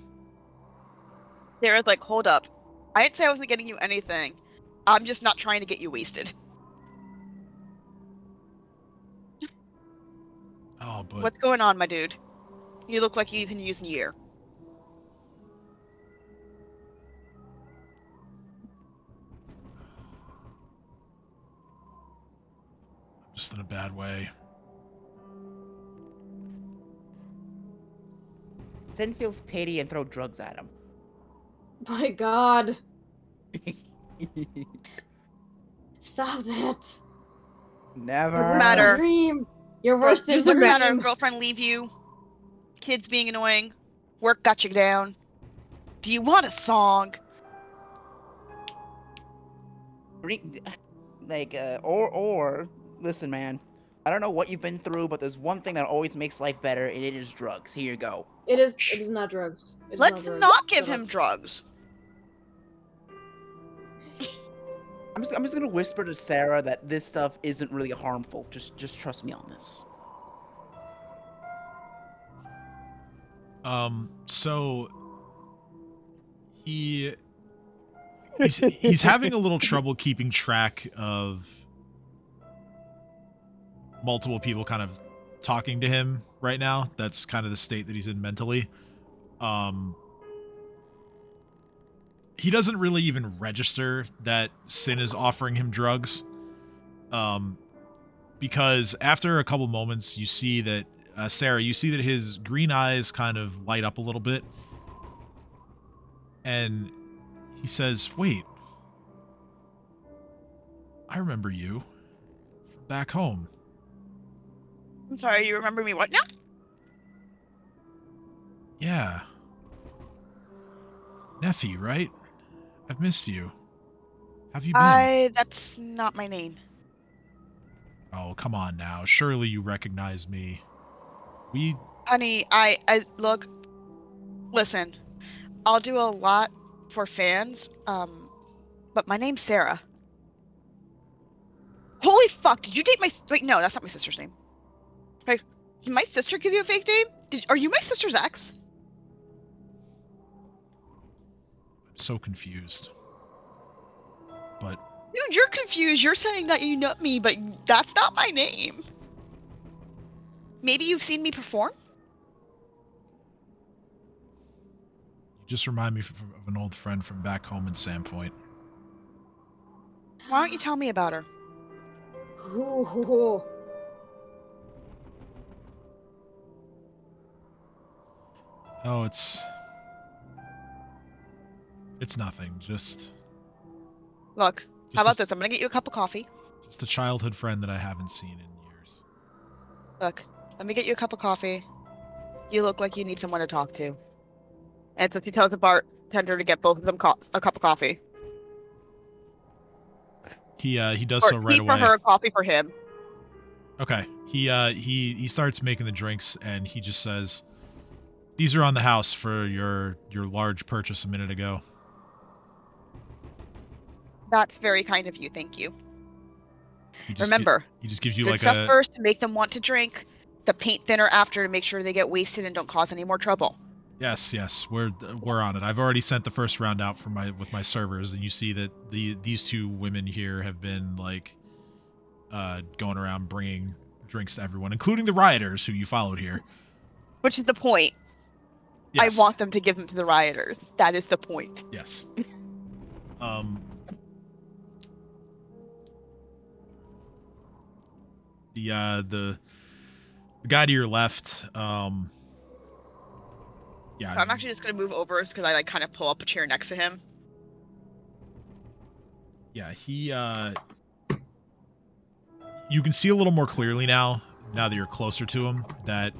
Sarah's like, "Hold up. I didn't say I wasn't getting you anything. I'm just not trying to get you wasted." Oh, but What's going on, my dude? You look like you can use a year. just in a bad way. Sin feels pity and throw drugs at him. My God. Stop that. Never. Your worst Matter. dream. Your worst Does is it a matter dream. if girlfriend leave you? Kids being annoying? Work got you down? Do you want a song? Like, or listen, man. I don't know what you've been through, but there's one thing that always makes life better, and it is drugs. Here you go. It is not drugs. It is Let's drugs. not give Shut him up. drugs. I'm just gonna whisper to Sarah that this stuff isn't really harmful. Just trust me on this. So he's having a little trouble keeping track of multiple people kind of talking to him right now. That's kind of the state that he's in mentally. He doesn't really even register that Sin is offering him drugs. Because after a couple moments, you see that Sarah, you see that his green eyes kind of light up a little bit. And he says, "Wait. I remember you from back home." I'm sorry, you remember me what now? "Yeah. Neffy, right? I've missed you. Have you been?" That's not my name. "Oh, come on now. Surely you recognize me. Honey, I look, listen, I'll do a lot for fans, but my name's Sarah. Holy fuck, did you date wait, no, that's not my sister's name. Like, did my sister give you a fake name? Are you my sister's ex? I'm so confused. But Dude, you're confused. You're saying that you know me, but that's not my name. Maybe you've seen me perform? you just remind me of an old friend from back home in Sandpoint. Why don't you tell me about her? Ooh. Oh, it's nothing. Just Look, Just how a- about this? I'm gonna get you a cup of coffee. a childhood friend that I haven't seen in years. Look, let me get you a cup of coffee. You look like you need someone to talk to. And so she tells the bartender to get both of them a cup of coffee. He does Or so right tea for away. her, coffee for him. Okay. He starts making the drinks, and he just says, "These are on the house for your large purchase a minute ago." That's very kind of you, thank you. He just Remember, he just gives you good like stuff a first to make them want to drink, the paint thinner after to make sure they get wasted and don't cause any more trouble. yes. We're on it. I've already sent the first round out with my servers, and you see that these two women here have been like going around bringing drinks to everyone, including the rioters who you followed here. Which is the point. Yes. I want them to give them to the rioters. That is the point. Yes. The guy to your left, yeah. So I'm actually just gonna move over because I like kind of pull up a chair next to him. Yeah, he you can see a little more clearly now that you're closer to him, that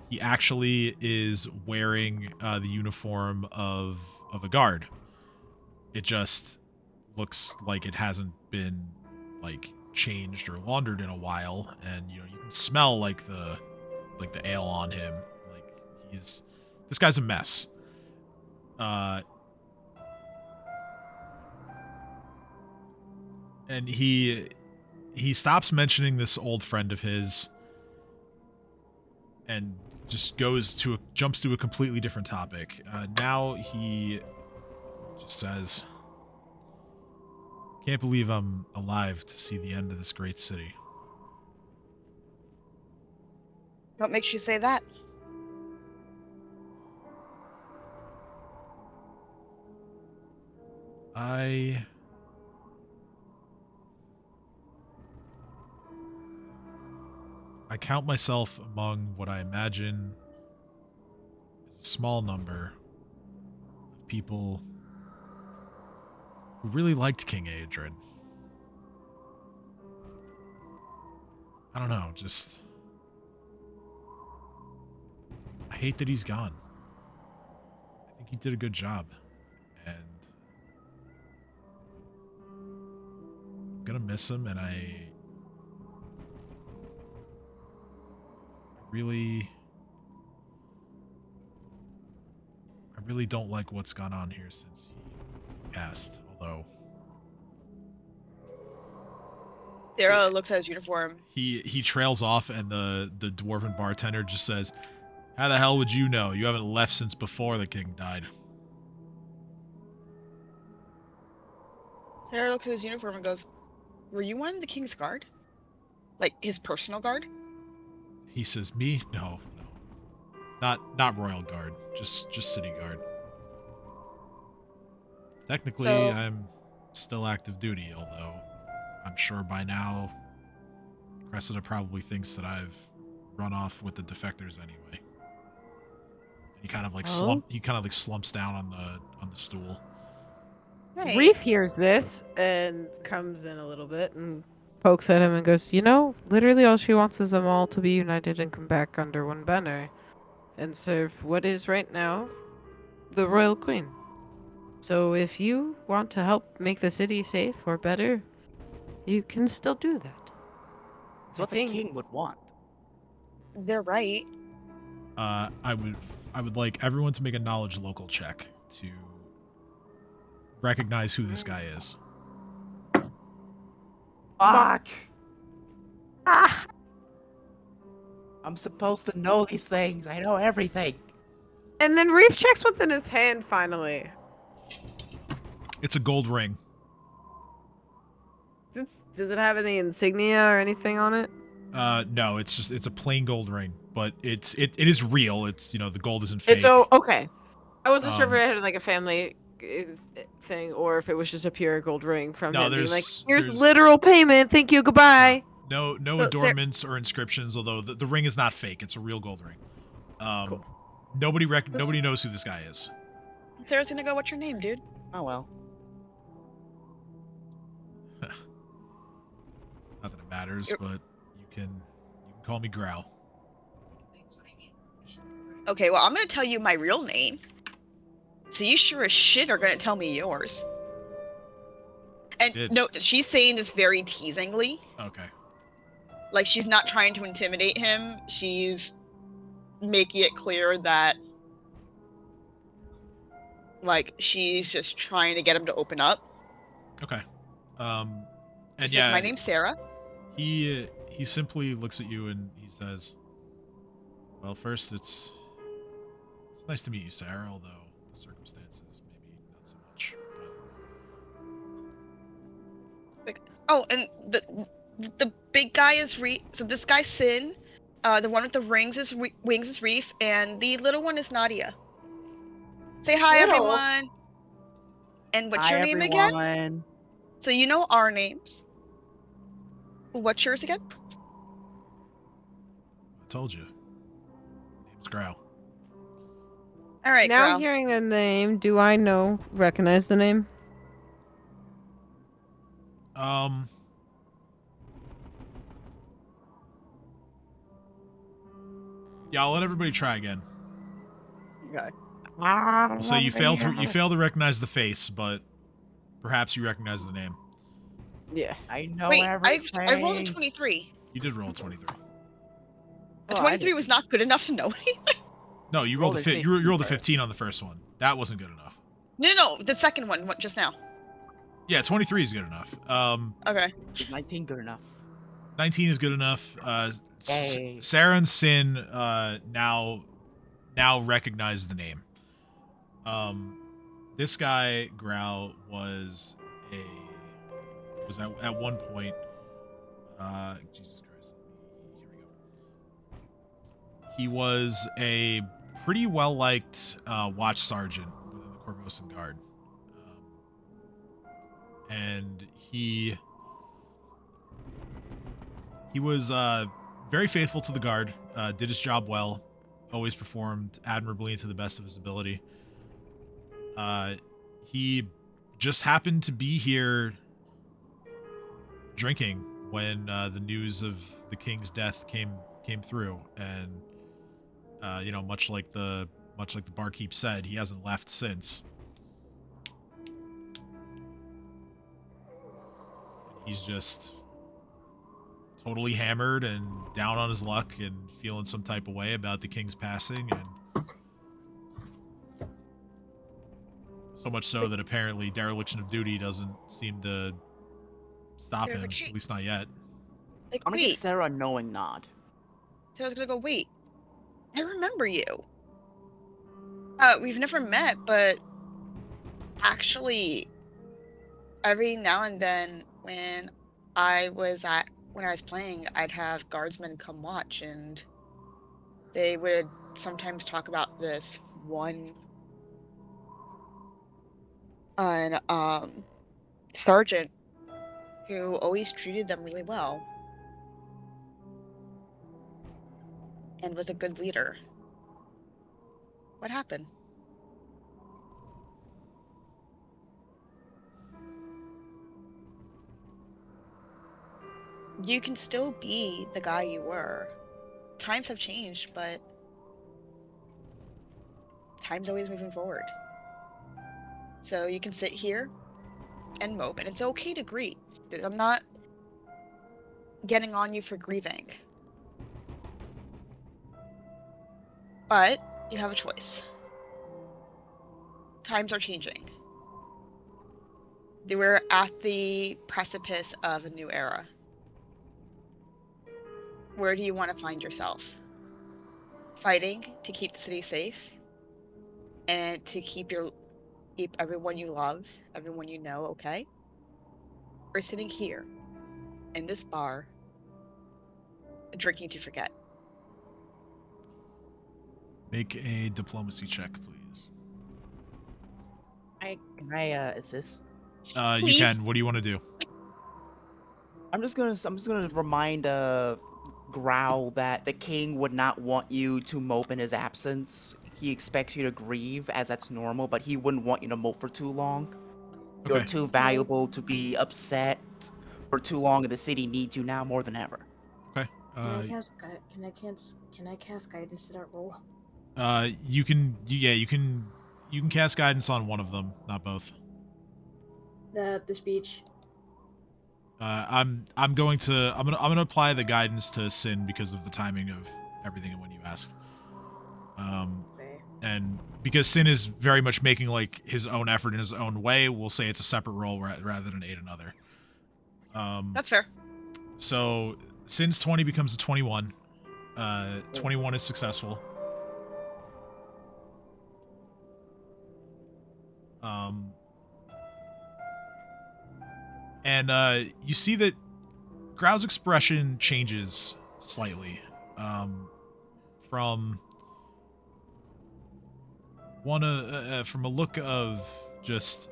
he actually is wearing the uniform of a guard. It just looks like it hasn't been like changed or laundered in a while, and you can smell like the ale on him. Like this guy's a mess. And he stops mentioning this old friend of his and just jumps to a completely different topic. Now he just says, "Can't believe I'm alive to see the end of this great city." What makes you say that? I count myself among what I imagine is a small number of people who really liked King Aedred. I don't know, just... I hate that he's gone. I think he did a good job. And I'm gonna miss him, and I really don't like what's gone on here since he passed, although Sarah looks at his uniform. He trails off, and the dwarven bartender just says, "How the hell would you know? You haven't left since before the king died." Sarah looks at his uniform and goes, "Were you one of the king's guard? Like his personal guard?" He says, "Me? No. Not royal guard, just city guard. Technically, So- I'm still active duty, although I'm sure by now Cressida probably thinks that I've run off with the defectors anyway." He kind of like slumps down on the stool. Right. Reef hears this and comes in a little bit and pokes at him and goes, literally all she wants is them all to be united and come back under one banner and serve what is right now the royal queen. So if you want to help make the city safe or better, you can still do that. It's what the king would want. They're right. I would like everyone to make a knowledge local check to recognize who this guy is. Fuck! I'm supposed to know these things. I know everything. And then Reef checks what's in his hand finally. It's a gold ring. Does it have any insignia or anything on it? No, it's a plain gold ring, but it is real. It's the gold isn't fake. It's okay. I wasn't sure if it had like a family thing or if it was just a pure gold ring from him being like, here's literal payment, thank you, goodbye. No adornments or inscriptions, although the ring is not fake. It's a real gold ring. Cool. Nobody knows who this guy is. Sarah's gonna go, "What's your name, dude?" Oh well. Not that it matters, but you can call me Growl. Okay, well, I'm gonna tell you my real name. So you sure as shit are gonna tell me yours. And no, she's saying this very teasingly. Okay. Like, she's not trying to intimidate him. She's making it clear that, like, she's just trying to get him to open up. Okay. And She's yeah, like, "My name's Sarah." He simply looks at you and he says, "Well, first, it's nice to meet you, Sarah, although the circumstances maybe not so much." Oh, and the big guy is so this guy's Sin. The one with the wings is Reef, and the little one is Nadia. Say hi, everyone. And what's your name again? So you know our names. What's yours again? Told you. Name's Grau. All right, Now Grau. hearing a name, do I recognize the name? Yeah, I'll let everybody try again. Okay. So you fail to recognize the face, but perhaps you recognize the name. Yeah. I know Wait, everything. I rolled a 23. You did roll a 23. A 23 was not good enough to know anything. No, you rolled you rolled a 15 on the first one. That wasn't good enough. No, the second one, just now. Yeah, 23 is good enough. Okay. 19 good enough. 19 is good enough. Yay. Sarah and Sin now recognize the name. This guy Grau was at one point. Jesus Christ. Here we go. He was a pretty well liked watch sergeant within the Korvosan Guard, and he was very faithful to the guard. Did his job well. Always performed admirably and to the best of his ability. He just happened to be here drinking when the news of the king's death came through, and much like the barkeep said, he hasn't left since. He's just totally hammered and down on his luck and feeling some type of way about the king's passing, and so much so that apparently dereliction of duty doesn't seem to stop him, at least not yet. Like, I'm gonna give wait. Sarah a knowing nod. Sarah's gonna go, wait. I remember you. We've never met, but actually, every now and then when I was playing, I'd have guardsmen come watch, and they would sometimes talk about this one sergeant who always treated them really well and was a good leader. What happened? You can still be the guy you were. Times have changed, but time's always moving forward. So you can sit here and mope, and it's okay to grieve. I'm not getting on you for grieving. But you have a choice. Times are changing. We're at the precipice of a new era. Where do you want to find yourself? Fighting to keep the city safe and to keep everyone you love, everyone you know, okay? Or sitting here in this bar drinking to forget? Make a diplomacy check, please. Can I assist? You can. What do you want to do? I'm just gonna remind Growl that the king would not want you to mope in his absence. He expects you to grieve, as that's normal, but he wouldn't want you to mope for too long. Okay. You're too valuable to be upset for too long, and the city needs you now more than ever. Okay. Can I cast guidance at that roll? You can cast guidance on one of them, not both. The speech. I'm gonna apply the guidance to Sin because of the timing of everything and when you asked. Okay. And because Sin is very much making like his own effort in his own way, we'll say it's a separate roll rather than aid another. That's fair. So Sin's 20 becomes a 21. 21 is successful. And you see that Grau's expression changes slightly from a look of just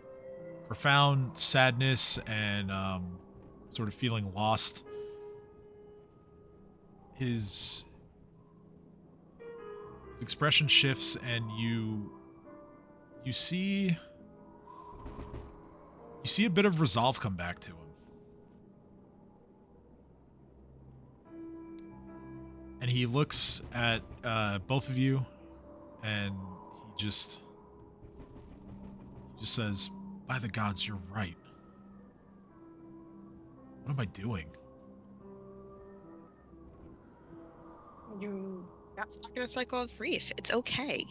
profound sadness and sort of feeling lost. His His expression shifts, and you see a bit of resolve come back to him. And he looks at both of you, and he just says, "By the gods, you're right. What am I doing?" You got stuck in a cycle of grief. It's okay.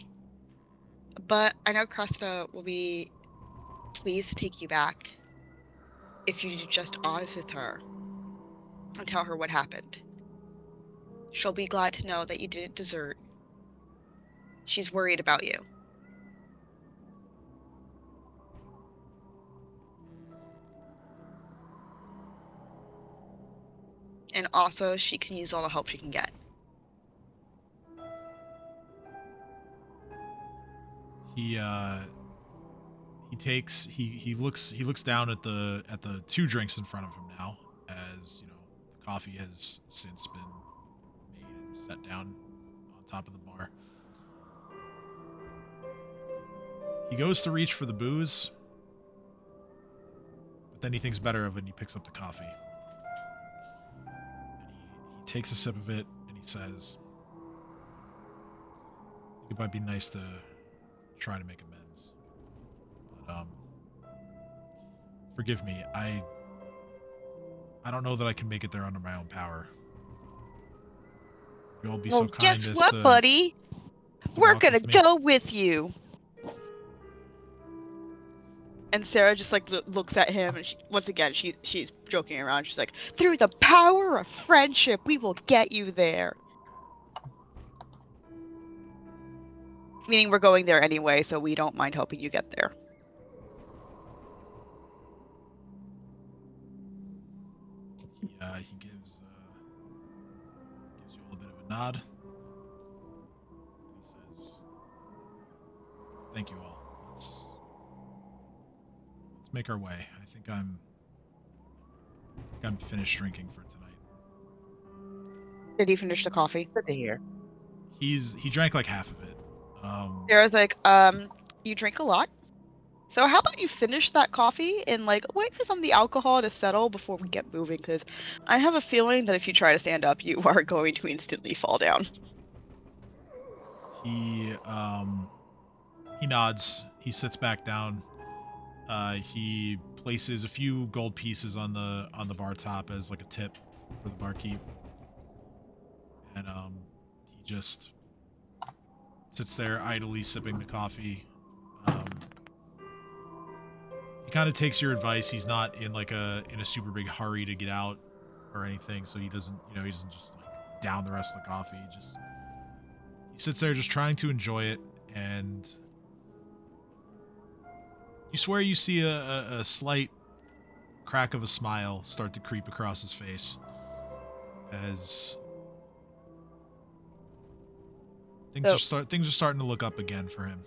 But I know Cresta will be pleased to take you back if you're just honest with her and tell her what happened. She'll be glad to know that you didn't desert. She's worried about you. And also, she can use all the help she can get. He looks down at the 2 drinks in front of him now, as you know, the coffee has since been made and set down on top of the bar. He goes to reach for the booze, but then he thinks better of it and he picks up the coffee. And he takes a sip of it and he says, "It might be nice to try to make amends. But forgive me, I don't know that I can make it there under my own power. You all be so kind guess as what, to buddy? We're walk gonna with me." go with you. And Sarah just like looks at him, and once again she's joking around. She's like, "Through the power of friendship, we will get you there." Meaning we're going there anyway, so we don't mind helping you get there. He gives you all a bit of a nod. He says, "Thank you all. Let's make our way. I think I'm finished drinking for tonight." Did he finish the coffee? Good to hear. He drank like half of it. Sarah's like, you drink a lot. So how about you finish that coffee and like wait for some of the alcohol to settle before we get moving? Because I have a feeling that if you try to stand up, you are going to instantly fall down. He nods. He sits back down. He places a few gold pieces on the bar top as like a tip for the barkeep. And he just sits there idly sipping the coffee. He kind of takes your advice. He's not in a super big hurry to get out or anything, so he doesn't just like down the rest of the coffee. He sits there just trying to enjoy it, and you swear you see a slight crack of a smile start to creep across his face as things are starting to look up again for him.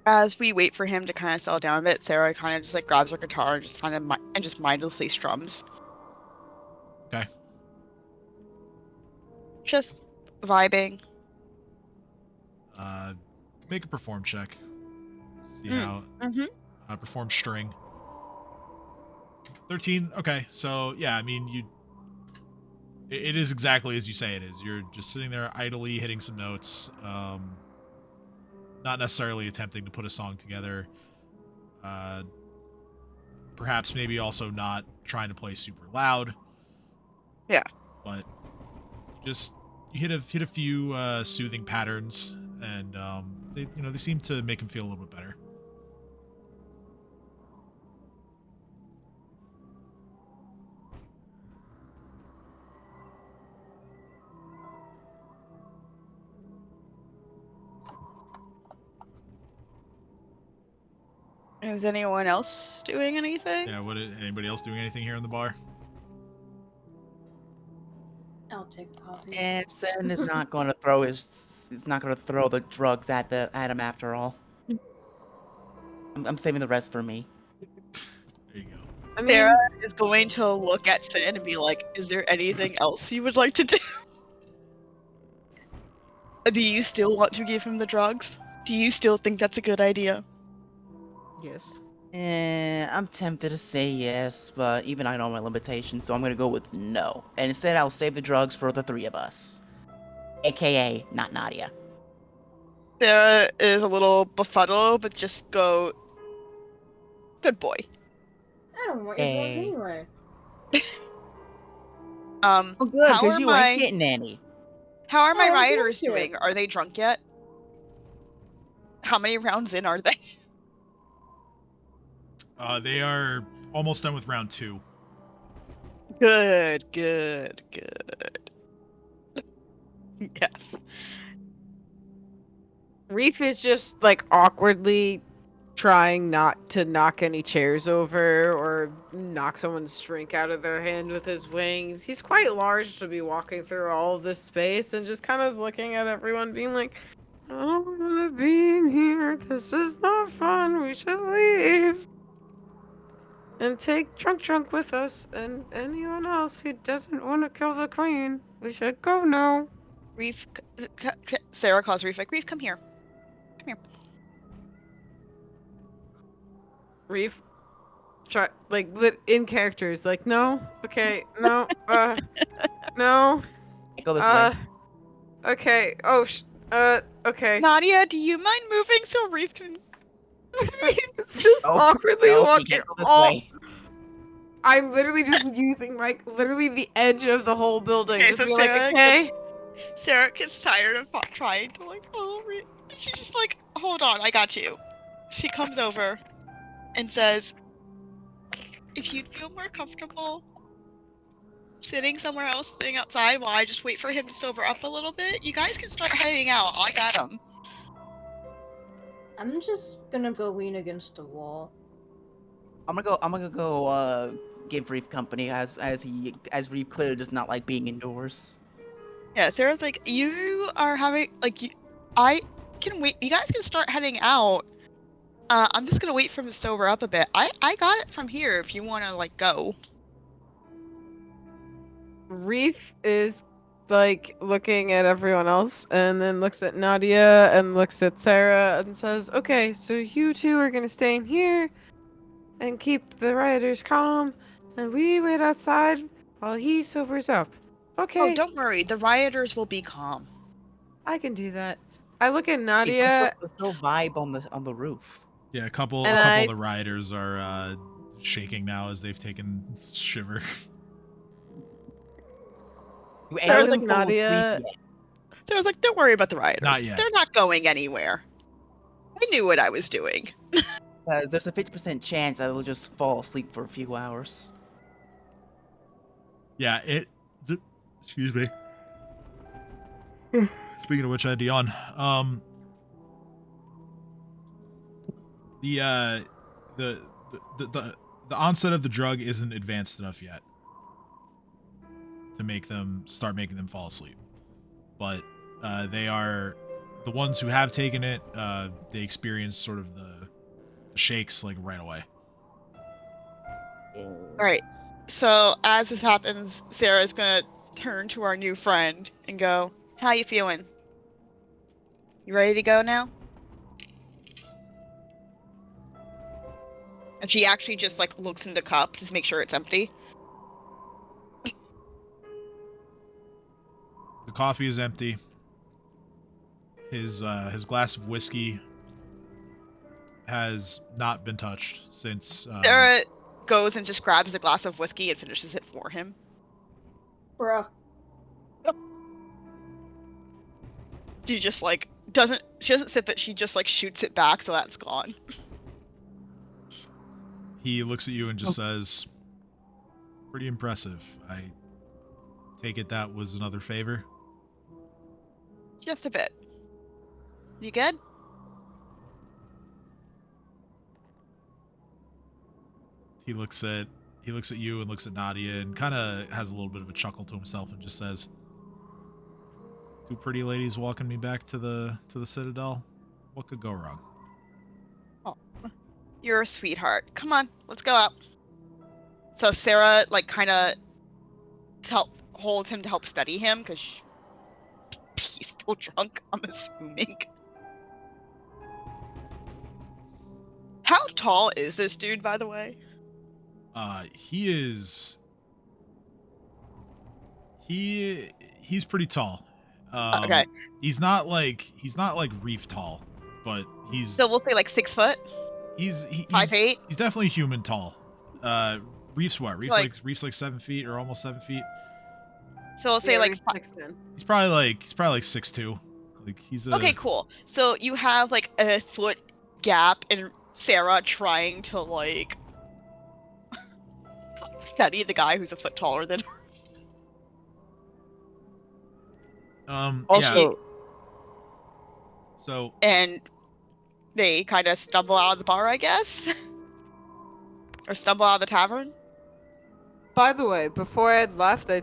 As we wait for him to kind of settle down a bit, Sarah kind of just like grabs her guitar and just mindlessly strums. Okay. Just vibing. Make a perform check. See how perform string. 13. Okay, so yeah, I mean it is exactly as you say it is. You're just sitting there idly hitting some notes. Not necessarily attempting to put a song together. Perhaps maybe also not trying to play super loud. Yeah. But you hit a few soothing patterns, and they seem to make him feel a little bit better. Is anyone else doing anything? Yeah, anybody else doing anything here in the bar? I'll take a coffee. And Sen is not going to throw the drugs at him after all. I'm saving the rest for me. There you go. I mean, Sarah is going to look at Sin and be like, "Is there anything else you would like to do?" Do you still want to give him the drugs? Do you still think that's a good idea? Yes. I'm tempted to say yes, but even I know my limitations, so I'm gonna go with no. And instead, I'll save the drugs for the three of us. AKA, not Nadia. Sarah is a little befuddled, but just go, good boy. I don't want your drugs Hey. anyway. Oh, good, How because are you my ain't getting any. how are my Oh, I'm rioters into it. doing? Are they drunk yet? How many rounds in are they? They are almost done with round 2. Good. Yes. Reef is just like awkwardly trying not to knock any chairs over or knock someone's drink out of their hand with his wings. He's quite large to be walking through all of this space and just kind of looking at everyone being like, I don't want to be in here. This is not fun. We should leave. And take Trunk with us and anyone else who doesn't want to kill the queen. We should go now. Reef, Sarah calls Reef like, Reef, come here. Reef, try like in characters, like no, okay, no, no, Go this way. okay, okay. Nadia, do you mind moving so Reef can? It's just Oh, awkwardly no, you walking can't go this all. way. I'm literally just using like literally the edge of the whole building. Okay, Just so be like, Sarah okay. Sarah gets tired of trying to like, Reef. She's just like, hold on, I got you. She comes over and says, if you'd feel more comfortable sitting somewhere else, sitting outside while I just wait for him to sober up a little bit, you guys can start heading out. I got him. I'm just gonna go lean against the wall. I'm gonna go give Reef company as Reef clearly does not like being indoors. Yeah, Sarah's like, you are having I can wait. You guys can start heading out. I'm just gonna wait for him to sober up a bit. I got it from here if you want to like go. Reef is like looking at everyone else and then looks at Nadia and looks at Sarah and says, okay, so you two are gonna stay in here and keep the rioters calm and we wait outside while he sobers up. Okay. Oh, don't worry. The rioters will be calm. I can do that. I look at Hey, Nadia. there's no vibe on the roof. Yeah, a couple And of the rioters are shaking now as they've taken shiver. You Sarah, ain't like, even fall asleep Nadia- yet. Sarah's like, don't worry about the rioters. Not yet. They're not going anywhere. I knew what I was doing. Because there's a 50% chance that they'll just fall asleep for a few hours. Yeah, excuse me. Speaking of which, I had to yawn. The onset of the drug isn't advanced enough yet to make them fall asleep. But they are the ones who have taken it. They experience sort of the shakes like right away. Alright, so as this happens, Sarah's gonna turn to our new friend and go, how you feeling? You ready to go now? And she actually just like looks in the cup to make sure it's empty. The coffee is empty. His glass of whiskey has not been touched since Sarah goes and just grabs the glass of whiskey and finishes it for him. Bruh. She just like she doesn't sip it, she just like shoots it back so that's gone. he looks at you and just says, pretty impressive. I take it that was another favor? Just a bit. You good? He looks at you and looks at Nadia and kind of has a little bit of a chuckle to himself and just says, two pretty ladies walking me back to the Citadel. What could go wrong? Oh, you're a sweetheart. Come on, let's go out. So Sarah like kind of holds him to help steady him because he's little drunk, I'm assuming. How tall is this dude, by the way? He's pretty tall. Okay. He's not like Reef tall, but he's So we'll say like 6 foot? he's 5'8"? he's definitely human tall. Reef's what? Reef's like 7 feet or almost 7 feet. So we'll say like 6'10". He's probably like 6'2". Like he's a, Okay, cool. So you have like a foot gap in Sarah trying to like study the guy who's a foot taller than her. Also, yeah. So And they kind of stumble out of the bar, I guess? Or stumble out of the tavern? by the way, before I had left, I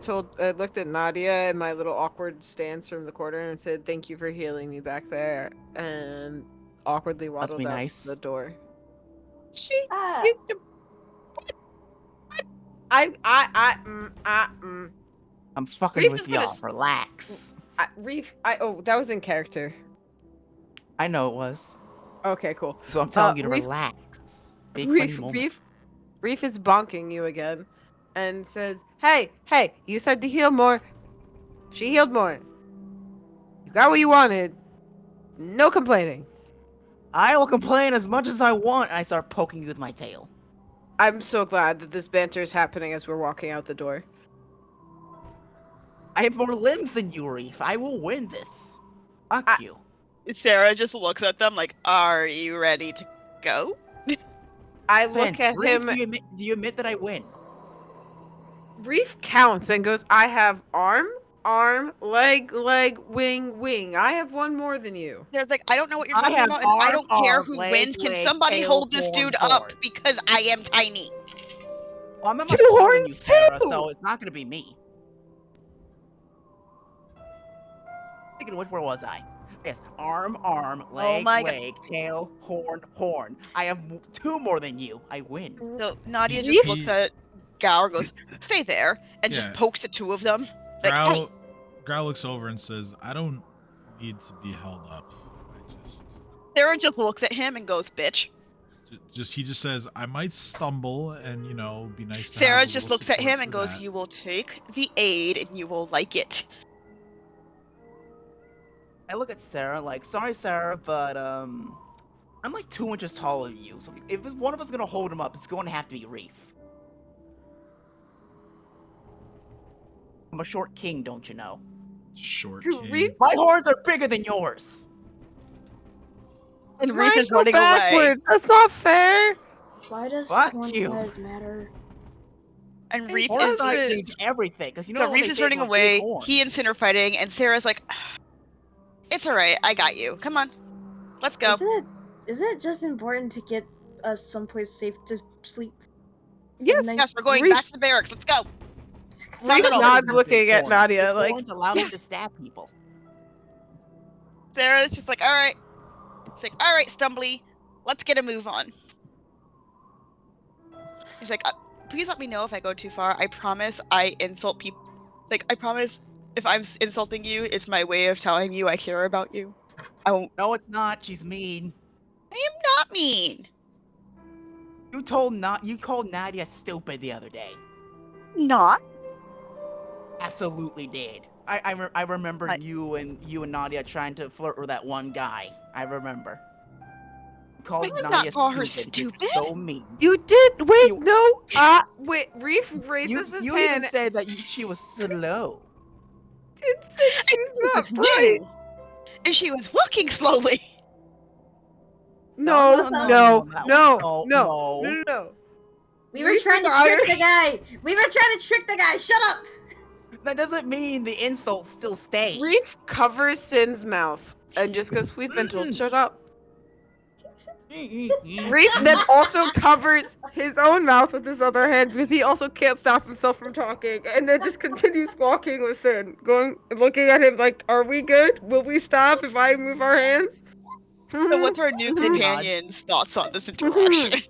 looked at Nadia in my little awkward stance from the corner and said, "Thank you for healing me back there," and awkwardly Must be waddled out nice. the door. She, Ah. I'm fucking Reef with is gonna y'all. Relax. Reef, that was in character. I know it was. Okay, cool. So I'm telling you to Reef- relax. Big funny moment. Reef is bonking you again, and says, "Hey, you said to heal more. She healed more. You got what you wanted. No complaining." I will complain as much as I want. And I start poking you with my tail. I'm so glad that this banter is happening as we're walking out the door. I have more limbs than you, Reef. I will win this. Fuck you. Sarah just looks at them like, "Are you ready to go?" I look Vince, at Reef, him. do you admit that I win? Reef counts and goes, "I have arm, leg, wing. I have one more than you." There's like, I don't know what you're I talking have about, and I arm, don't care arm, who leg, wins. Can leg, somebody tail, hold this horn, dude horn. up because I am tiny? Well, I'm much Two taller than you, horns, Sarah, too! so it's not gonna be me. Speaking of which, where was I? Yes, arm, leg, my God. leg, tail, horn. I have 2 more than you. I win. So Nadia He- just looks at Gower, goes, "Stay there," and just Yeah. pokes at 2 of them. Like, hey, Growl looks over and says, "I don't need to be held up. I just Sarah just looks at him and goes, "Bitch." he just says, I might stumble and be nice to Sarah have a just little looks at support him and for goes, that." "You will take the aid and you will like it." I look at Sarah like, sorry, Sarah, but I'm like 2 inches taller than you. So if one of us is gonna hold him up, it's going to have to be Reef. I'm a short king, don't you know? Short You king. read- My horns are bigger than yours. And Reef Mine is go running away. backwards. That's not fair. Why does Fuck one you. size matter? And Reef Horns is size it? means everything, because you know so when Reef they is say running about away. big horns. He and Sin are fighting, and Sarah's like, "It's alright, I got you. Come on, let's go." Is it just important to get us someplace safe to sleep? Yes. night? Yes, we're going Reef- back to the barracks. Let's go. Reef no, no, nods Big looking at horns. Nadia Big like, horns allow yeah. me to stab people. Sarah's just like, "All right." It's like, "All right, Stumbly, let's get a move on." He's like, "Please let me know if I go too far. I promise I insult people. Like, I promise if I'm insulting you, it's my way of telling you I care about you. I won't. No, it's not. She's mean. I am not mean. You called Nadia stupid the other day. Not. Absolutely did. I remember What? you and Nadia trying to flirt with that one guy. I remember. You called did not Nadia call her stupid. stupid. You're so mean. "You did. Wait, You- no. Wait." Reef raises his You hand. even said that she was slow. and said she's not was bright. new, and she was walking slowly. No, No, no, that no, one- no. We were Reef trying to and I trick are- the guy. We were trying to trick the guy. Shut up. That doesn't mean the insult still stays. Reef covers Sin's mouth and just goes, "We've been told, shut up." Reef then also covers his own mouth with his other hand because he also can't stop himself from talking, and then just continues walking with Sin, looking at him like, "Are we good? Will we stop if I move our hands?" So what's our new companion's thoughts on this interaction?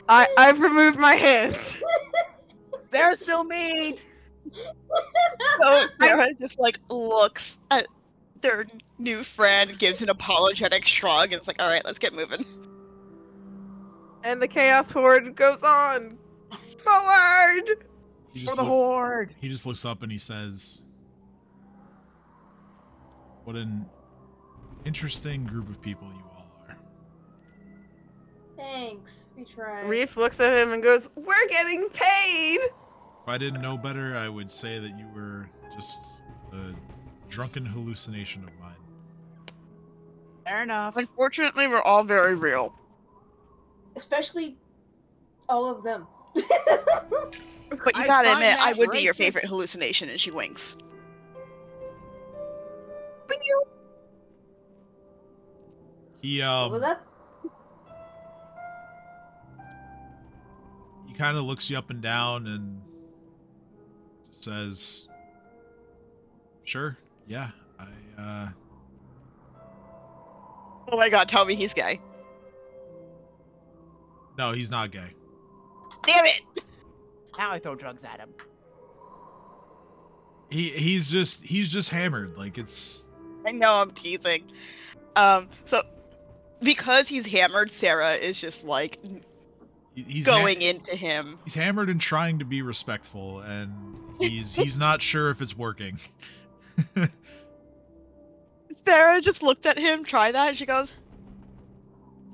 I've removed my hands. They're still mean. So Sarah just like looks at their new friend gives an apologetic shrug, and it's like, all right, let's get moving. And the Chaos Horde goes on. Forward! For the Horde! He just looks up and he says, "What an interesting group of people you all are." Thanks. We tried. Reef looks at him and goes, "We're getting paid!" If I didn't know better, I would say that you were just a drunken hallucination of mine. Fair enough. Unfortunately, we're all very real. Especially all of them. But you I gotta find admit, I that would be your favorite racist. hallucination, and she winks. He What was that? he kind of looks you up and down and says, "Sure, yeah, Oh my god, tell me he's gay. no, he's not gay." Damn it! Now I throw drugs at him. He's just hammered. Like, it's I know I'm teasing. So because he's hammered, Sarah is just like he's going into him. He's hammered and trying to be respectful, and he's not sure if it's working. Sarah just looked at him, try that, and she goes,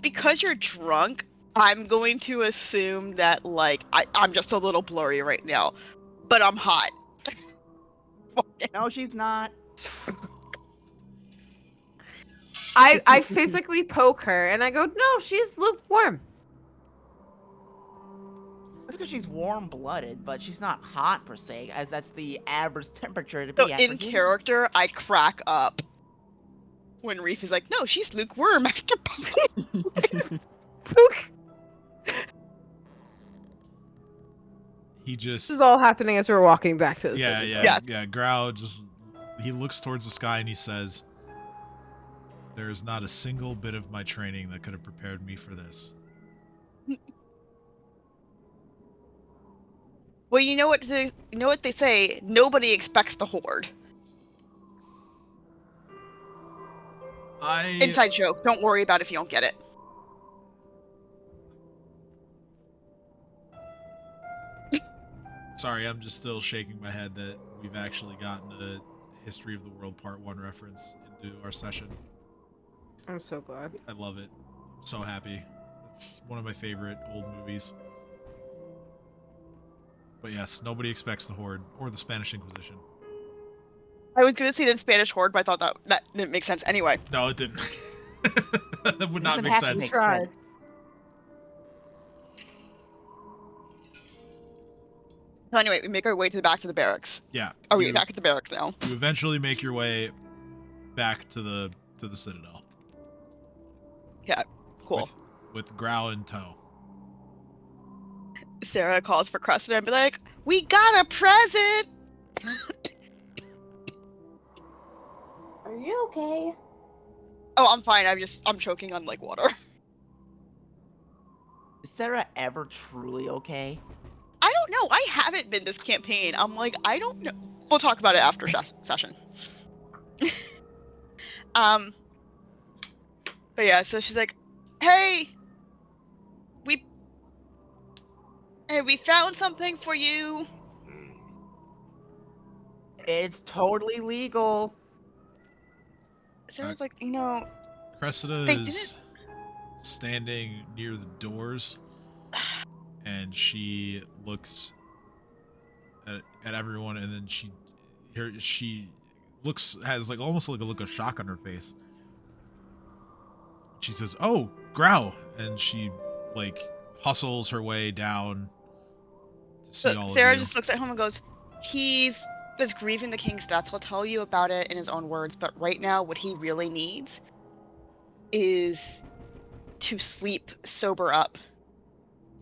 "Because you're drunk, I'm going to assume that, like, I'm just a little blurry right now, but I'm hot." No, she's not. I physically poke her and I go, "No, she's lukewarm." That's because she's warm-blooded, but she's not hot per se, as that's the average temperature to So be at. in for humans. character, I crack up when Reef is like, "No, she's lukewarm after Poke. He just This is all happening as we're walking back to the city. Yeah. Grau he looks towards the sky and he says, "There is not a single bit of my training that could have prepared me for this." Well, you know what they say, nobody expects the Horde. Inside joke, don't worry about if you don't get it. Sorry, I'm just still shaking my head that we've actually gotten a History of the World Part 1 reference into our session. I'm so glad. I love it. I'm so happy. It's one of my favorite old movies. But yes, nobody expects the Horde or the Spanish Inquisition. I was going to say the Spanish Horde, but I thought that didn't make sense anyway. No, it didn't. That would not Doesn't make have to sense. make Tried. sense. So anyway, we make our way back to the barracks. Yeah. Are we you- back at the barracks now? You eventually make your way back to the Citadel. Yeah, cool. With Grau in tow. Sarah calls for Cressida and be like, "We got a present!" Are you okay? Oh, I'm fine. I'm choking on like water. Is Sarah ever truly okay? I don't know. I haven't been this campaign. I'm like, I don't know. We'll talk about it after session. But yeah, so she's like, "Hey, we found something for you." It's totally legal. Sarah's like, "You know, Cressida They is didn't- standing near the doors, and she looks at everyone, and then she has like almost like a look of shock on her face. She says, "Oh, Grau," and she like hustles her way down to see all Sarah of you. just looks at him and goes, "He was grieving the king's death. He'll tell you about it in his own words, but right now what he really needs is to sleep, sober up,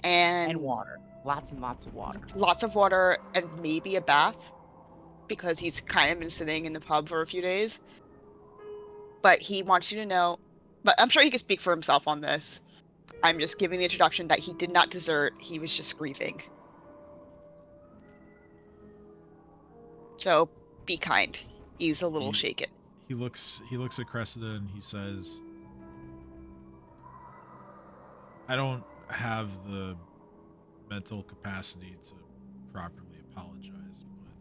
And water. Lots and lots of water. lots of water, and maybe a bath, because he's kind of been sitting in the pub for a few days. But he wants you to know, but I'm sure he can speak for himself on this. I'm just giving the introduction that he did not desert, he was just grieving. So be kind. He's a little He- shaken." he looks at Cressida and he says, I don't have the mental capacity to properly apologize, but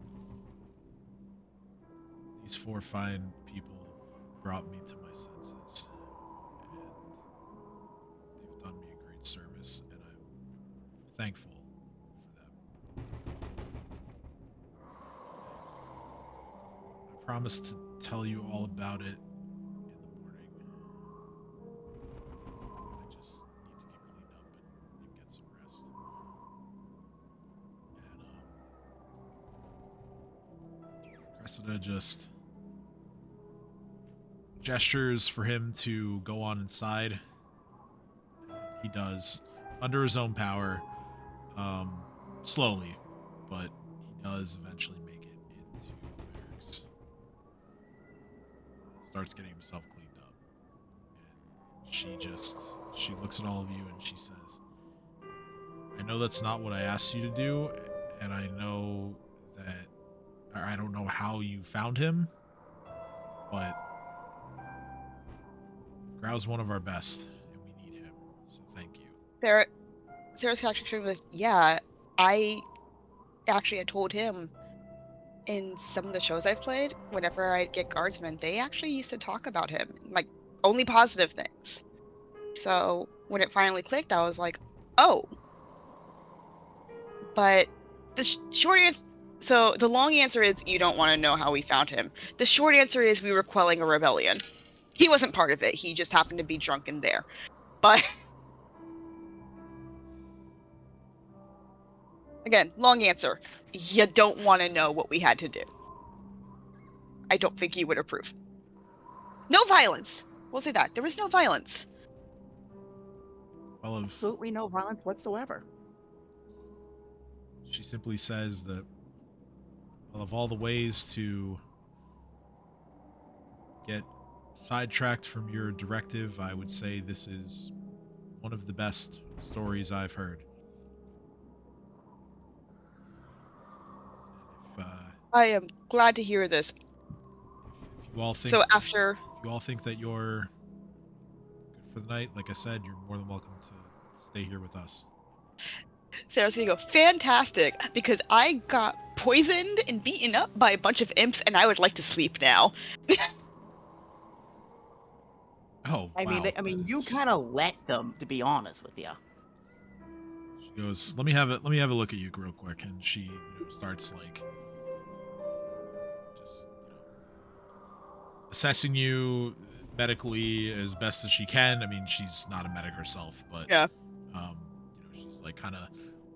these 4 fine people brought me to my senses, and they've done me a great service, and I'm thankful for them. I promise to tell you all about it in the morning. I just need to get cleaned up and get some rest. And Cressida just gestures for him to go on inside. He does, under his own power, slowly, but he does eventually make it into the barracks. Starts getting himself cleaned up. And she looks at all of you and she says, I know that's not what I asked you to do, and I know that, or I don't know how you found him, but Grau's one of our best, and we need him, so thank you. Sarah's actually like, yeah, I actually had told him in some of the shows I've played, whenever I'd get guardsmen, they actually used to talk about him, like, only positive things. So when it finally clicked, I was like, oh. But the short answer, so the long answer is you don't want to know how we found him. The short answer is we were quelling a rebellion. He wasn't part of it. He just happened to be drunk in there. But again, long answer. You don't want to know what we had to do. I don't think you would approve. No violence. We'll say that. There was no violence. Well, Absolutely no violence whatsoever. she simply says that, well, of all the ways to get sidetracked from your directive, I would say this is one of the best stories I've heard. If I am glad to hear this. you all think, So after, if you all think that you're good for the night, like I said, you're more than welcome to stay here with us. Sarah's gonna go, fantastic, because I got poisoned and beaten up by a bunch of imps, and I would like to sleep now. Oh, I mean, wow, you kind of let them, to be honest with you. She goes, let me have a look at you real quick, and she starts like just assessing you medically as best as she can. I mean, she's not a medic herself, but Yeah. she's like kind of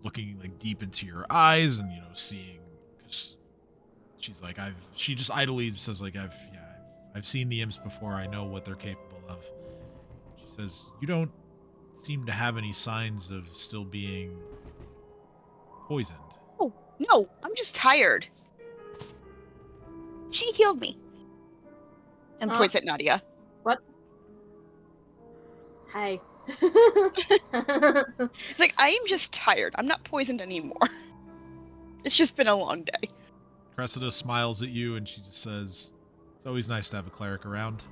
looking like deep into your eyes and seeing. Cause she's like, she just idly says like, I've seen the imps before. I know what they're capable of. She says, you don't seem to have any signs of still being poisoned. Oh, no, I'm just tired. She healed me. And points at Nadia. What? Hi. It's like, I am just tired. I'm not poisoned anymore. It's just been a long day. Cressida smiles at you and she just says, it's always nice to have a cleric around.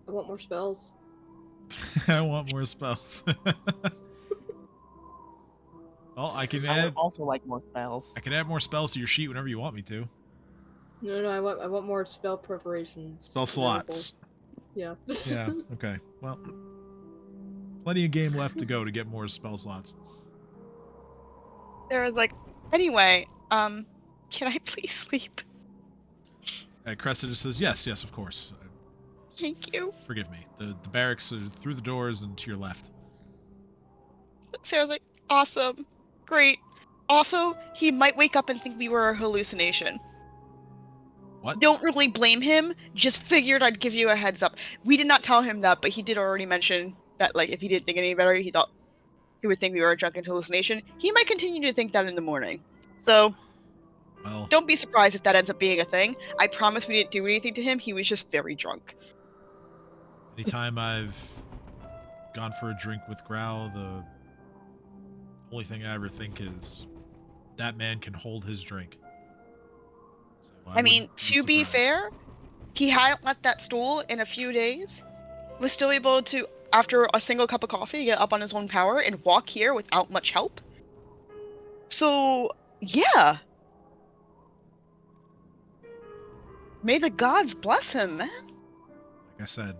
I want more spells. I want more spells. Well, I would also like more spells. I can add more spells to your sheet whenever you want me to. No, I want more spell preparations. Spell slots. Yeah. Yeah, okay. Well, plenty of game left to go to get more spell slots. Sarah's like, anyway, can I please sleep? Cressida says, yes, of course. Thank you. Forgive me. The barracks are through the doors and to your left. Sarah's like, awesome. Great. Also, he might wake up and think we were a hallucination. What? Don't really blame him. Just figured I'd give you a heads up. We did not tell him that, but he did already mention that, like, if he didn't think any better, he thought he would think we were a drunken hallucination. He might continue to think that in the morning. So, well, don't be surprised if that ends up being a thing. I promise we didn't do anything to him. He was just very drunk. anytime I've gone for a drink with Grau, the only thing I ever think is that man can hold his drink. So I mean, to be fair, he hadn't left that stool in a few days. Was still able to, after a single cup of coffee, get up on his own power and walk here without much help. So, yeah. May the gods bless him, man. Like I said,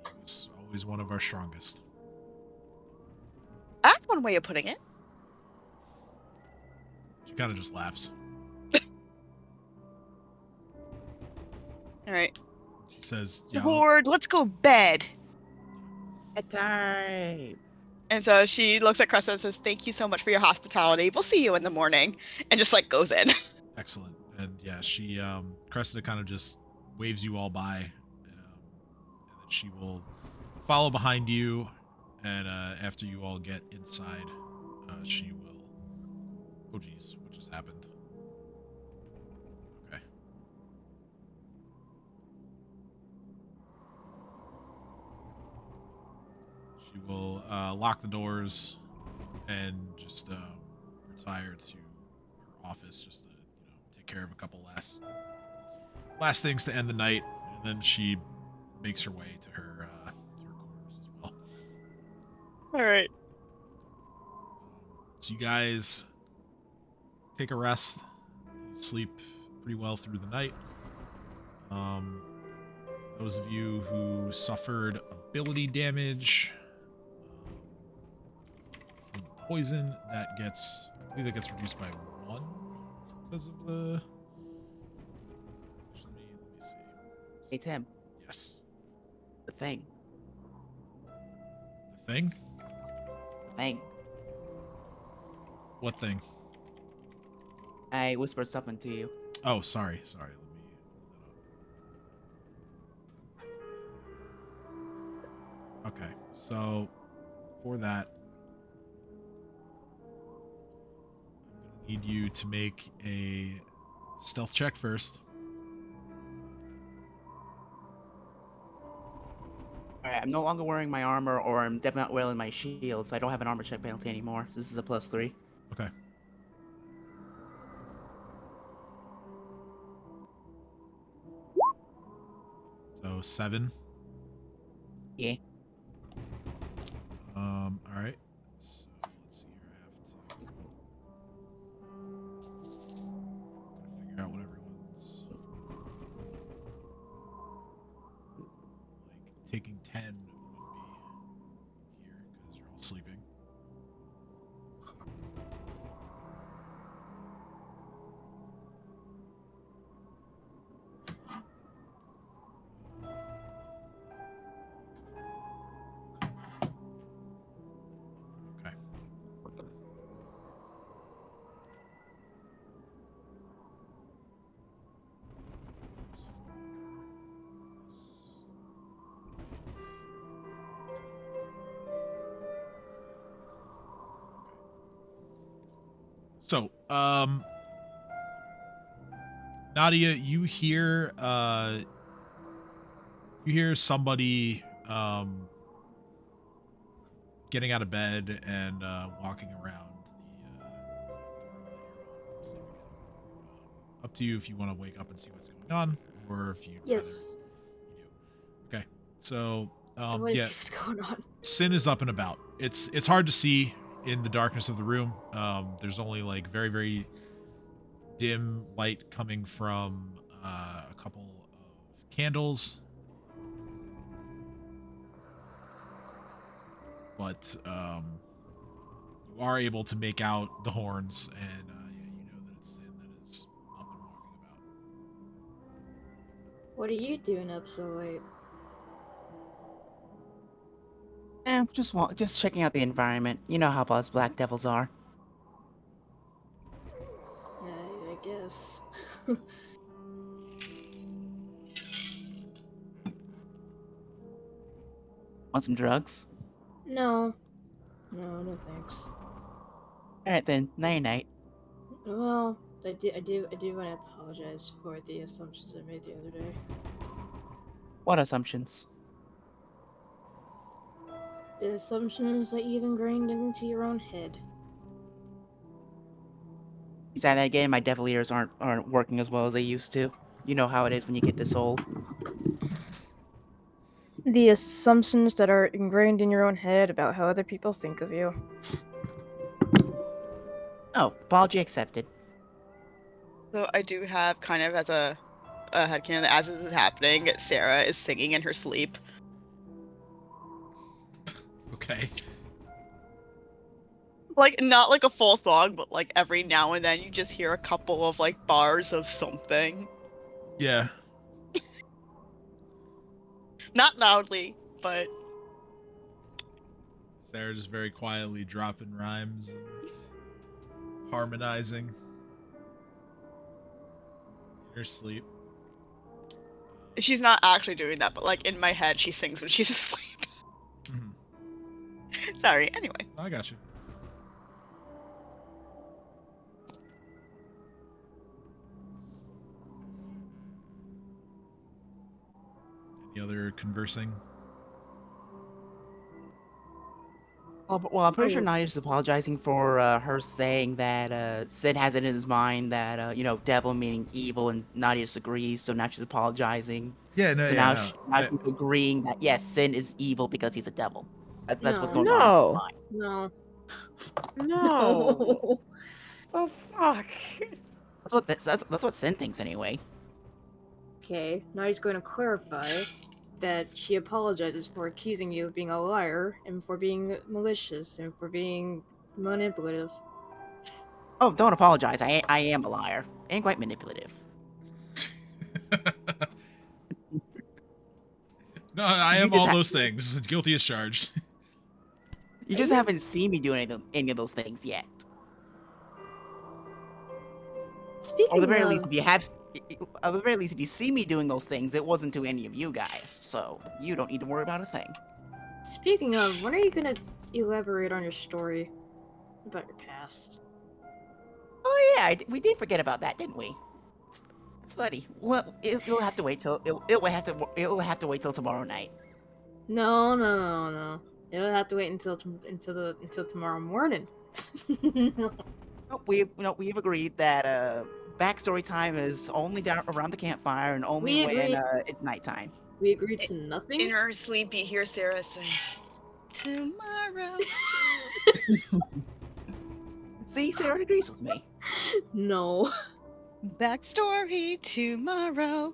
he was always one of our strongest. That's one way of putting it. She kind of just laughs. All right. She says, "Yeah, Hoard, let's go bed." Bedtime. And so she looks at Cressa and says, "Thank you so much for your hospitality. We'll see you in the morning." And just like goes in. excellent." And yeah, she Cressida kind of just waves you all by, and then she will follow behind you. And after you all get inside, she will. Oh geez, what just happened? Okay. She will lock the doors and just retire to her office, just to take care of a couple last things to end the night, and then she makes her way to her quarters as well. All right. So you guys take a rest. You sleep pretty well through the night. Those of you who suffered ability damage from poison, I believe that gets reduced by 1 because of the. Actually, let me see. Hey, Tim. Yes. The thing. The thing? Thing. What thing? I whispered something to you. Oh, sorry. Let me. Okay, so for that, I'm gonna need you to make a stealth check first. Alright, I'm no longer wearing my armor, or I'm definitely not wearing my shield, so I don't have an armor check penalty anymore. This is a +3. Okay. So 7. Yeah. All right. So let's see here. I have to figure out what everyone's like. Taking 10 would be here because you're all sleeping. Okay. So, Nadia, you hear somebody getting out of bed and walking around the room that you're sleeping in. Up to you if you want to wake up and see what's going on, or if you Yes. you do. Okay, so I want to yeah, see what's going on. Sin is up and about. It's hard to see in the darkness of the room. There's only like very, very dim light coming from a couple of candles. But you are able to make out the horns, and yeah, you know that it's Sin that is up and walking about. What are you doing up so late? Just checking out the environment. You know how us black devils are. I guess. Want some drugs? No. No thanks. Alright then, night. Well, I do want to apologize for the assumptions I made the other day. What assumptions? The assumptions that you've ingrained into your own head. Besides that, again, my devil ears aren't working as well as they used to. You know how it is when you get this old. The assumptions that are ingrained in your own head about how other people think of you. Oh, apology accepted. So I do have kind of as a headcanon, as this is happening, Sarah is singing in her sleep. Okay. Like, not like a full song, but like every now and then you just hear a couple of like bars of something. Yeah. Not loudly, but Sarah just very quietly dropping rhymes and harmonizing in her sleep. she's not actually doing that, but like in my head she sings when she's asleep. Mhm. Sorry, anyway. I got you. Any other conversing? Well, I'm pretty sure Nadia's apologizing for her saying that Sid has it in his mind that, devil meaning evil, and Nadia disagrees, so now she's apologizing. Yeah, no, So yeah, now she's agreeing that, yes, Sin is evil because he's a devil. That's what's No. going on in his No. mind. No. Oh fuck. That's what Sin thinks anyway. Okay, now he's going to clarify that she apologizes for accusing you of being a liar and for being malicious and for being manipulative. Oh, don't apologize. I am a liar and quite manipulative. No, I You am just all ha- those things. Guilty as charged. You just haven't seen me do any of those things yet. Speaking Or at the very of, least, if you have, at the very least, if you see me doing those things, it wasn't to any of you guys, so you don't need to worry about a thing. speaking of, when are you gonna elaborate on your story about your past? Oh yeah, we did forget about that, didn't we? It's funny. Well, it'll have to wait till it'll have to wait till tomorrow night. No. It'll have to wait until tomorrow morning. Oh, we've agreed that backstory time is only down around the campfire and only We when agreed. it's nighttime. We agreed to nothing. In her sleep you hear Sarah say, tomorrow. See, Sarah agrees with me. No. Backstory tomorrow.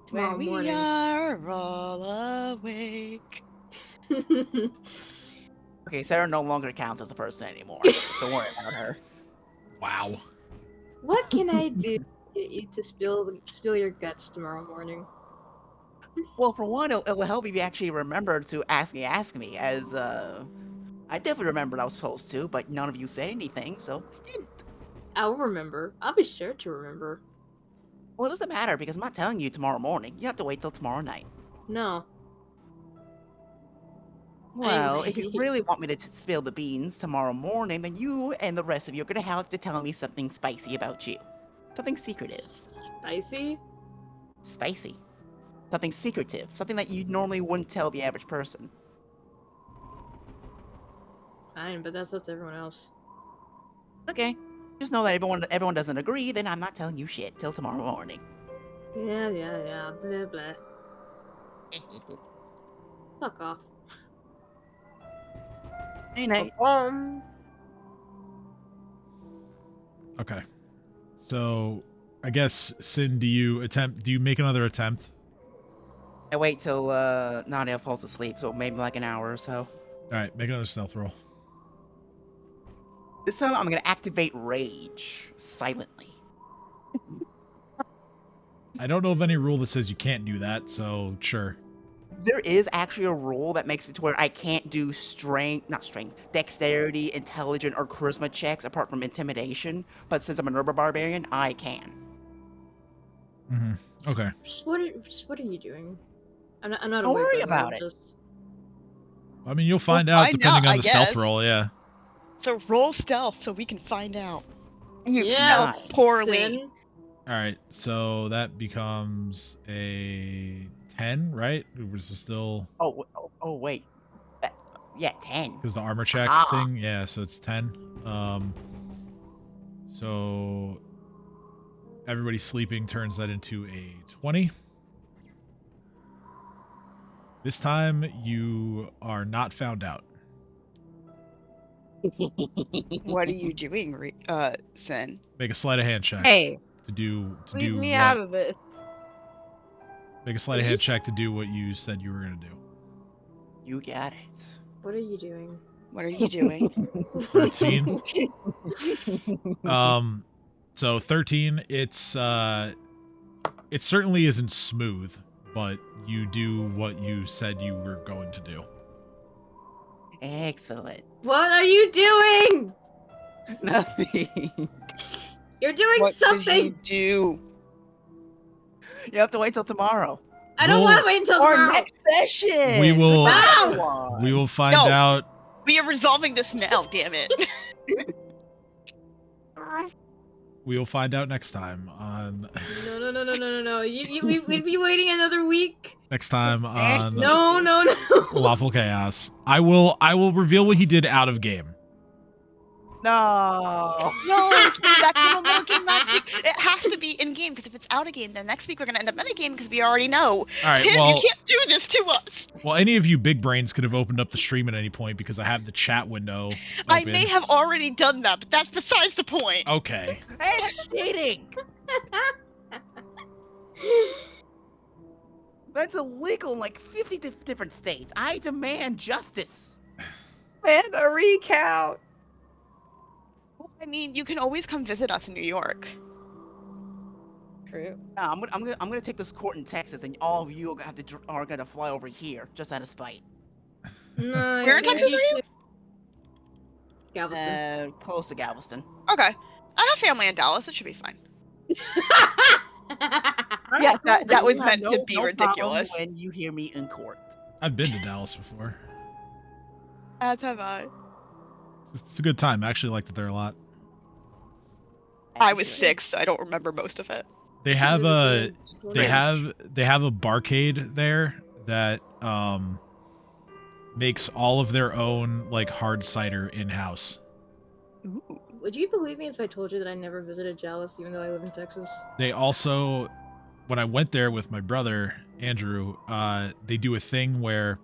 Tomorrow When we morning. are all awake. Okay, Sarah no longer counts as a person anymore. Don't worry about her. Wow. What can I do to get you to spill your guts tomorrow morning? Well, for one, it'll help if you actually remember to ask me, as I definitely remembered I was supposed to, but none of you said anything, so I didn't. I'll remember. I'll be sure to remember. Well, it doesn't matter because I'm not telling you tomorrow morning. You have to wait till tomorrow night. No. Well, if you really want me to spill the beans tomorrow morning, then you and the rest of you are gonna have to tell me something spicy about you. Something secretive. Spicy? Spicy. Something secretive. Something that you normally wouldn't tell the average person. Fine, but that's up to everyone else. Okay. Just know that everyone doesn't agree, then I'm not telling you shit till tomorrow morning. Yeah. Blah blah. Fuck off. Hey, night. Okay. So, I guess, Sin, do you make another attempt? I wait till Nadia falls asleep, so maybe like an hour or so. Alright, make another stealth roll. This time I'm gonna activate Rage silently. I don't know of any rule that says you can't do that, so sure. There is actually a rule that makes it to where I can't do dexterity, intelligence, or charisma checks apart from intimidation, but since I'm an urban barbarian, I can. Mm-hmm. Okay. What are you doing? I'm not Don't awake, worry by the way, about I'm it. just... I mean, you'll find out depending on I the stealth guess. roll, yeah. So roll stealth so we can find out. You Yeah, stealth poorly. Sin. Alright, so that becomes a 10, right? It was still... Oh wait. Yeah, 10. Because the armor check Ah. thing, yeah, so it's 10. So everybody sleeping turns that into a 20. This time you are not found out. What are you doing, Sin? Make a sleight of hand check. Hey, to do leave me what? out of this. Make a sleight of hand check to do what you said you were gonna do. You got it. What are you doing? What are you doing? 13. So 13. It certainly isn't smooth, but you do what you said you were going to do. Excellent. What are you doing? Nothing. You're doing What did something. you do? You have to wait till tomorrow. I don't We'll- want to wait until Or tomorrow. next session. We will- Wow. We will find No. out. We are resolving this now, damn it. We will find out next time on No. We'd be waiting another week. next time on No. Lawful Chaos. I will reveal what he did out of game. No. No, that normal game last week. It has to be in game, because if it's out of game, then next week we're gonna end up in a game because we already know. All right. Tim, Well, you can't do this to us. well, any of you big brains could have opened up the stream at any point because I have the chat window open. I may have already done that, but that's besides the point. Okay. Hey, that's cheating. That's illegal in like 50 different states. I demand justice. And a recount. I mean, you can always come visit us in New York. True. No, I'm gonna take this court in Texas, and all of you are gonna fly over here just out of spite. No. Where in Texas are you? Galveston. Close to Galveston. Okay. I have family in Dallas. It should be fine. Yeah, that was You have meant to be no ridiculous. problem when you hear me in court. I've been to Dallas before. As have I. It's a good time. I actually liked it there a lot. I was 6, so I don't remember most of it. They have a they have a barcade there that makes all of their own like hard cider in house. Would you believe me if I told you that I never visited Dallas, even though I live in Texas? They also, when I went there with my brother Andrew, they do a thing where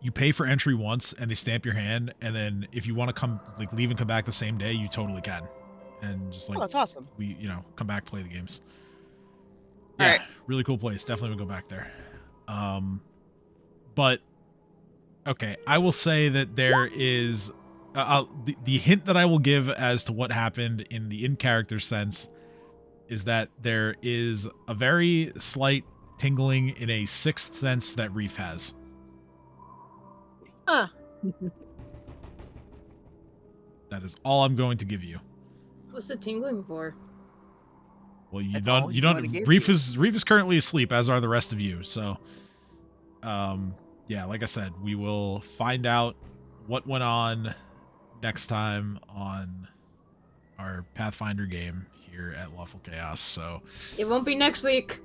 you pay for entry once and they stamp your hand, and then if you want to come like leave and come back the same day, you totally can. And just like Oh, that's awesome. we come back, play the games. All Yeah, right. really cool place. Definitely would go back there. But okay, I will say that there is the hint that I will give as to what happened in the in-character sense is that there is a very slight tingling in a sixth sense that Reef has. Huh. That is all I'm going to give you. What's the tingling for? Well, you That's all don't. he's You going to don't. give Reef you. is currently asleep, as are the rest of you. So, yeah, like I said, we will find out what went on next time on our Pathfinder game here at Lawful Chaos. So, It won't be next week.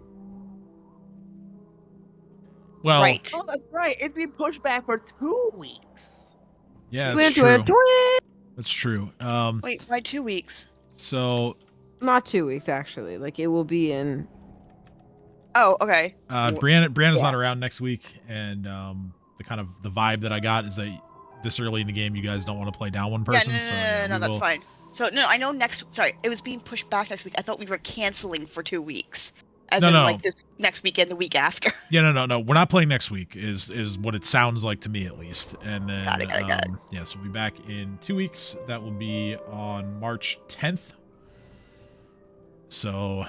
well, Right. Oh, that's right. It's been pushed back for 2 weeks. yeah, Twin, that's true. twin, twin. That's true. Wait, why 2 weeks? So, Not 2 weeks, actually. Like, it will be in... Oh, okay. Brianna's Yeah. not around next week, and the kind of the vibe that I got is that this early in the game, you guys don't want to play down one person. Yeah, so no, yeah, we that's will- fine. So, no, I know sorry, it was being pushed back next week. I thought we were canceling for 2 weeks. As No, in, no. like, this next weekend, the week after. Yeah, no. We're not playing next week. Is what it sounds like to me, at least. And then, Got it. yeah, so we'll be back in 2 weeks. That will be on March 10th. So,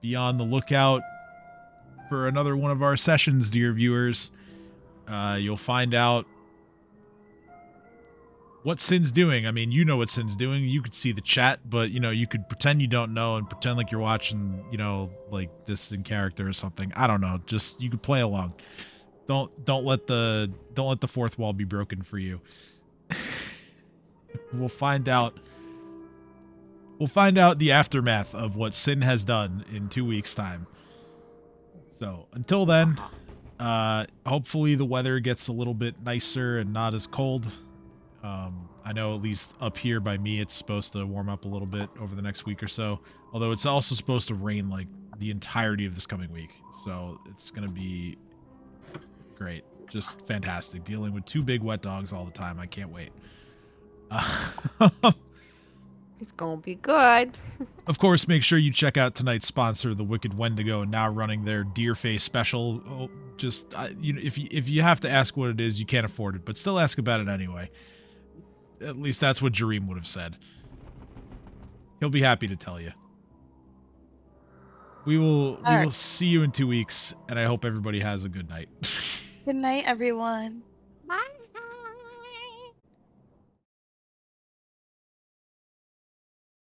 be on the lookout for another one of our sessions, dear viewers. You'll find out what Sin's doing. I mean, you know what Sin's doing. You could see the chat, but you could pretend you don't know and pretend like you're watching, like this in character or something. I don't know. Just you could play along. Don't let the fourth wall be broken for you. We'll find out the aftermath of what Sin has done in 2 weeks' time. So until then, hopefully the weather gets a little bit nicer and not as cold. I I know at least up here by me, it's supposed to warm up a little bit over the next week or so. Although it's also supposed to rain like the entirety of this coming week. So it's going to be great. Just fantastic. Dealing with 2 big wet dogs all the time. I can't wait. It's gonna be good. Of course, make sure you check out tonight's sponsor, the Wicked Wendigo, now running their Deer Face special. Oh, just if you have to ask what it is, you can't afford it, but still ask about it anyway. At least that's what Jareem would have said. He'll be happy to tell you. We will see you in 2 weeks, and I hope everybody has a good night. Good night, everyone.